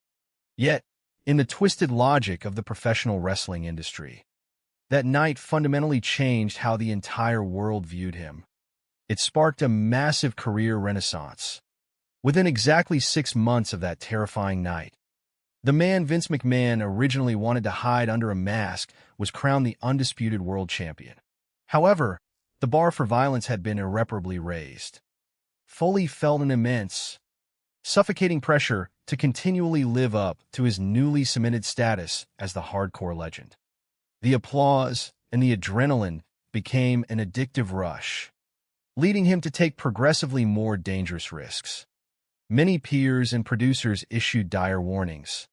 Yet, in the twisted logic of the professional wrestling industry, that night fundamentally changed how the entire world viewed him. It sparked a massive career renaissance. Within exactly 6 months of that terrifying night, the man Vince McMahon originally wanted to hide under a mask was crowned the undisputed world champion. However, the bar for violence had been irreparably raised. Foley felt an immense, suffocating pressure to continually live up to his newly cemented status as the hardcore legend. The applause and the adrenaline became an addictive rush, leading him to take progressively more dangerous risks. Many peers and producers issued dire warnings,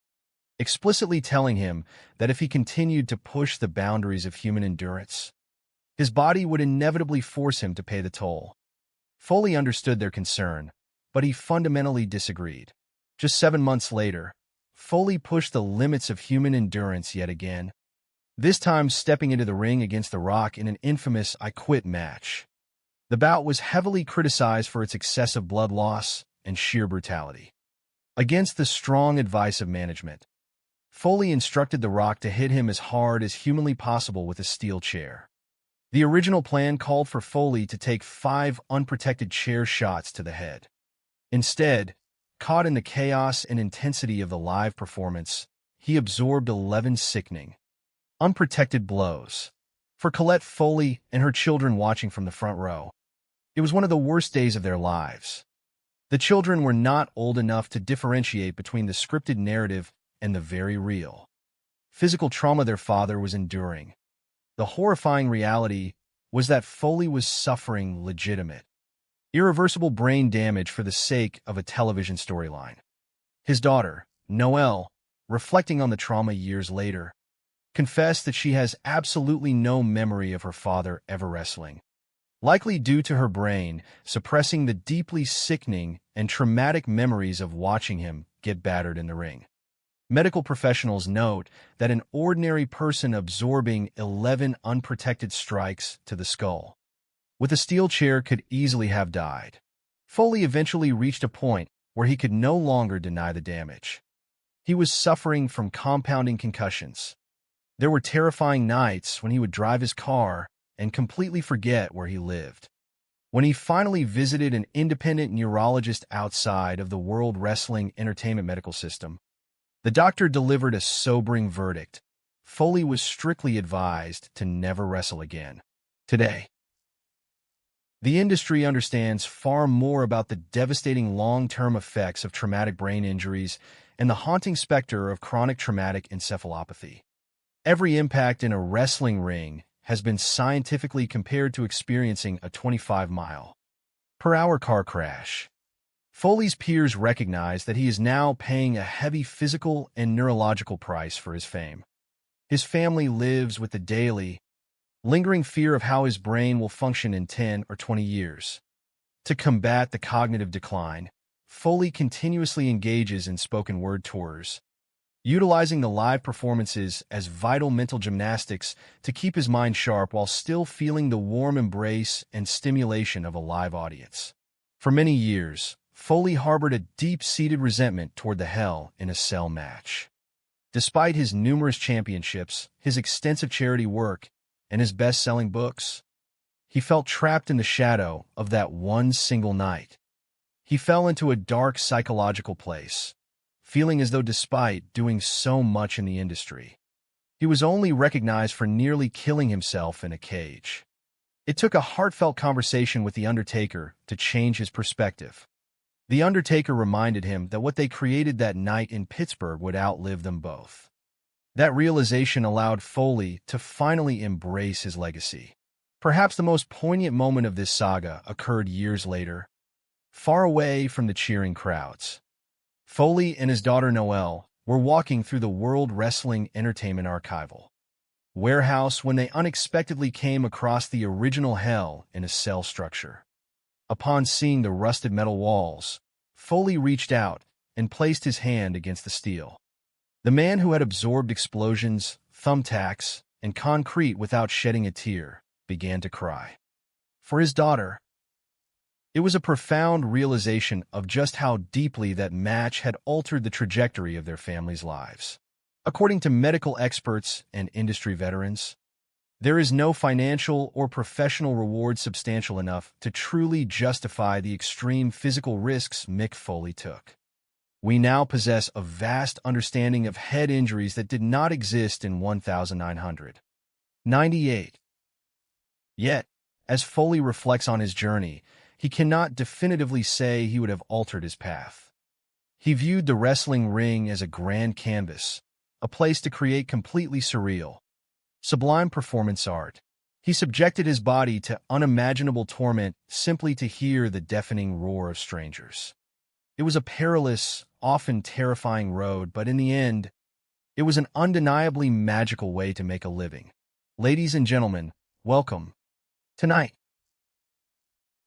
explicitly telling him that if he continued to push the boundaries of human endurance, his body would inevitably force him to pay the toll. Foley understood their concern, but he fundamentally disagreed. Just 7 months later, Foley pushed the limits of human endurance yet again, this time stepping into the ring against The Rock in an infamous I Quit match. The bout was heavily criticized for its excessive blood loss and sheer brutality. Against the strong advice of management, Foley instructed The Rock to hit him as hard as humanly possible with a steel chair. The original plan called for Foley to take 5 unprotected chair shots to the head. Instead, caught in the chaos and intensity of the live performance, he absorbed 11 sickening, unprotected blows. For Colette Foley and her children watching from the front row, it was one of the worst days of their lives. The children were not old enough to differentiate between the scripted narrative and the very real physical trauma their father was enduring. The horrifying reality was that Foley was suffering legitimate, irreversible brain damage for the sake of a television storyline. His daughter, Noelle, reflecting on the trauma years later, confessed that she has absolutely no memory of her father ever wrestling, likely due to her brain suppressing the deeply sickening and traumatic memories of watching him get battered in the ring. Medical professionals note that an ordinary person absorbing 11 unprotected strikes to the skull with a steel chair could easily have died. Foley eventually reached a point where he could no longer deny the damage. He was suffering from compounding concussions. There were terrifying nights when he would drive his car and completely forget where he lived. When he finally visited an independent neurologist outside of the World Wrestling Entertainment Medical System, the doctor delivered a sobering verdict. Foley was strictly advised to never wrestle again. Today, the industry understands far more about the devastating long-term effects of traumatic brain injuries and the haunting specter of chronic traumatic encephalopathy. Every impact in a wrestling ring has been scientifically compared to experiencing a 25-mile-per-hour car crash. Foley's peers recognize that he is now paying a heavy physical and neurological price for his fame. His family lives with the daily, lingering fear of how his brain will function in 10 or 20 years. To combat the cognitive decline, Foley continuously engages in spoken word tours, utilizing the live performances as vital mental gymnastics to keep his mind sharp while still feeling the warm embrace and stimulation of a live audience. For many years, Foley harbored a deep-seated resentment toward the Hell in a Cell match. Despite his numerous championships, his extensive charity work, and his best-selling books, he felt trapped in the shadow of that one single night. He fell into a dark psychological place, feeling as though despite doing so much in the industry, he was only recognized for nearly killing himself in a cage. It took a heartfelt conversation with The Undertaker to change his perspective. The Undertaker reminded him that what they created that night in Pittsburgh would outlive them both. That realization allowed Foley to finally embrace his legacy. Perhaps the most poignant moment of this saga occurred years later, far away from the cheering crowds. Foley and his daughter Noelle were walking through the World Wrestling Entertainment Archival warehouse when they unexpectedly came across the original Hell in a Cell structure. Upon seeing the rusted metal walls, Foley reached out and placed his hand against the steel. The man who had absorbed explosions, thumbtacks, and concrete without shedding a tear began to cry. For his daughter, it was a profound realization of just how deeply that match had altered the trajectory of their family's lives. According to medical experts and industry veterans, there is no financial or professional reward substantial enough to truly justify the extreme physical risks Mick Foley took. We now possess a vast understanding of head injuries that did not exist in 1998. Yet, as Foley reflects on his journey, he cannot definitively say he would have altered his path. He viewed the wrestling ring as a grand canvas, a place to create completely surreal, sublime performance art. He subjected his body to unimaginable torment simply to hear the deafening roar of strangers. It was a perilous, often terrifying road, but in the end, it was an undeniably magical way to make a living. Ladies and gentlemen, welcome. Tonight,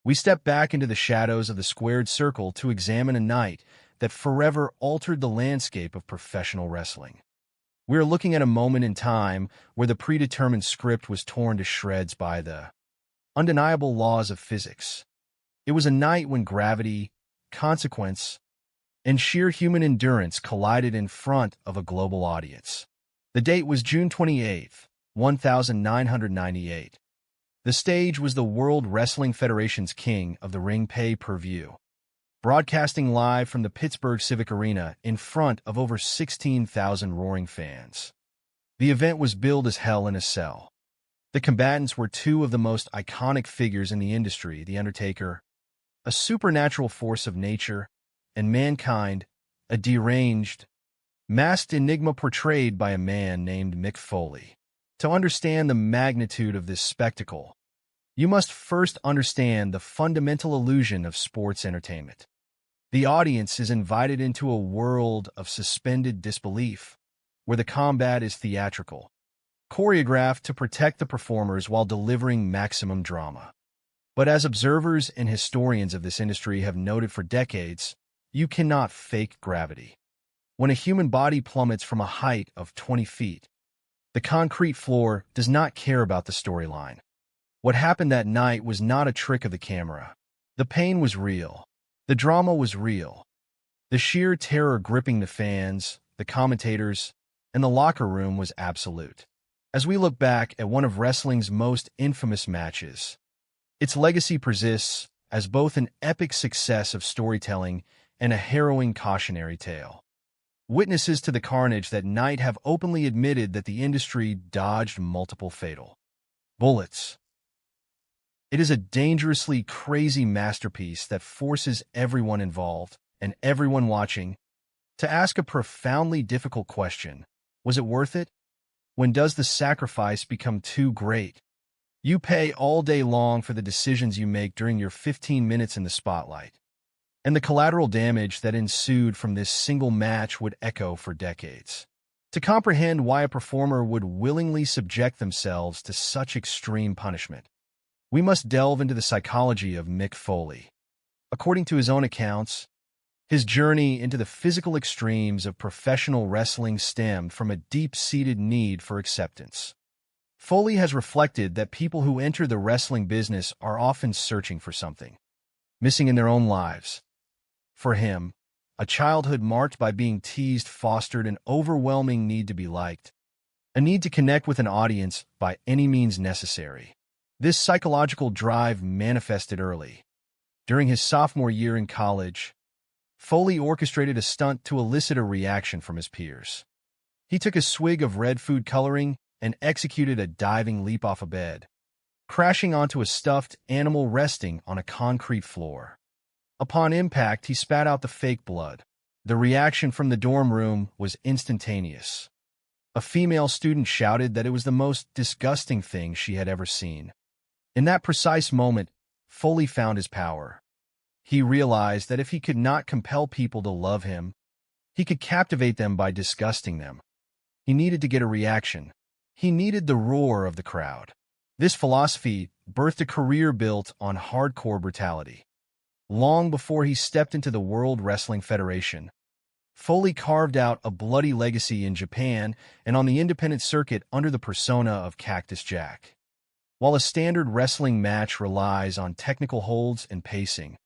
we step back into the shadows of the squared circle to examine a night that forever altered the landscape of professional wrestling. We are looking at a moment in time where the predetermined script was torn to shreds by the undeniable laws of physics. It was a night when gravity, consequence, and sheer human endurance collided in front of a global audience. The date was June 28, 1998. The stage was the World Wrestling Federation's King of the Ring pay-per-view, broadcasting live from the Pittsburgh Civic Arena in front of over 16,000 roaring fans. The event was billed as Hell in a Cell. The combatants were two of the most iconic figures in the industry, The Undertaker, a supernatural force of nature, and Mankind, a deranged, masked enigma portrayed by a man named Mick Foley. To understand the magnitude of this spectacle, you must first understand the fundamental illusion of sports entertainment. The audience is invited into a world of suspended disbelief, where the combat is theatrical, choreographed to protect the performers while delivering maximum drama. But as observers and historians of this industry have noted for decades, you cannot fake gravity. When a human body plummets from a height of 20 feet, the concrete floor does not care about the storyline. What happened that night was not a trick of the camera. The pain was real. The drama was real. The sheer terror gripping the fans, the commentators, and the locker room was absolute. As we look back at one of wrestling's most infamous matches, its legacy persists as both an epic success of storytelling and a harrowing cautionary tale. Witnesses to the carnage that night have openly admitted that the industry dodged multiple fatal bullets. It is a dangerously crazy masterpiece that forces everyone involved, and everyone watching, to ask a profoundly difficult question. Was it worth it? When does the sacrifice become too great? You pay all day long for the decisions you make during your 15 minutes in the spotlight. And the collateral damage that ensued from this single match would echo for decades. To comprehend why a performer would willingly subject themselves to such extreme punishment, we must delve into the psychology of Mick Foley. According to his own accounts, his journey into the physical extremes of professional wrestling stemmed from a deep-seated need for acceptance. Foley has reflected that people who enter the wrestling business are often searching for something missing in their own lives. For him, a childhood marked by being teased fostered an overwhelming need to be liked, a need to connect with an audience by any means necessary. This psychological drive manifested early. During his sophomore year in college, Foley orchestrated a stunt to elicit a reaction from his peers. He took a swig of red food coloring and executed a diving leap off a bed, crashing onto a stuffed animal resting on a concrete floor. Upon impact, he spat out the fake blood. The reaction from the dorm room was instantaneous. A female student shouted that it was the most disgusting thing she had ever seen. In that precise moment, Foley found his power. He realized that if he could not compel people to love him, he could captivate them by disgusting them. He needed to get a reaction. He needed the roar of the crowd. This philosophy birthed a career built on hardcore brutality. Long before he stepped into the World Wrestling Federation, Foley carved out a bloody legacy in Japan and on the independent circuit under the persona of Cactus Jack. While a standard wrestling match relies on technical holds and pacing,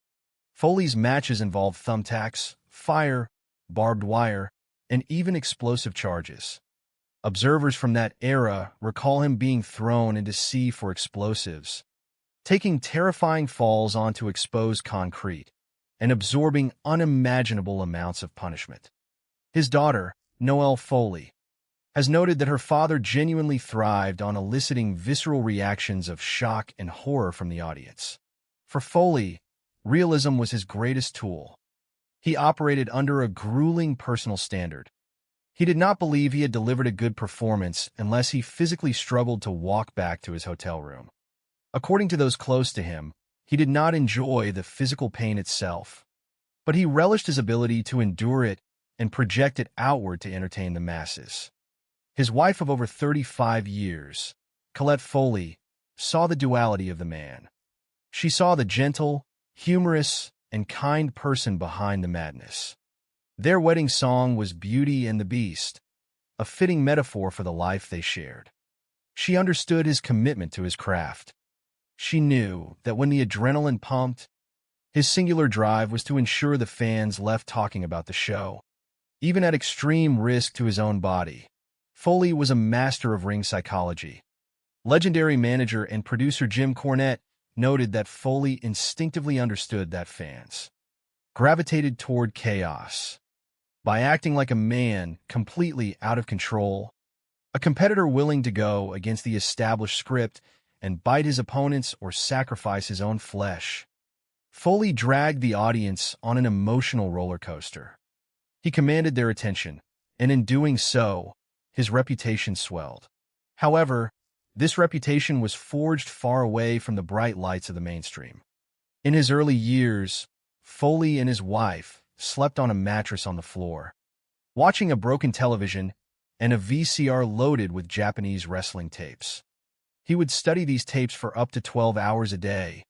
Foley's matches involve thumbtacks, fire, barbed wire, and even explosive charges. Observers from that era recall him being thrown into sea for explosives, taking terrifying falls onto exposed concrete, and absorbing unimaginable amounts of punishment. His daughter, Noelle Foley, has noted that her father genuinely thrived on eliciting visceral reactions of shock and horror from the audience. For Foley, realism was his greatest tool. He operated under a grueling personal standard. He did not believe he had delivered a good performance unless he physically struggled to walk back to his hotel room. According to those close to him, he did not enjoy the physical pain itself, but he relished his ability to endure it and project it outward to entertain the masses. His wife of over 35 years, Colette Foley, saw the duality of the man. She saw the gentle, humorous, and kind person behind the madness. Their wedding song was Beauty and the Beast, a fitting metaphor for the life they shared. She understood his commitment to his craft. She knew that when the adrenaline pumped, his singular drive was to ensure the fans left talking about the show, even at extreme risk to his own body. Foley was a master of ring psychology. Legendary manager and producer Jim Cornette noted that Foley instinctively understood that fans gravitated toward chaos. By acting like a man completely out of control, a competitor willing to go against the established script and bite his opponents or sacrifice his own flesh, Foley dragged the audience on an emotional roller coaster. He commanded their attention, and in doing so, his reputation swelled. However, this reputation was forged far away from the bright lights of the mainstream. In his early years, Foley and his wife slept on a mattress on the floor, watching a broken television and a VCR loaded with Japanese wrestling tapes. He would study these tapes for up to 12 hours a day,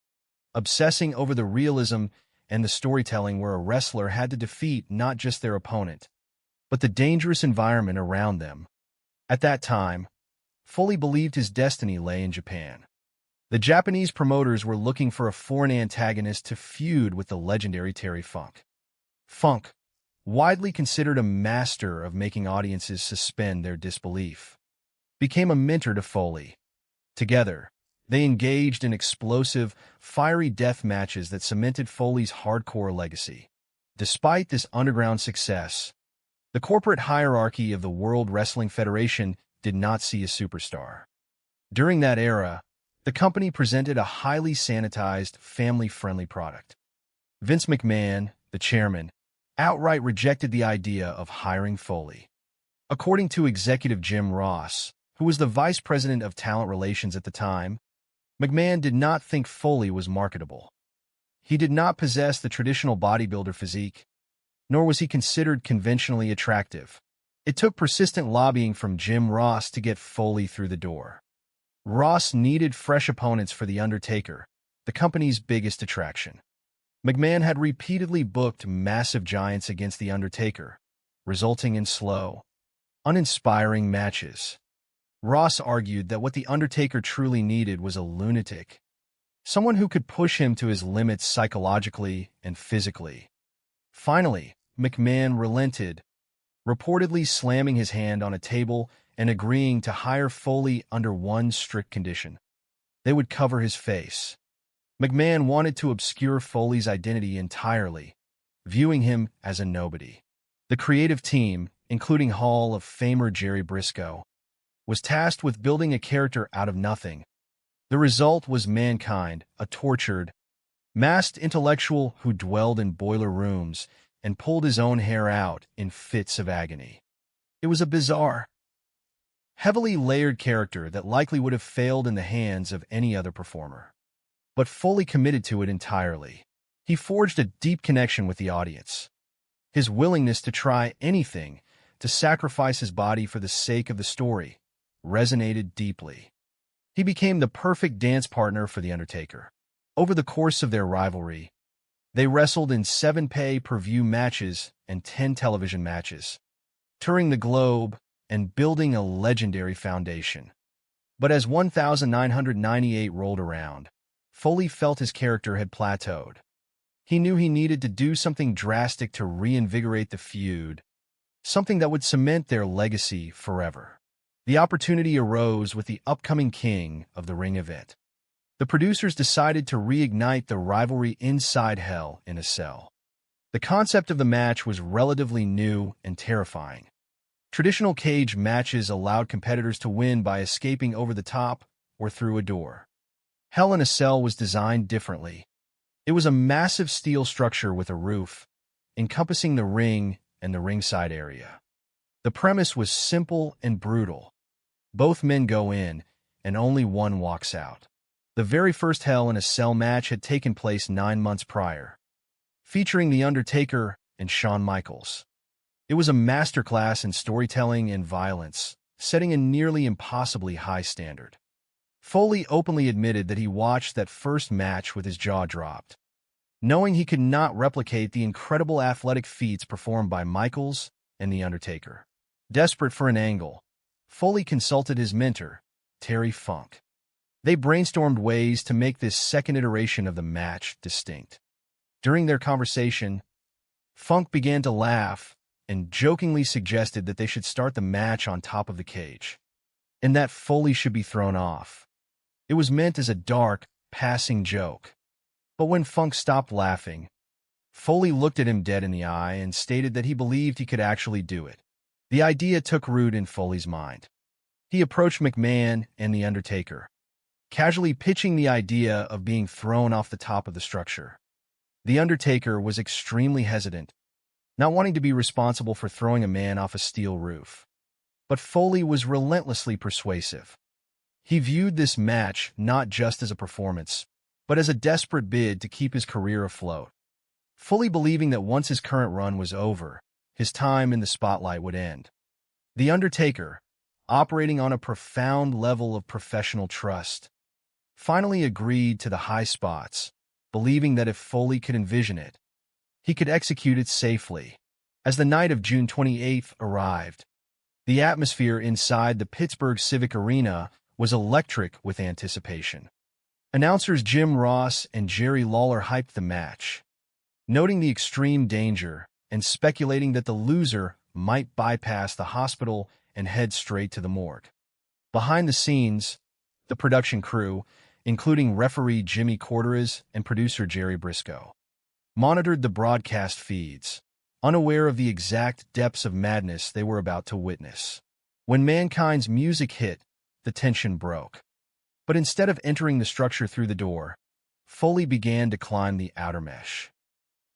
obsessing over the realism and the storytelling where a wrestler had to defeat not just their opponent, but the dangerous environment around them. At that time, Foley believed his destiny lay in Japan. The Japanese promoters were looking for a foreign antagonist to feud with the legendary Terry Funk. Funk, widely considered a master of making audiences suspend their disbelief, became a mentor to Foley. Together, they engaged in explosive, fiery death matches that cemented Foley's hardcore legacy. Despite this underground success, The corporate hierarchy of the World Wrestling Federation did not see a superstar. During that era, the company presented a highly sanitized, family-friendly product. Vince McMahon, the chairman, outright rejected the idea of hiring Foley. According to executive Jim Ross, who was the vice president of talent relations at the time, McMahon did not think Foley was marketable. He did not possess the traditional bodybuilder physique, nor was he considered conventionally attractive. It took persistent lobbying from Jim Ross to get Foley through the door. Ross needed fresh opponents for The Undertaker, the company's biggest attraction. McMahon had repeatedly booked massive giants against The Undertaker, resulting in slow, uninspiring matches. Ross argued that what The Undertaker truly needed was a lunatic, someone who could push him to his limits psychologically and physically. Finally, McMahon relented, reportedly slamming his hand on a table and agreeing to hire Foley under one strict condition. They would cover his face. McMahon wanted to obscure Foley's identity entirely, viewing him as a nobody. The creative team, including Hall of Famer Jerry Briscoe, was tasked with building a character out of nothing. The result was Mankind, a tortured, masked intellectual who dwelled in boiler rooms and pulled his own hair out in fits of agony. It was a bizarre, heavily layered character that likely would have failed in the hands of any other performer. But Foley committed to it entirely. He forged a deep connection with the audience. His willingness to try anything, to sacrifice his body for the sake of the story, resonated deeply. He became the perfect dance partner for The Undertaker. Over the course of their rivalry, they wrestled in 7 pay-per-view matches and 10 television matches, touring the globe and building a legendary foundation. But as 1998 rolled around, Foley felt his character had plateaued. He knew he needed to do something drastic to reinvigorate the feud, something that would cement their legacy forever. The opportunity arose with the upcoming King of the Ring event. The producers decided to reignite the rivalry inside Hell in a Cell. The concept of the match was relatively new and terrifying. Traditional cage matches allowed competitors to win by escaping over the top or through a door. Hell in a Cell was designed differently. It was a massive steel structure with a roof, encompassing the ring and the ringside area. The premise was simple and brutal. Both men go in, and only one walks out. The very first Hell in a Cell match had taken place 9 months prior, featuring The Undertaker and Shawn Michaels. It was a masterclass in storytelling and violence, setting a nearly impossibly high standard. Foley openly admitted that he watched that first match with his jaw dropped, knowing he could not replicate the incredible athletic feats performed by Michaels and The Undertaker. Desperate for an angle, Foley consulted his mentor, Terry Funk. They brainstormed ways to make this second iteration of the match distinct. During their conversation, Funk began to laugh and jokingly suggested that they should start the match on top of the cage, and that Foley should be thrown off. It was meant as a dark, passing joke. But when Funk stopped laughing, Foley looked at him dead in the eye and stated that he believed he could actually do it. The idea took root in Foley's mind. He approached McMahon and The Undertaker, casually pitching the idea of being thrown off the top of the structure. The Undertaker was extremely hesitant, not wanting to be responsible for throwing a man off a steel roof. But Foley was relentlessly persuasive. He viewed this match not just as a performance, but as a desperate bid to keep his career afloat, fully believing that once his current run was over, his time in the spotlight would end. The Undertaker, operating on a profound level of professional trust, finally agreed to the high spots, believing that if Foley could envision it, he could execute it safely. As the night of June 28th arrived, the atmosphere inside the Pittsburgh Civic Arena was electric with anticipation. Announcers Jim Ross and Jerry Lawler hyped the match, noting the extreme danger and speculating that the loser might bypass the hospital and head straight to the morgue. Behind the scenes, the production crew, including referee Jimmy Corderas and producer Jerry Briscoe, monitored the broadcast feeds, unaware of the exact depths of madness they were about to witness. When Mankind's music hit, the tension broke. But instead of entering the structure through the door, Foley began to climb the outer mesh.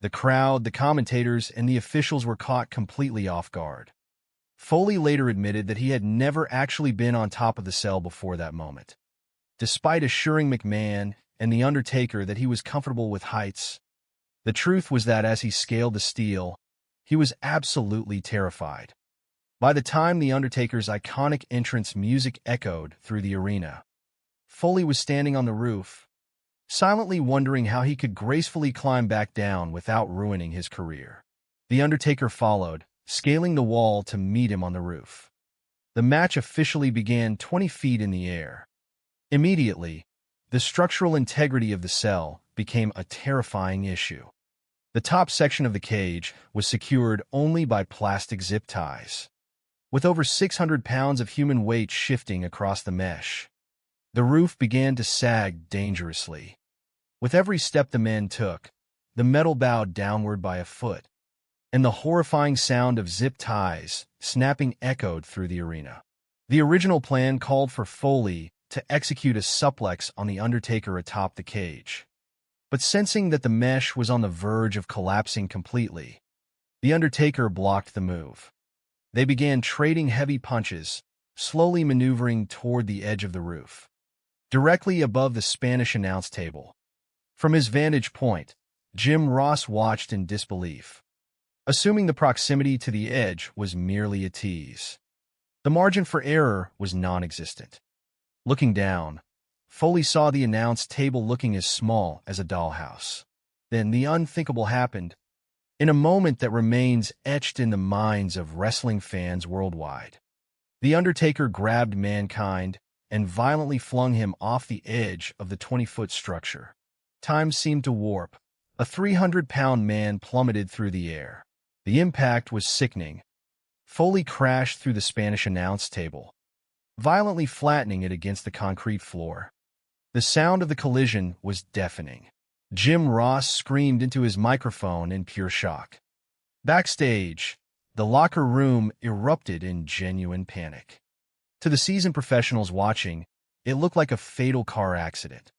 The crowd, the commentators, and the officials were caught completely off guard. Foley later admitted that he had never actually been on top of the cell before that moment. Despite assuring McMahon and The Undertaker that he was comfortable with heights, the truth was that as he scaled the steel, he was absolutely terrified. By the time The Undertaker's iconic entrance music echoed through the arena, Foley was standing on the roof, silently wondering how he could gracefully climb back down without ruining his career. The Undertaker followed, scaling the wall to meet him on the roof. The match officially began 20 feet in the air. Immediately, the structural integrity of the cell became a terrifying issue. The top section of the cage was secured only by plastic zip ties. With over 600 pounds of human weight shifting across the mesh, the roof began to sag dangerously. With every step the men took, the metal bowed downward by a foot, and the horrifying sound of zip ties snapping echoed through the arena. The original plan called for Foley to execute a suplex on The Undertaker atop the cage. But sensing that the mesh was on the verge of collapsing completely, The Undertaker blocked the move. They began trading heavy punches, slowly maneuvering toward the edge of the roof, directly above the Spanish announce table. From his vantage point, Jim Ross watched in disbelief, assuming the proximity to the edge was merely a tease. The margin for error was non-existent. Looking down, Foley saw the announce table looking as small as a dollhouse. Then the unthinkable happened, in a moment that remains etched in the minds of wrestling fans worldwide. The Undertaker grabbed Mankind and violently flung him off the edge of the 20-foot structure. Time seemed to warp. A 300-pound man plummeted through the air. The impact was sickening. Foley crashed through the Spanish announce table, violently flattening it against the concrete floor. The sound of the collision was deafening. Jim Ross screamed into his microphone in pure shock. Backstage, the locker room erupted in genuine panic. To the seasoned professionals watching, it looked like a fatal car accident.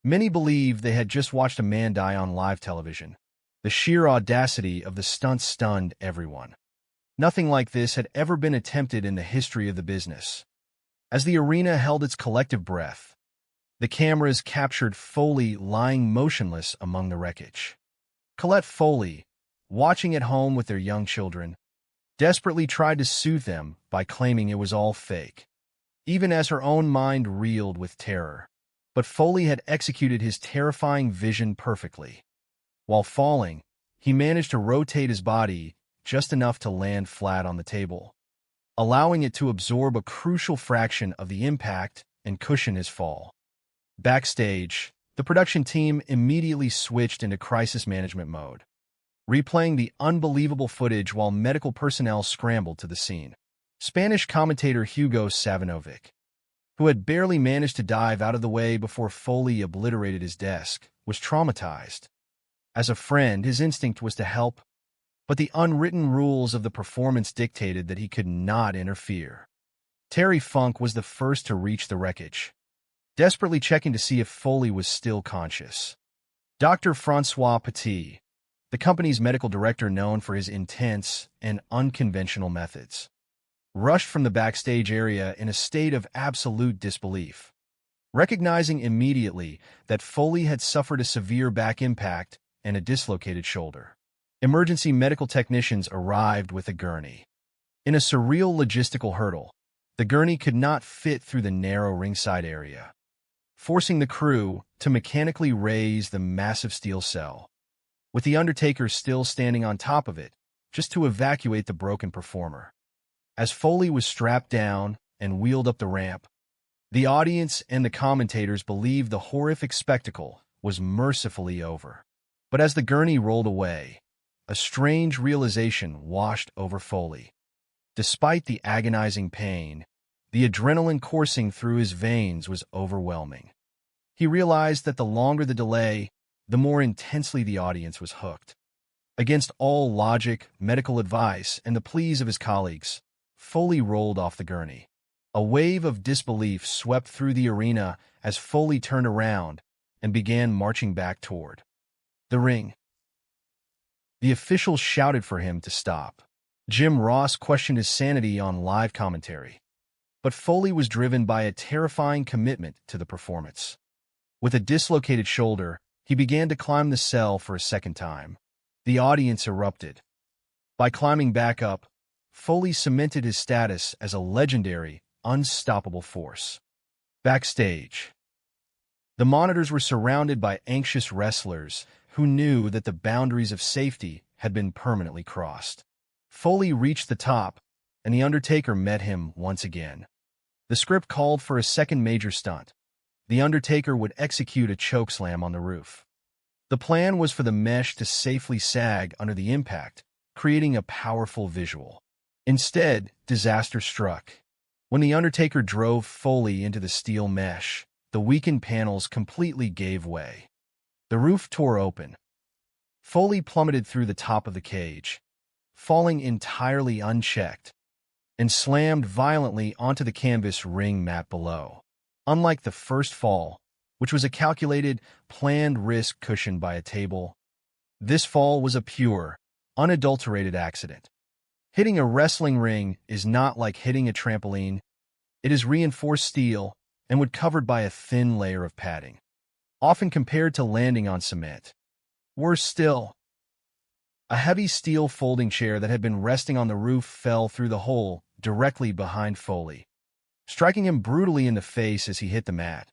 Many believed they had just watched a man die on live television. The sheer audacity of the stunt stunned everyone. Nothing like this had ever been attempted in the history of the business. As the arena held its collective breath, the cameras captured Foley lying motionless among the wreckage. Colette Foley, watching at home with their young children, desperately tried to soothe them by claiming it was all fake, even as her own mind reeled with terror. But Foley had executed his terrifying vision perfectly. While falling, he managed to rotate his body just enough to land flat on the table, allowing it to absorb a crucial fraction of the impact and cushion his fall. Backstage, the production team immediately switched into crisis management mode, replaying the unbelievable footage while medical personnel scrambled to the scene. Spanish commentator Hugo Savinovic, who had barely managed to dive out of the way before Foley obliterated his desk, was traumatized. As a friend, his instinct was to help, but the unwritten rules of the performance dictated that he could not interfere. Terry Funk was the first to reach the wreckage, desperately checking to see if Foley was still conscious. Dr. Francois Petit, the company's medical director known for his intense and unconventional methods, rushed from the backstage area in a state of absolute disbelief. Recognizing immediately that Foley had suffered a severe back impact and a dislocated shoulder, emergency medical technicians arrived with a gurney. In a surreal logistical hurdle, the gurney could not fit through the narrow ringside area, forcing the crew to mechanically raise the massive steel cell, with The Undertaker still standing on top of it, just to evacuate the broken performer. As Foley was strapped down and wheeled up the ramp, the audience and the commentators believed the horrific spectacle was mercifully over. But as the gurney rolled away, a strange realization washed over Foley. Despite the agonizing pain, the adrenaline coursing through his veins was overwhelming. He realized that the longer the delay, the more intensely the audience was hooked. Against all logic, medical advice, and the pleas of his colleagues, Foley rolled off the gurney. A wave of disbelief swept through the arena as Foley turned around and began marching back toward the ring. The officials shouted for him to stop. Jim Ross questioned his sanity on live commentary. But Foley was driven by a terrifying commitment to the performance. With a dislocated shoulder, he began to climb the cell for a second time. The audience erupted. By climbing back up, Foley cemented his status as a legendary, unstoppable force. Backstage, the monitors were surrounded by anxious wrestlers who knew that the boundaries of safety had been permanently crossed. Foley reached the top, and The Undertaker met him once again. The script called for a second major stunt. The Undertaker would execute a chokeslam on the roof. The plan was for the mesh to safely sag under the impact, creating a powerful visual. Instead, disaster struck. When The Undertaker drove Foley into the steel mesh, the weakened panels completely gave way. The roof tore open. Foley plummeted through the top of the cage, falling entirely unchecked, and slammed violently onto the canvas ring mat below. Unlike the first fall, which was a calculated, planned risk cushioned by a table, this fall was a pure, unadulterated accident. Hitting a wrestling ring is not like hitting a trampoline. It is reinforced steel and would covered by a thin layer of padding, often compared to landing on cement. Worse still, a heavy steel folding chair that had been resting on the roof fell through the hole directly behind Foley, striking him brutally in the face as he hit the mat.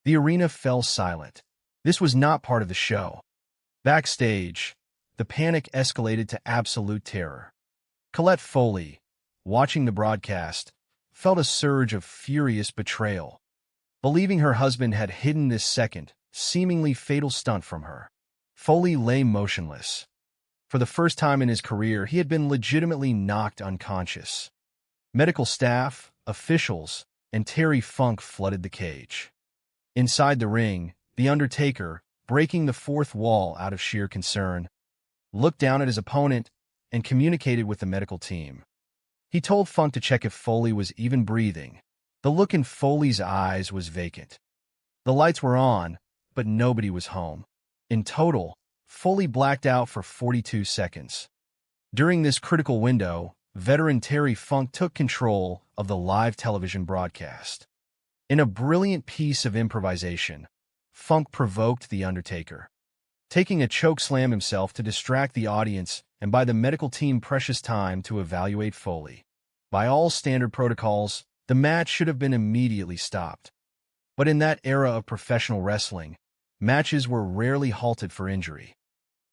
The arena fell silent. This was not part of the show. Backstage, the panic escalated to absolute terror. Colette Foley, watching the broadcast, felt a surge of furious betrayal, believing her husband had hidden this second, seemingly fatal stunt from her. Foley lay motionless. For the first time in his career, he had been legitimately knocked unconscious. Medical staff, officials, and Terry Funk flooded the cage. Inside the ring, The Undertaker, breaking the fourth wall out of sheer concern, looked down at his opponent and communicated with the medical team. He told Funk to check if Foley was even breathing. The look in Foley's eyes was vacant. The lights were on, but nobody was home. In total, Foley blacked out for 42 seconds. During this critical window, veteran Terry Funk took control of the live television broadcast. In a brilliant piece of improvisation, Funk provoked The Undertaker, taking a chokeslam himself to distract the audience and buy the medical team precious time to evaluate Foley. By all standard protocols, the match should have been immediately stopped. But in that era of professional wrestling, matches were rarely halted for injury.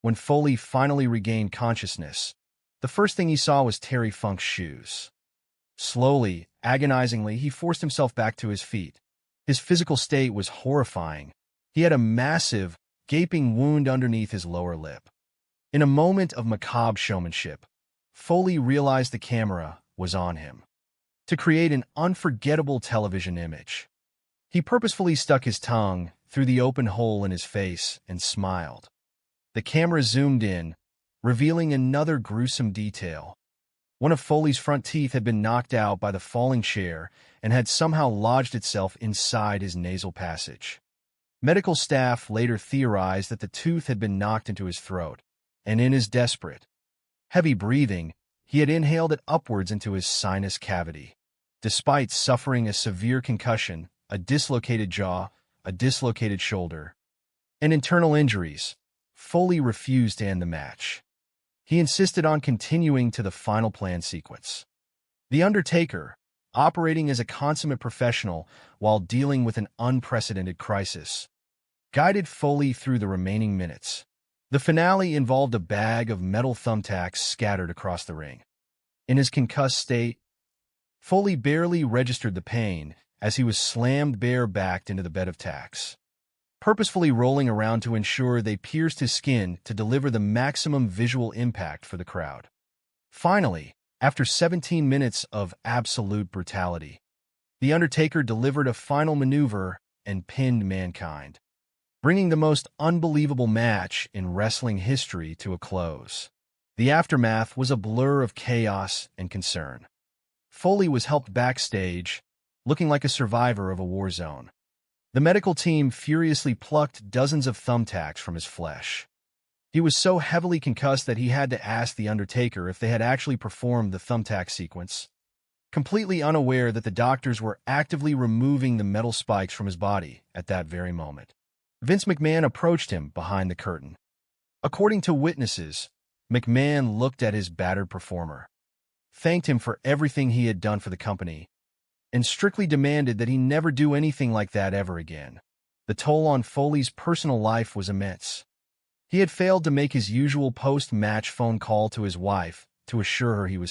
When Foley finally regained consciousness, the first thing he saw was Terry Funk's shoes. Slowly, agonizingly, he forced himself back to his feet. His physical state was horrifying. He had a massive, gaping wound underneath his lower lip. In a moment of macabre showmanship, Foley realized the camera was on him. To create an unforgettable television image, he purposefully stuck his tongue through the open hole in his face and smiled. The camera zoomed in, revealing another gruesome detail. One of Foley's front teeth had been knocked out by the falling chair and had somehow lodged itself inside his nasal passage. Medical staff later theorized that the tooth had been knocked into his throat, and in his desperate, heavy breathing, he had inhaled it upwards into his sinus cavity. Despite suffering a severe concussion, a dislocated jaw, a dislocated shoulder, and internal injuries, Foley refused to end the match. He insisted on continuing to the final plan sequence. The Undertaker, operating as a consummate professional while dealing with an unprecedented crisis, guided Foley through the remaining minutes. The finale involved a bag of metal thumbtacks scattered across the ring. In his concussed state, Foley barely registered the pain as he was slammed bare-backed into the bed of tacks, purposefully rolling around to ensure they pierced his skin to deliver the maximum visual impact for the crowd. Finally, after 17 minutes of absolute brutality, The Undertaker delivered a final maneuver and pinned Mankind, bringing the most unbelievable match in wrestling history to a close. The aftermath was a blur of chaos and concern. Foley was helped backstage, looking like a survivor of a war zone. The medical team furiously plucked dozens of thumbtacks from his flesh. He was so heavily concussed that he had to ask The Undertaker if they had actually performed the thumbtack sequence, completely unaware that the doctors were actively removing the metal spikes from his body at that very moment. Vince McMahon approached him behind the curtain. According to witnesses, McMahon looked at his battered performer, thanked him for everything he had done for the company, and strictly demanded that he never do anything like that ever again. The toll on Foley's personal life was immense. He had failed to make his usual post-match phone call to his wife to assure her he was